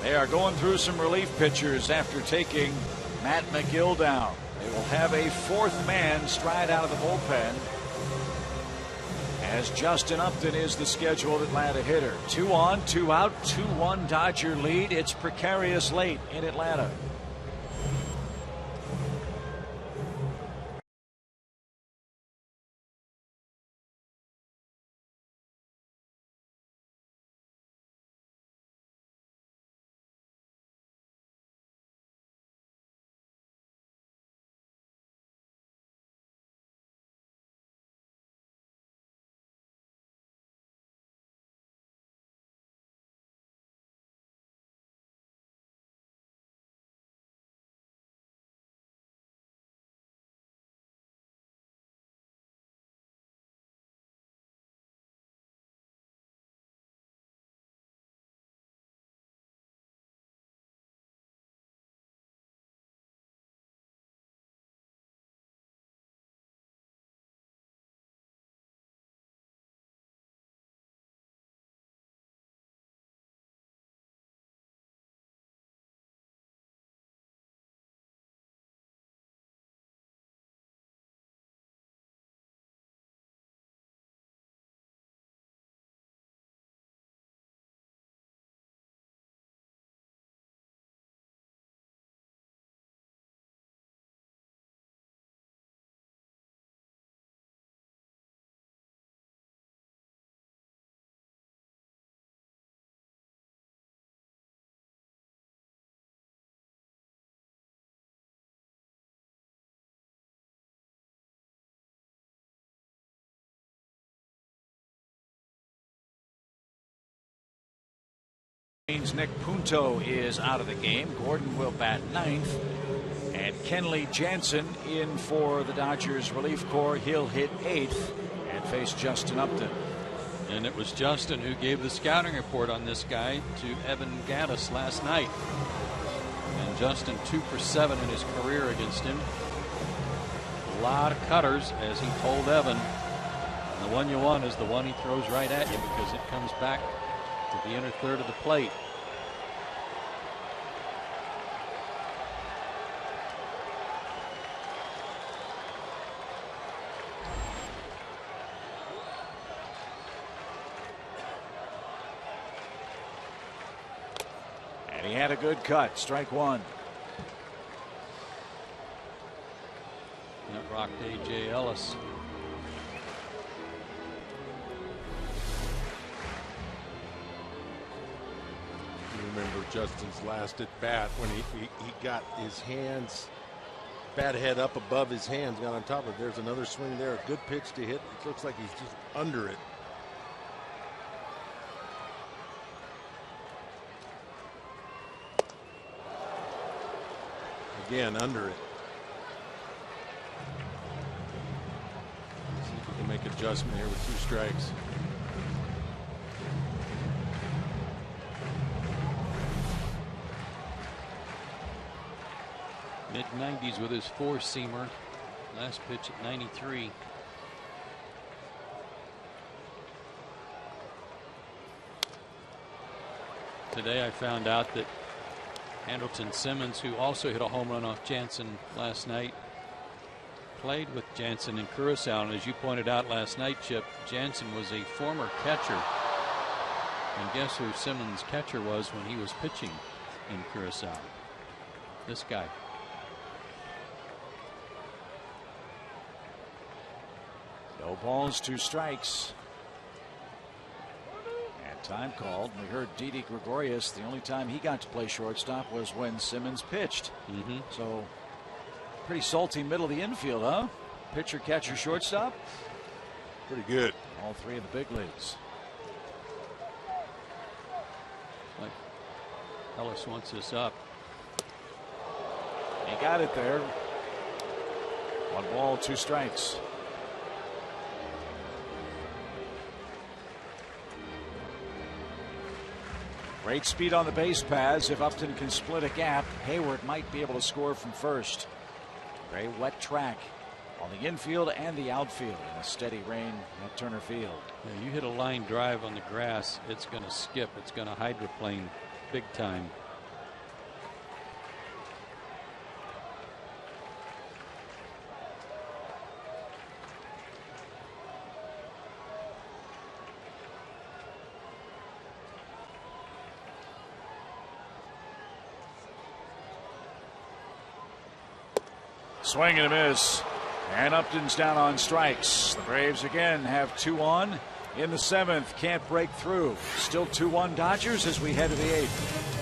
They are going through some relief pitchers after taking Matt McGill down. They will have a fourth man stride out of the bullpen, as Justin Upton is the scheduled Atlanta hitter. 2 on, 2 out, 2-1 Dodger lead. It's precarious late in Atlanta. Nick Punto is out of the game. Gordon will bat ninth. And Kenley Jansen in for the Dodgers relief corps. He'll hit eighth and face Justin Upton. And it was Justin who gave the scouting report on this guy to Evan Gattis last night. And Justin 2 for 7 in his career against him. A lot of cutters, as he told Evan. And the one you want is the one he throws right at you, because it comes back to the inner third of the plate. And he had a good cut. Strike one. That rocked A.J. Ellis. Remember Justin's last at bat when he got his hands, bat head up above his hands, got on top of it. There's another swing there, a good pitch to hit. It looks like he's just under it. Again, under it. See if we can make adjustment here with 2 strikes. Mid-90s with his 4-seamer. Last pitch at 93. Today I found out that Andrelton Simmons, who also hit a home run off Jansen last night, played with Jansen in Curacao. And as you pointed out last night, Chip, Jansen was a former catcher. And guess who Simmons' catcher was when he was pitching in Curacao? This guy. No balls, 2 strikes. And time called. We heard Didi Gregorius. The only time he got to play shortstop was when Simmons pitched. So pretty salty middle of the infield, huh? Pitcher, catcher, shortstop. Pretty good. All 3 in the big leagues. Like Ellis wants this up. He got it there. 1 ball, 2 strikes. Great speed on the base paths. If Upton can split a gap, Hayward might be able to score from first. Very wet track on the infield and the outfield in a steady rain at Turner Field. Yeah, you hit a line drive on the grass, it's going to skip. It's going to hydroplane big time. Swing and a miss. And Upton's down on strikes. The Braves again have 2 on in the 7th. Can't break through. Still 2-1 Dodgers as we head to the 8th.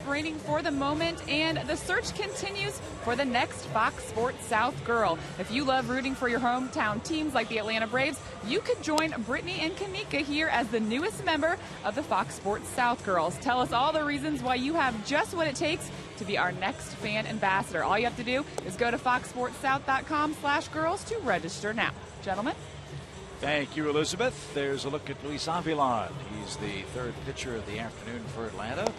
Waiting for the moment, and the search continues for the next Fox Sports South girl. If you love rooting for your hometown teams like the Atlanta Braves, you could join Brittany and Kamika here as the newest member of the Fox Sports South girls. Tell us all the reasons why you have just what it takes to be our next fan ambassador. All you have to do is go to foxsportssouth.com/girls to register now. Gentlemen. Thank you, Elizabeth. There's a look at Luis Avilan. He's the 3rd pitcher of the afternoon for Atlanta.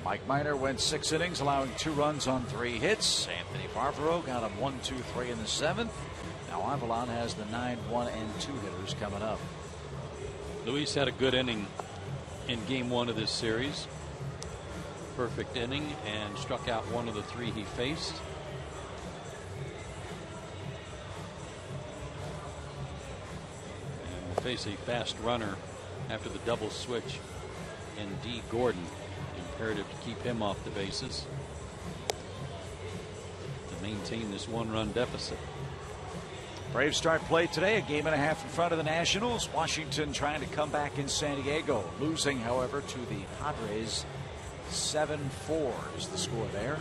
Mike Minor went 6 innings, allowing 2 runs on 3 hits. Anthony Barbaro got him 1, 2, 3 in the 7th. Now Avilan has the 9, 1, and 2 hitters coming up. Luis had a good inning in game 1 of this series. Perfect inning, and struck out 1 of the 3 he faced. And will face a fast runner after the double switch and D. Gordon. Imperative to keep him off the bases to maintain this one-run deficit. Braves start play today, a game and a half in front of the Nationals. Washington trying to come back in San Diego, losing, however, to the Padres 7-4 is the score there.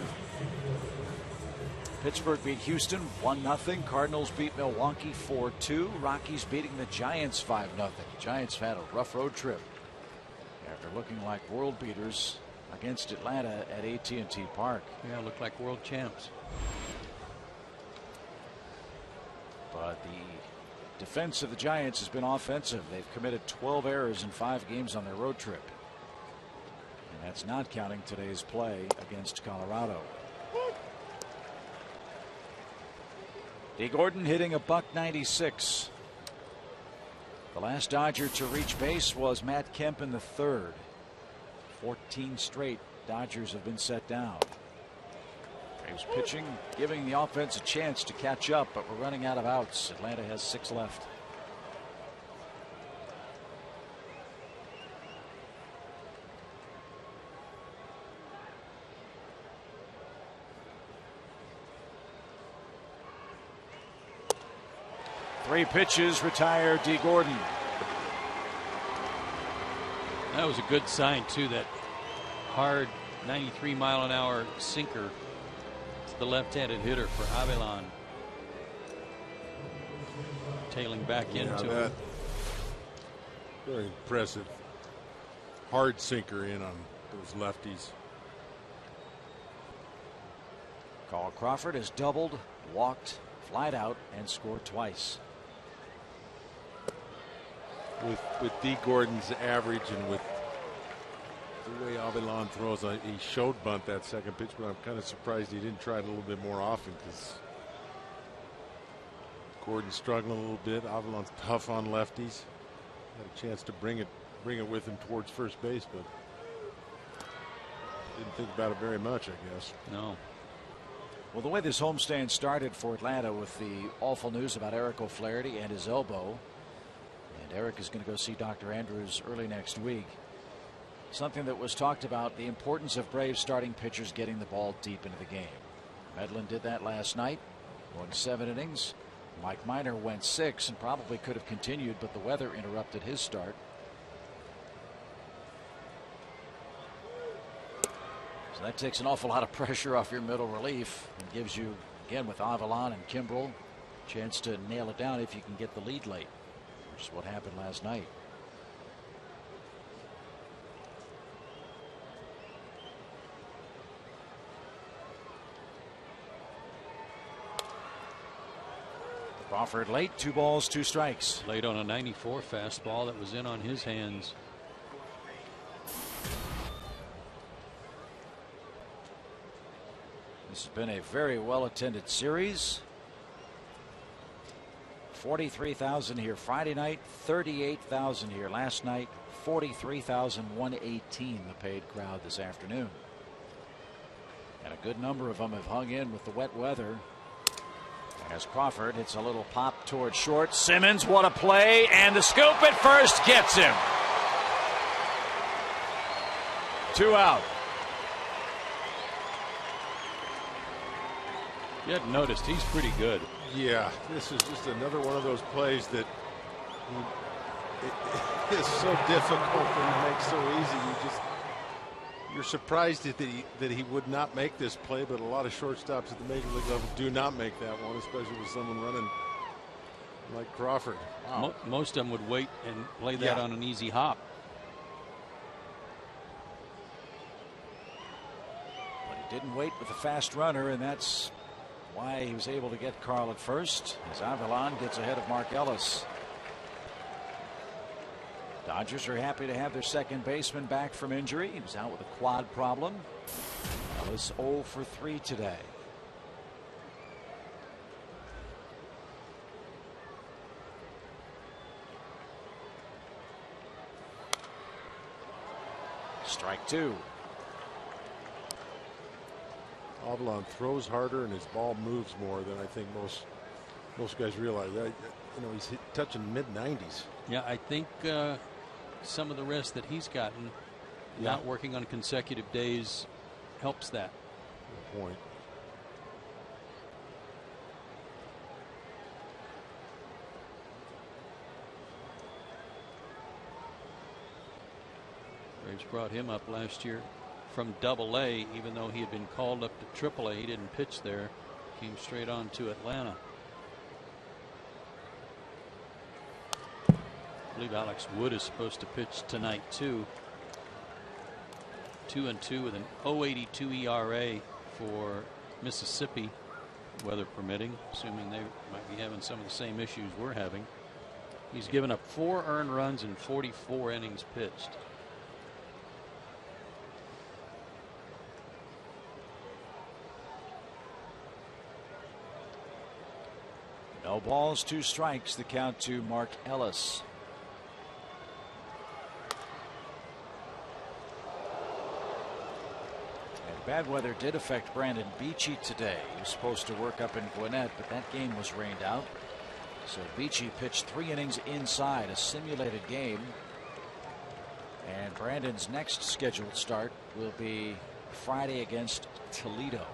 Pittsburgh beat Houston 1-0. Cardinals beat Milwaukee 4-2. Rockies beating the Giants 5-0. Giants had a rough road trip after looking like world beaters against Atlanta at AT&T Park. Yeah, looked like world champs. But the defense of the Giants has been offensive. They've committed 12 errors in 5 games on their road trip. And that's not counting today's play against Colorado. D. Gordon hitting a .196. The last Dodger to reach base was Matt Kemp in the 3rd. 14 straight Dodgers have been set down. Braves pitching, giving the offense a chance to catch up, but we're running out of outs. Atlanta has 6 left. Three pitches retire D. Gordon. That was a good sign too. That hard 93-mile-an-hour sinker to the left-handed hitter for Avilan. Tailing back into that. Very impressive. Hard sinker in on those lefties. Carl Crawford has doubled, walked, flied out, and scored twice. With D. Gordon's average and with the way Avilan throws, he showed bunt that second pitch, but I'm kind of surprised he didn't try it a little bit more often because Gordon's struggling a little bit. Avilan's tough on lefties. Had a chance to bring it with him towards first base, but didn't think about it very much, I guess. No. Well, the way this homestand started for Atlanta with the awful news about Eric O'Flaherty and his elbow, and Eric is going to go see Dr. Andrews early next week. Something that was talked about, the importance of Braves starting pitchers getting the ball deep into the game. Medlin did that last night, going 7 innings. Mike Minor went 6 and probably could have continued, but the weather interrupted his start. So that takes an awful lot of pressure off your middle relief and gives you, again with Avilan and Kimbrel, a chance to nail it down if you can get the lead late, which is what happened last night. Crawford late, 2 balls, 2 strikes. Late on a 94 fastball that was in on his hands. This has been a very well attended series. 43,000 here Friday night, 38,000 here last night, 43,118 the paid crowd this afternoon. And a good number of them have hung in with the wet weather. As Crawford hits a little pop toward short. Simmons, what a play, and the scoop at first gets him. 2 out. You hadn't noticed, he's pretty good. Yeah, this is just another one of those plays that is so difficult and makes so easy. You're surprised that he would not make this play, but a lot of shortstops at the major league level do not make that one, especially with someone running like Crawford. Wow. Most of them would wait and play that on an easy hop. But he didn't wait with a fast runner, and that's why he was able to get Carl at first, as Avilan gets ahead of Mark Ellis. Dodgers are happy to have their second baseman back from injury. He was out with a quad problem. Ellis 0 for 3 today. Strike 2. Avilan throws harder and his ball moves more than I think most guys realize. He's touching mid-90s. Yeah, I think some of the rest that he's gotten Not working on consecutive days helps that. Good point. Braves brought him up last year from Double-A, even though he had been called up to Triple-A. He didn't pitch there. Came straight on to Atlanta. I believe Alex Wood is supposed to pitch tonight too. 2-2 with an 0.82 ERA for Mississippi, weather permitting, assuming they might be having some of the same issues we're having. He's given up 4 earned runs in 44 innings pitched. No balls, 2 strikes. The count to Mark Ellis. And bad weather did affect Brandon Beachy today. He was supposed to work up in Gwinnett, but that game was rained out. So Beachy pitched 3 innings inside, a simulated game. And Brandon's next scheduled start will be Friday against Toledo.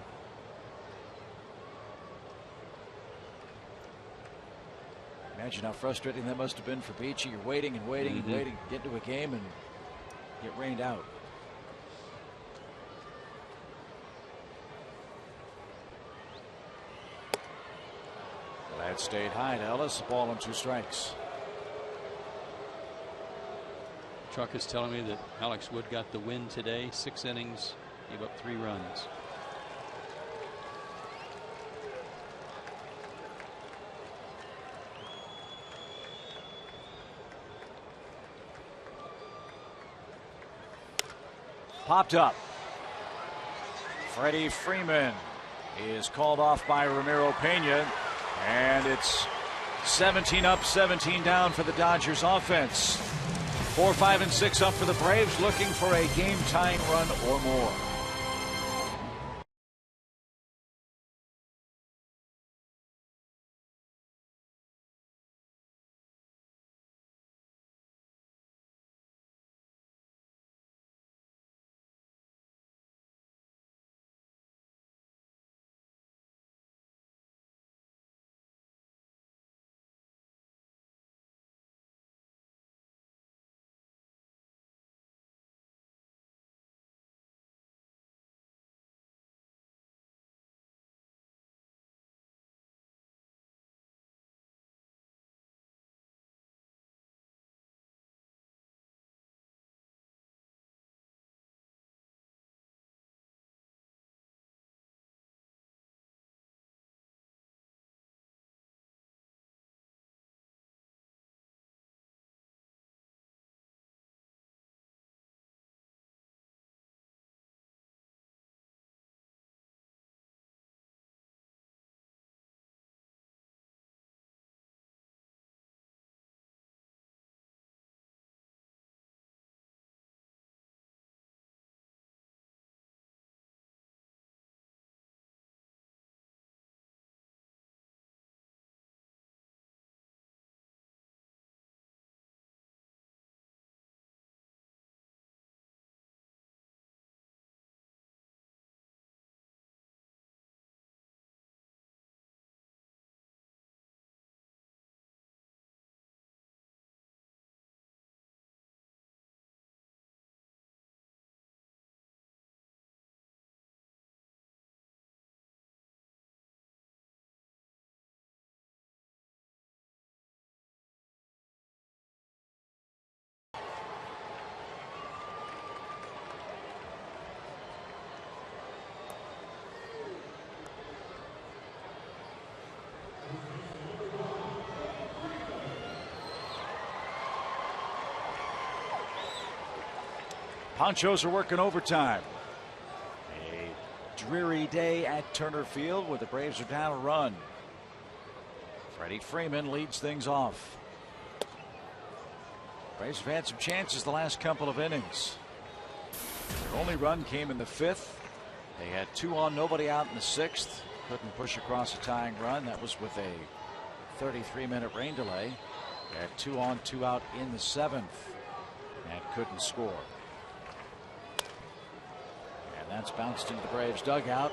Imagine how frustrating that must have been for Beachy. You're waiting and waiting and waiting to get to a game and get rained out. Well, that stayed high to Ellis. A ball and 2 strikes. Truck is telling me that Alex Wood got the win today. 6 innings, gave up 3 runs. Popped up. Freddie Freeman is called off by Ramiro Pena, and it's 17 up, 17 down for the Dodgers offense. 4, 5, and 6 up for the Braves, looking for a game-tying run or more. Ponchos are working overtime. A dreary day at Turner Field where the Braves are down a run. Freddie Freeman leads things off. Braves have had some chances the last couple of innings. Their only run came in the 5th. They had 2 on, nobody out in the 6th. Couldn't push across a tying run. That was with a 33-minute rain delay. They had 2 on, 2 out in the 7th and couldn't score. That's bounced into the Braves dugout,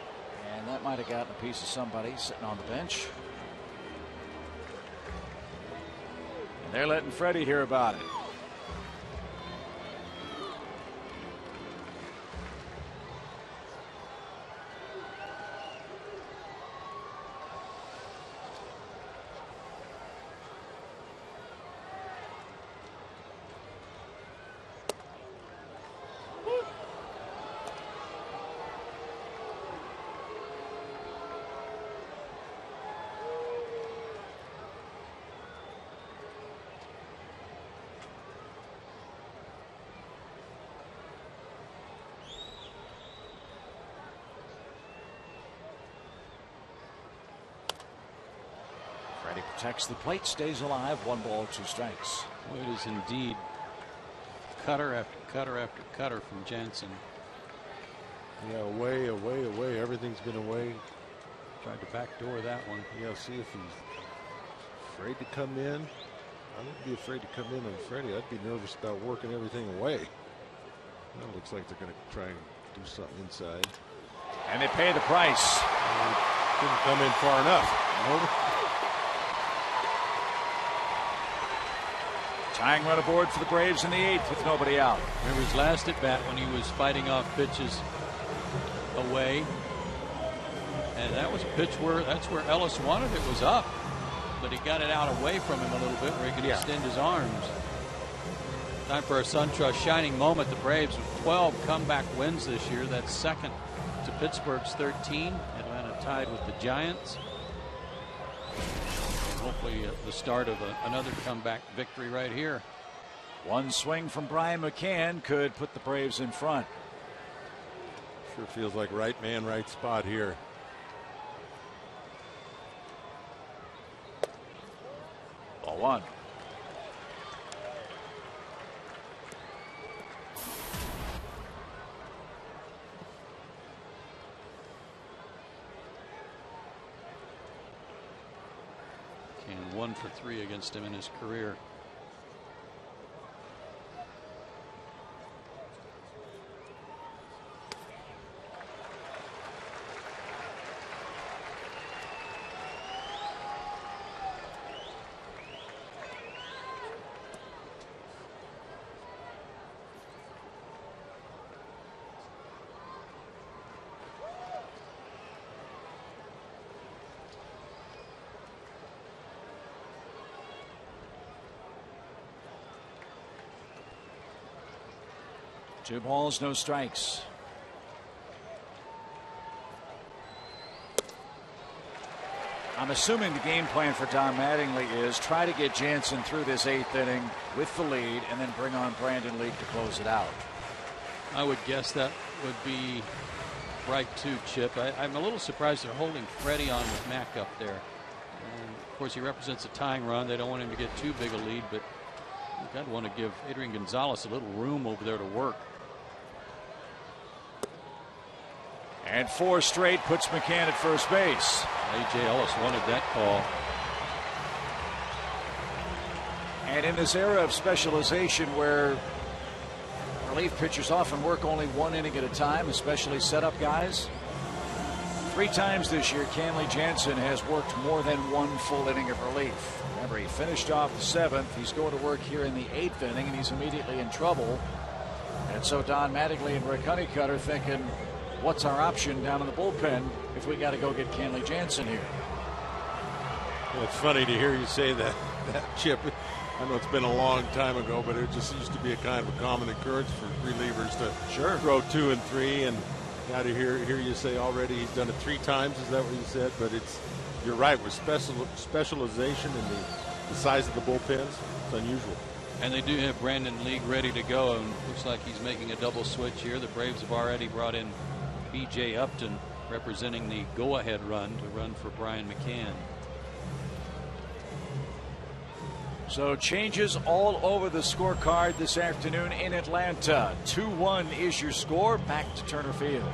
and that might have gotten a piece of somebody sitting on the bench. And they're letting Freddie hear about it. Freddie protects the plate, stays alive. 1 ball, 2 strikes. Well, it is indeed cutter after cutter after cutter from Jansen. Yeah, away, away, away. Everything's been away. Tried to backdoor that one. Yeah, see if he's afraid to come in. I wouldn't be afraid to come in on Freddie. I'd be nervous about working everything away. Well, it looks like they're going to try and do something inside. And they pay the price. Didn't come in far enough. Nope. Tying run aboard for the Braves in the 8th with nobody out. Remember his last at bat when he was fighting off pitches away. And that was a pitch that's where Ellis wanted it, was up. But he got it out away from him a little bit where he could extend his arms. Time for a SunTrust shining moment. The Braves with 12 comeback wins this year. That's second to Pittsburgh's 13. Atlanta tied with the Giants. And hopefully the start of another comeback victory right here. One swing from Brian McCann could put the Braves in front. Sure feels like right man, right spot here. Ball 1. And 1 for 3 against him in his career. Two balls, no strikes. I'm assuming the game plan for Don Mattingly is try to get Jansen through this 8th inning with the lead and then bring on Brandon League to close it out. I would guess that would be right too, Chip. I'm a little surprised they're holding Freddie on with Mack up there. And of course, he represents a tying run. They don't want him to get too big a lead, but I'd want to give Adrian Gonzalez a little room over there to work. And 4 straight puts McCann at first base. A.J. Ellis wanted that call. And in this era of specialization where relief pitchers often work only 1 inning at a time, especially setup guys, 3 times this year Kenley Jansen has worked more than 1 full inning of relief. Remember, he finished off the 7th. He's going to work here in the 8th inning, and he's immediately in trouble. And so Don Mattingly and Rick Honeycutt are thinking, what's our option down in the bullpen if we got to go get Kenley Jansen here? Well, it's funny to hear you say that, Chip. I know it's been a long time ago, but it just used to be a kind of a common occurrence for relievers to throw 2 and 3. And now to hear you say already he's done it 3 times. Is that what you said? But you're right, with specialization and the size of the bullpens, it's unusual. And they do have Brandon League ready to go, and looks like he's making a double switch here. The Braves have already brought in B.J. Upton representing the go-ahead run to run for Brian McCann. So changes all over the scorecard this afternoon in Atlanta. 2-1 is your score. Back to Turner Field.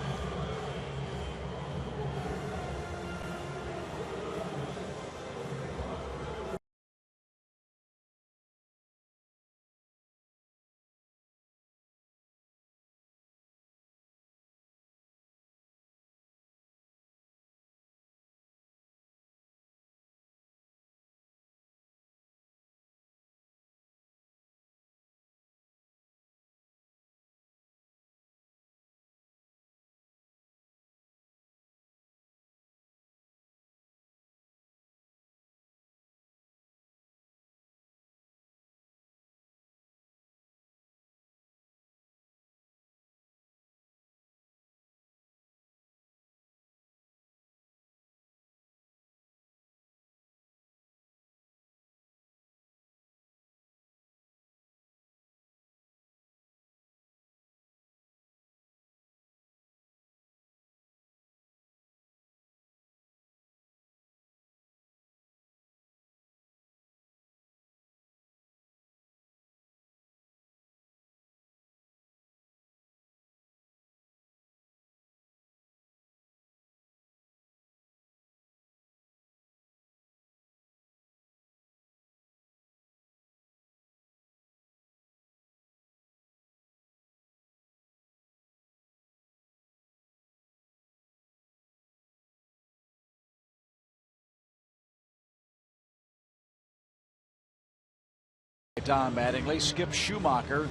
Don Mattingly. Skip Schumacher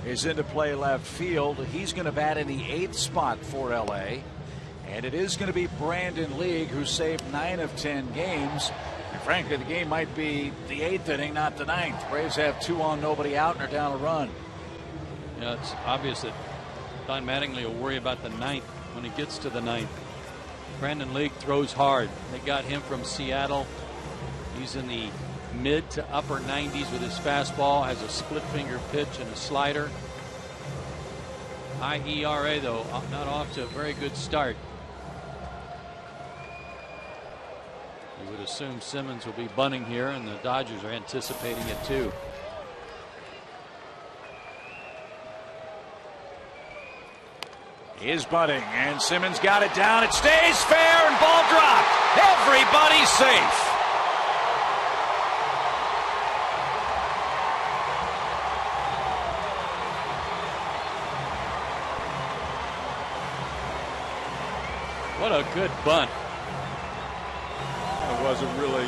is into play left field. He's going to bat in the 8th spot for LA. And it is going to be Brandon League, who saved 9 of 10 games. And frankly, the game might be the 8th inning, not the 9th. Braves have 2 on, nobody out, and are down a run. Yeah, it's obvious that Don Mattingly will worry about the 9th when he gets to the 9th. Brandon League throws hard. They got him from Seattle. He's in the mid to upper 90s with his fastball, has a split finger pitch and a slider. High ERA, though, not off to a very good start. You would assume Simmons will be bunting here, and the Dodgers are anticipating it too. Is bunting, and Simmons got it down. It stays fair, and ball dropped. Everybody's safe. What a good bunt. It was a really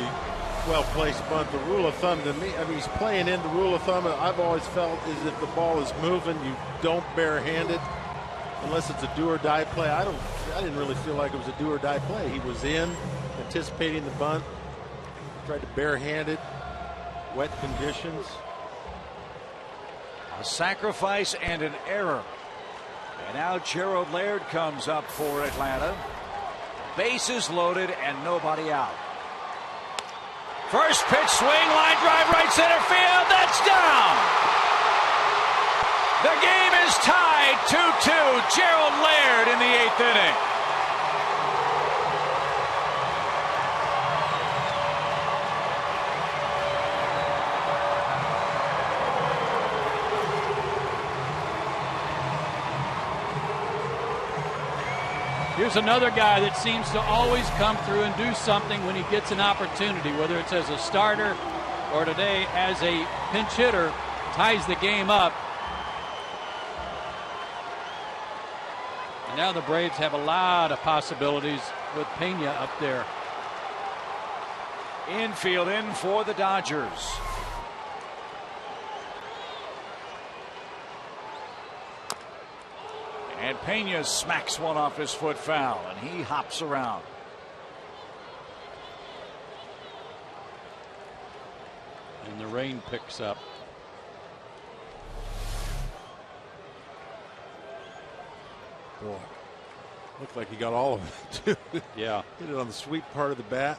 well-placed bunt. The rule of thumb to me, I mean, he's playing in the rule of thumb. I've always felt is if the ball is moving, you don't barehand it unless it's a do-or-die play. I didn't really feel like it was a do-or-die play. He was in, anticipating the bunt, tried to barehand it, wet conditions. A sacrifice and an error. And now Gerald Laird comes up for Atlanta. Bases loaded and nobody out. First pitch swing, line drive, right center field. That's down. The game is tied 2-2. Gerald Laird in the 8th inning. Here's another guy that seems to always come through and do something when he gets an opportunity, whether it's as a starter or today as a pinch hitter, ties the game up. And now the Braves have a lot of possibilities with Pena up there. Infield in for the Dodgers. And Pena smacks one off his foot foul, and he hops around. And the rain picks up. Boy, looked like he got all of it, too. Yeah. Hit it on the sweet part of the bat.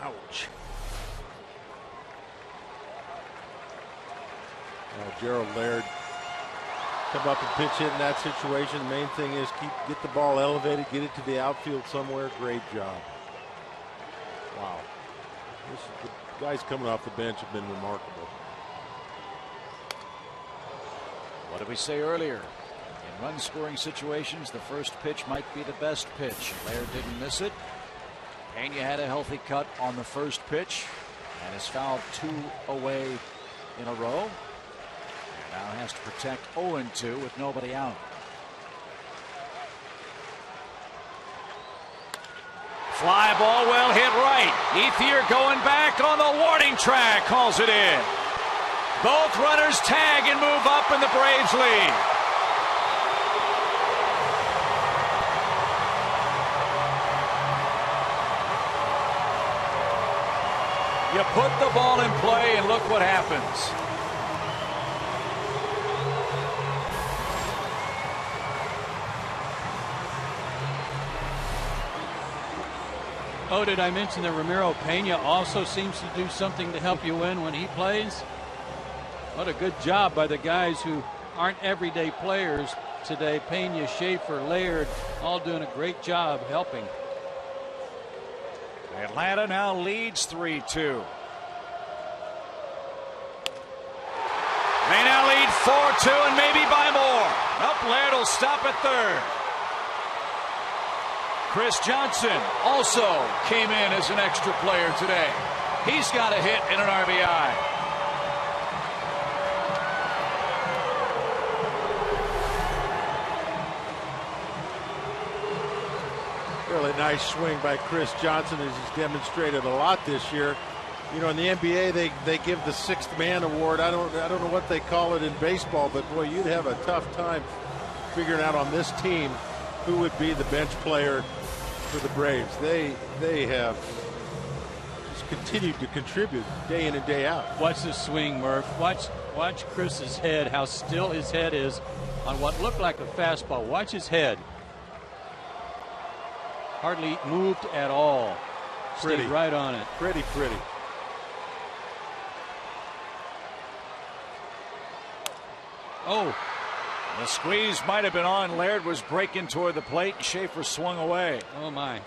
Ouch. Gerald Laird come up and pitch hit in that situation. The main thing is get the ball elevated, get it to the outfield somewhere. Great job. Wow. The guys coming off the bench have been remarkable. What did we say earlier? In run scoring situations, the first pitch might be the best pitch. Laird didn't miss it. Pena had a healthy cut on the first pitch and has fouled 2 away in a row. Now has to protect 0-2 with nobody out. Fly ball well hit right. Ethier going back on the warning track, calls it in. Both runners tag and move up, and the Braves lead. You put the ball in play and look what happens. Oh, did I mention that Ramiro Pena also seems to do something to help you win when he plays? What a good job by the guys who aren't everyday players today. Pena, Schaefer, Laird, all doing a great job helping. Atlanta now leads 3-2. They now lead 4-2 and maybe by more. Up, Laird will stop at third. Chris Johnson also came in as an extra player today. He's got a hit and an RBI. Really nice swing by Chris Johnson, as he's demonstrated a lot this year. You know, in the NBA, they give the sixth man award. I don't know what they call it in baseball, but boy, you'd have a tough time figuring out on this team who would be the bench player for the Braves. They have just continued to contribute day in and day out. Watch the swing, Murph. Watch Chris's head, how still his head is on what looked like a fastball. Watch his head. Hardly moved at all. Pretty. Stayed right on it. Pretty. Oh, The squeeze might have been on. Laird was breaking toward the plate. Schaefer swung away. oh my.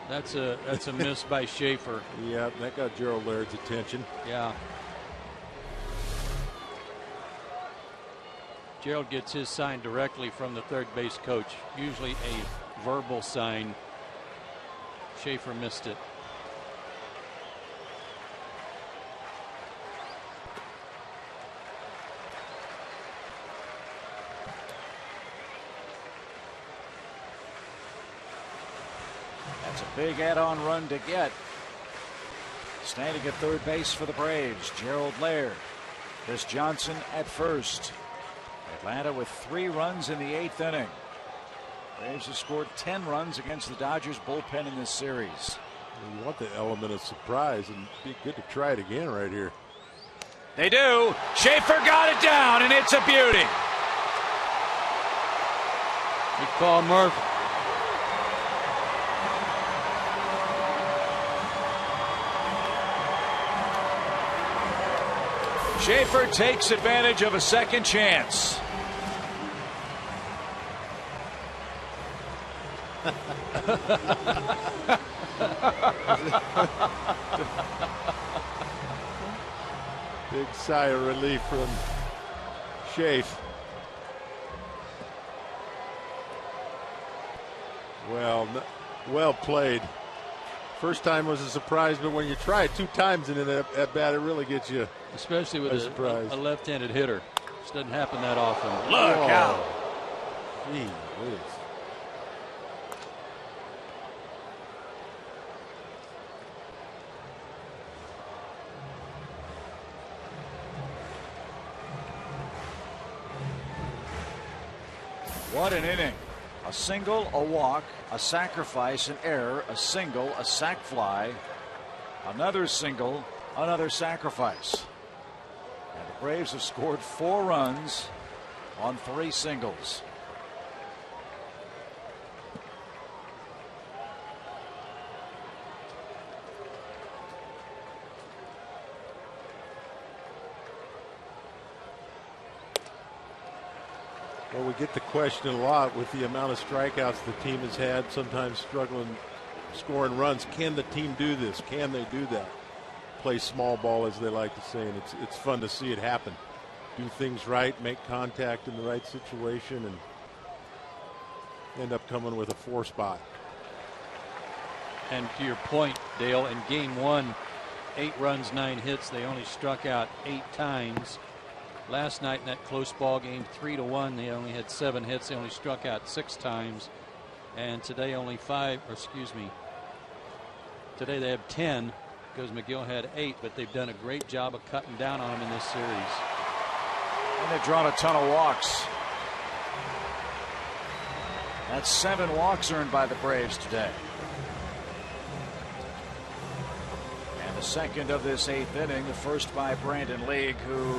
That's a miss by Schaefer. Yeah, that got Gerald Laird's attention. Yeah. Gerald gets his sign directly from the third base coach. Usually a verbal sign. Schaefer missed it. That's a big add-on run to get. Standing at third base for the Braves, Gerald Laird. Chris Johnson at first. Atlanta with 3 runs in the 8th inning. Braves have scored 10 runs against the Dodgers bullpen in this series. You want the element of surprise, and it'd be good to try it again right here. They do. Schaefer got it down, and it's a beauty. Good call, Murph. Schaefer takes advantage of a second chance. Big sigh of relief from Schaefer. Well played. First time was a surprise, but when you try it 2 times in an at bat, it really gets you. Especially with a left-handed hitter. This doesn't happen that often. Look out. Gee whiz. What an inning. A single, a walk, a sacrifice, an error, a single, a sac fly, another single, another sacrifice. And the Braves have scored 4 runs on 3 singles. Well, we get the question a lot with the amount of strikeouts the team has had, sometimes struggling scoring runs. Can the team do this? Can they do that? Play small ball, as they like to say, and it's fun to see it happen. Do things right, make contact in the right situation, and end up coming with a 4 spot. And to your point, Dale, in game 1, 8 runs, 9 hits. They only struck out 8 times. Last night in that close ball game, 3-1, they only had 7 hits. They only struck out 6 times. And today only 5, or excuse me, today they have 10 because McGill had 8, but they've done a great job of cutting down on them in this series. And they've drawn a ton of walks. That's 7 walks earned by the Braves today. And the second of this 8th inning, the first by Brandon League, who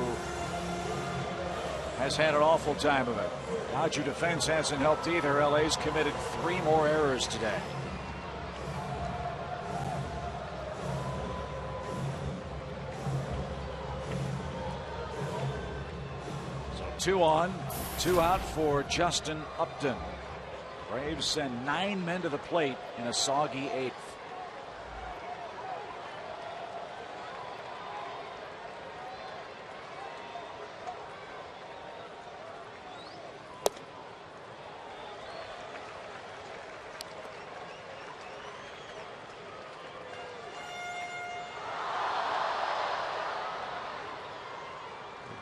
has had an awful time of it. Dodger defense hasn't helped either. LA's committed 3 more errors today. So 2 on, 2 out for Justin Upton. Braves send 9 men to the plate in a soggy 8th.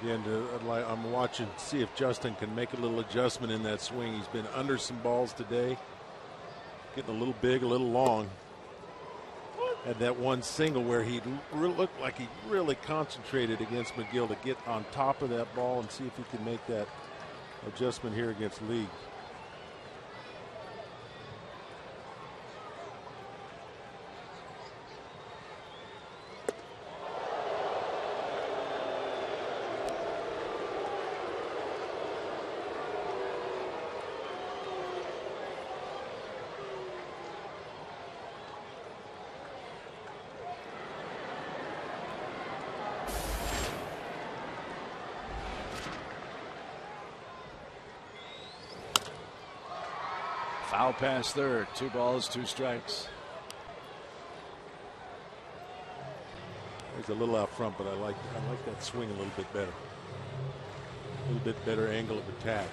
Again, I'm watching to see if Justin can make a little adjustment in that swing. He's been under some balls today. getting a little big, a little long. Had that one single where he looked like he really concentrated against McGill to get on top of that ball and see if he can make that adjustment here against League. Foul pass third. 2 balls, 2 strikes. He's a little out front, but I like that swing a little bit better. A little bit better angle of attack.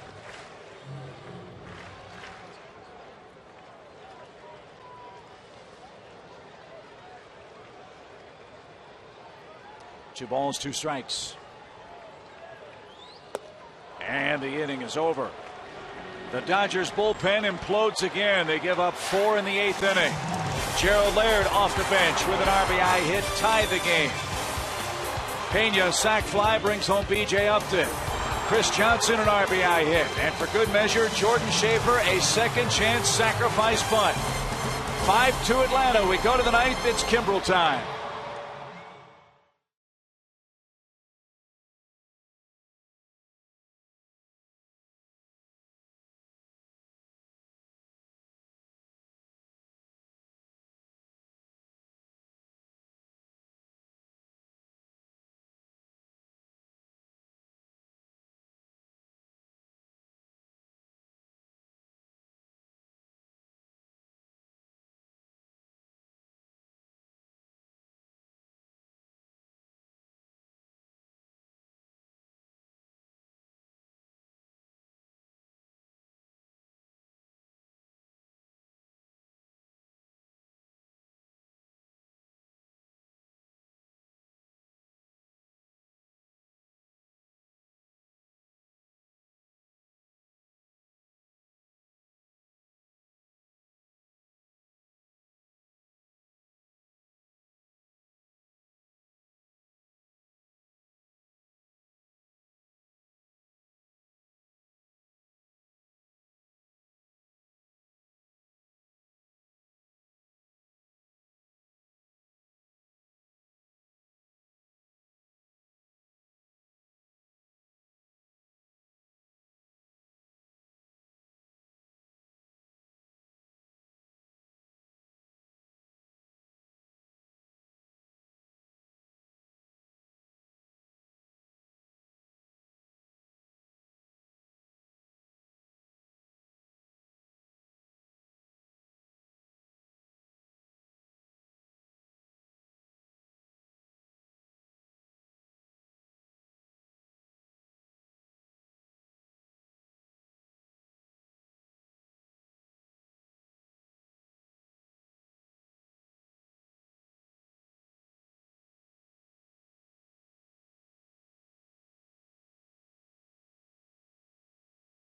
Two balls, 2 strikes. And the inning is over. The Dodgers bullpen implodes again. They give up 4 in the 8th inning. Gerald Laird off the bench with an RBI hit, tie the game. Pena sac fly brings home B.J. Upton. Chris Johnson an RBI hit, and for good measure, Jordan Schaefer a second chance sacrifice bunt. 5-2 Atlanta. We go to the 9th. It's Kimbrel time.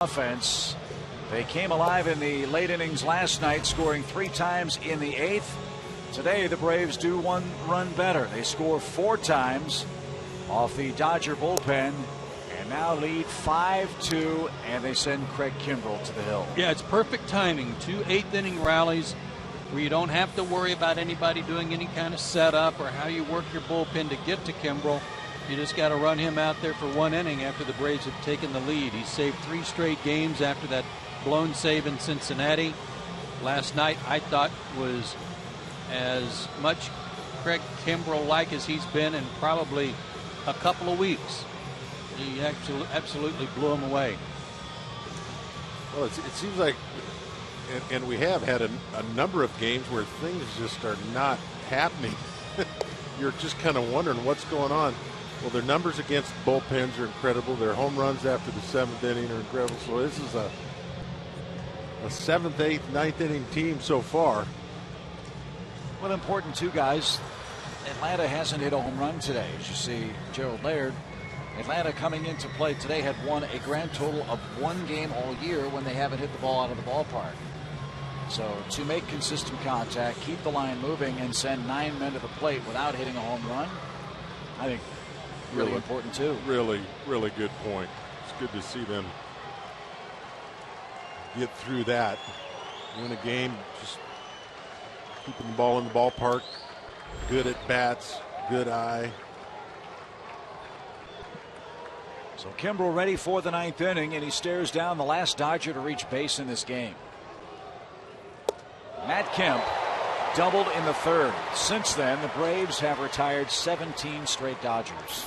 Offense. They came alive in the late innings last night, scoring 3 times in the 8th. Today the Braves do 1 run better. They score 4 times off the Dodger bullpen and now lead 5-2, and they send Craig Kimbrel to the hill. Yeah, it's perfect timing. 2 8th inning rallies where you don't have to worry about anybody doing any kind of setup or how you work your bullpen to get to Kimbrel. You just got to run him out there for 1 inning after the Braves have taken the lead. He saved 3 straight games after that blown save in Cincinnati. Last night I thought was as much Craig Kimbrel-like as he's been in probably a couple of weeks. He absolutely blew him away. Well, it seems like, and we have had a number of games where things just are not happening. You're just kind of wondering what's going on. Well, their numbers against bullpens are incredible. Their home runs after the 7th inning are incredible. So this is a 7th, 8th, 9th inning team so far. Well, important too, guys. Atlanta hasn't hit a home run today. As you see, Gerald Laird. Atlanta coming into play today had won a grand total of 1 game all year when they haven't hit the ball out of the ballpark. So to make consistent contact, keep the line moving, and send 9 men to the plate without hitting a home run, I think really important too. Really, really good point. It's good to see them get through that. Win a game, just keeping the ball in the ballpark, good at bats, good eye. So Kimbrel ready for the 9th inning, and he stares down the last Dodger to reach base in this game. Matt Kemp doubled in the 3rd. Since then, the Braves have retired 17 straight Dodgers.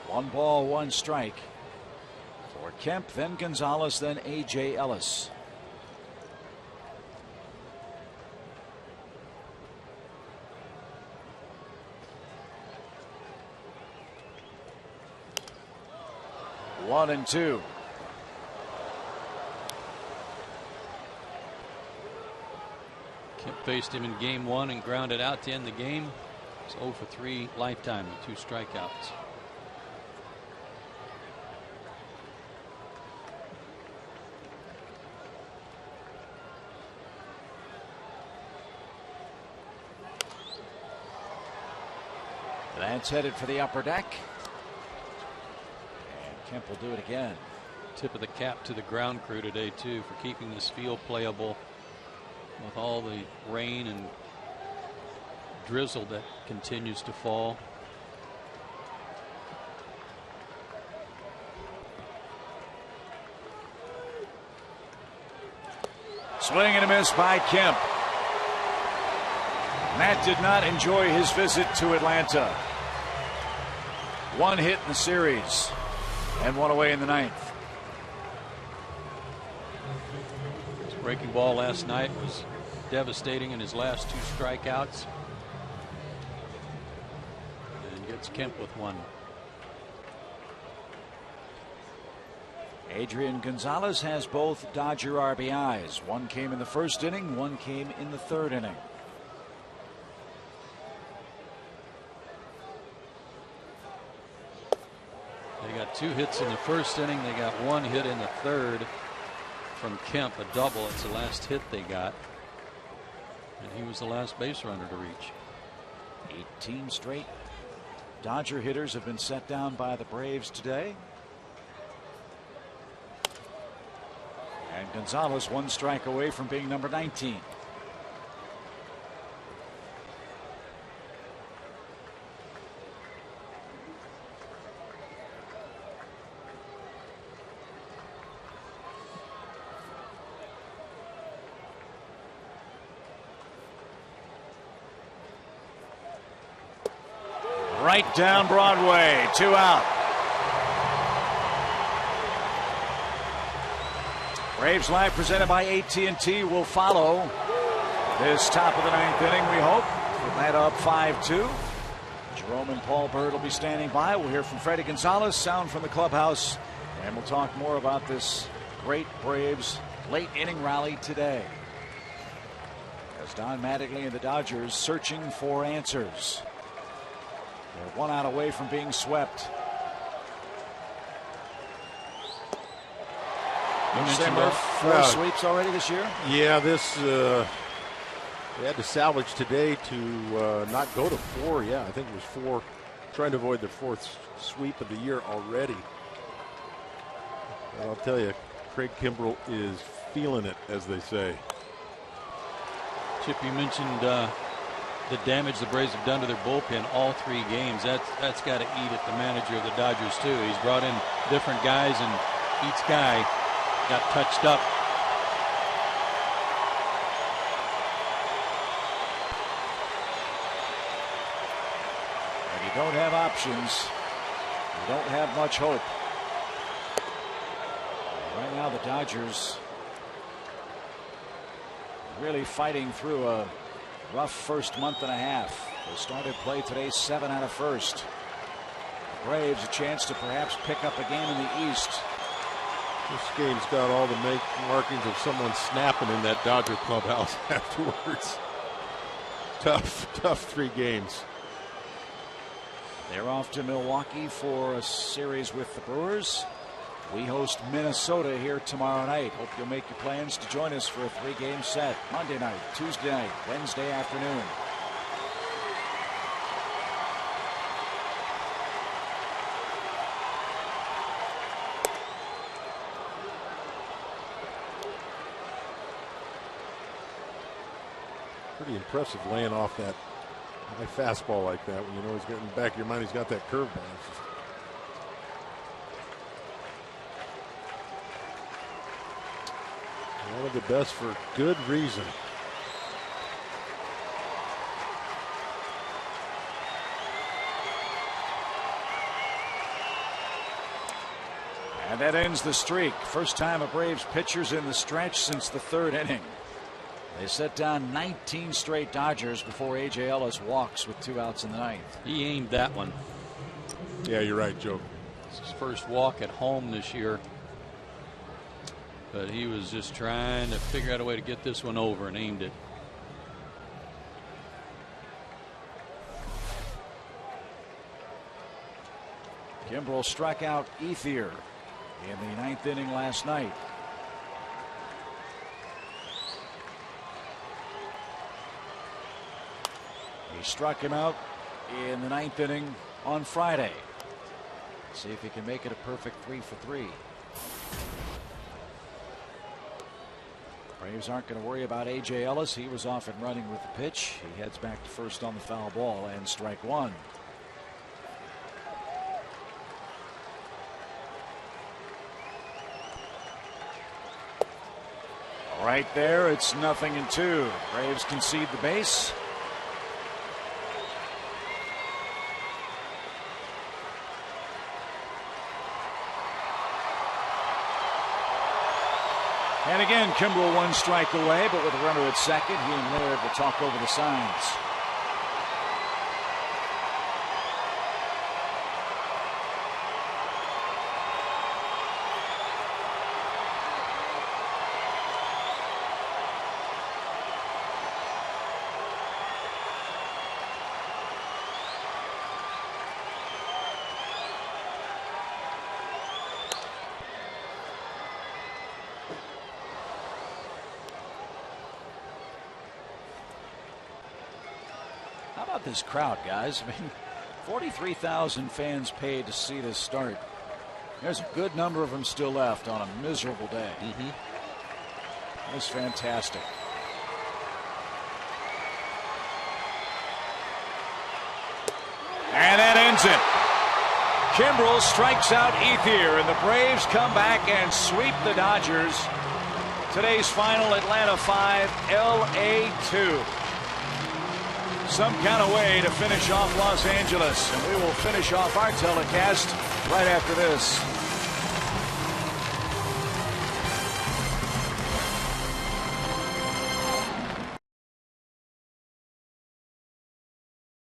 One ball, one strike for Kemp, then Gonzalez, then A.J. Ellis. One and two. Kemp faced him in game 1 and grounded out to end the game. It's 0 for 3 lifetime with 2 strikeouts. That's headed for the upper deck. And Kemp will do it again. Tip of the cap to the ground crew today, too, for keeping this field playable with all the rain and drizzle that continues to fall. Swing and a miss by Kemp. Matt did not enjoy his visit to Atlanta. 1 hit in the series and 1 away in the 9th. His breaking ball last night was devastating in his last 2 strikeouts. And gets Kemp with 1. Adrian Gonzalez has both Dodger RBIs. 1 came in the 1st inning, 1 came in the 3rd inning. They got 2 hits in the 1st inning. They got 1 hit in the 3rd from Kemp, a double. It's the last hit they got. And he was the last base runner to reach. 18 straight Dodger hitters have been set down by the Braves today. And Gonzalez 1 strike away from being number 19. Right down Broadway, 2 out. Braves Live presented by AT&T will follow this top of the 9th inning, we hope. Atlanta up 5-2. Jerome and Paul Bird will be standing by. We'll hear from Freddie Gonzalez, sound from the clubhouse, and we'll talk more about this great Braves late inning rally today. As Don Mattingly and the Dodgers searching for answers. They're 1 out away from being swept. Four sweeps already this year? Yeah, this they had to salvage today to not go to 4. Yeah, I think it was 4. Trying to avoid the 4th sweep of the year already. And I'll tell you, Craig Kimbrel is feeling it, as they say. Chip, you mentioned the damage the Braves have done to their bullpen all 3 games. That's got to eat at the manager of the Dodgers too. He's brought in different guys, and each guy got touched up. When you don't have options, you don't have much hope. Right now the Dodgers really fighting through a rough first month and a half. They started play today 7 out of 1st. The Braves a chance to perhaps pick up a game in the East. This game's got all the markings of someone snapping in that Dodger clubhouse afterwards. Tough 3 games. They're off to Milwaukee for a series with the Brewers. We host Minnesota here tomorrow night. Hope you'll make your plans to join us for a 3-game set. Monday night, Tuesday night, Wednesday afternoon. Pretty impressive laying off that high fastball like that when you know he's got in the back of your mind he's got that curveball. One of the best for good reason. And that ends the streak. First time a Braves pitcher's in the stretch since the 3rd inning. They set down 19 straight Dodgers before A.J. Ellis walks with 2 outs in the 9th. He aimed that one. Yeah, you're right, Joe. It's his first walk at home this year. But he was just trying to figure out a way to get this one over and aimed it. Kimbrel struck out Ethier in the 9th inning last night. He struck him out in the 9th inning on Friday. See if he can make it a perfect 3 for 3. Braves aren't going to worry about A.J. Ellis. He was off and running with the pitch. He heads back to first on the foul ball and strike 1. Right there, it's 0-2. Braves concede the base. And again, Kimbrel 1 strike away, but with a runner at second, he and Laird will talk over the signs. This crowd, guys. I mean, 43,000 fans paid to see this start. There's a good number of them still left on a miserable day. That was fantastic. And that ends it. Kimbrel strikes out Ethier, and the Braves come back and sweep the Dodgers. Today's final, Atlanta 5, LA 2. Some kind of way to finish off Los Angeles, and we will finish off our telecast right after this.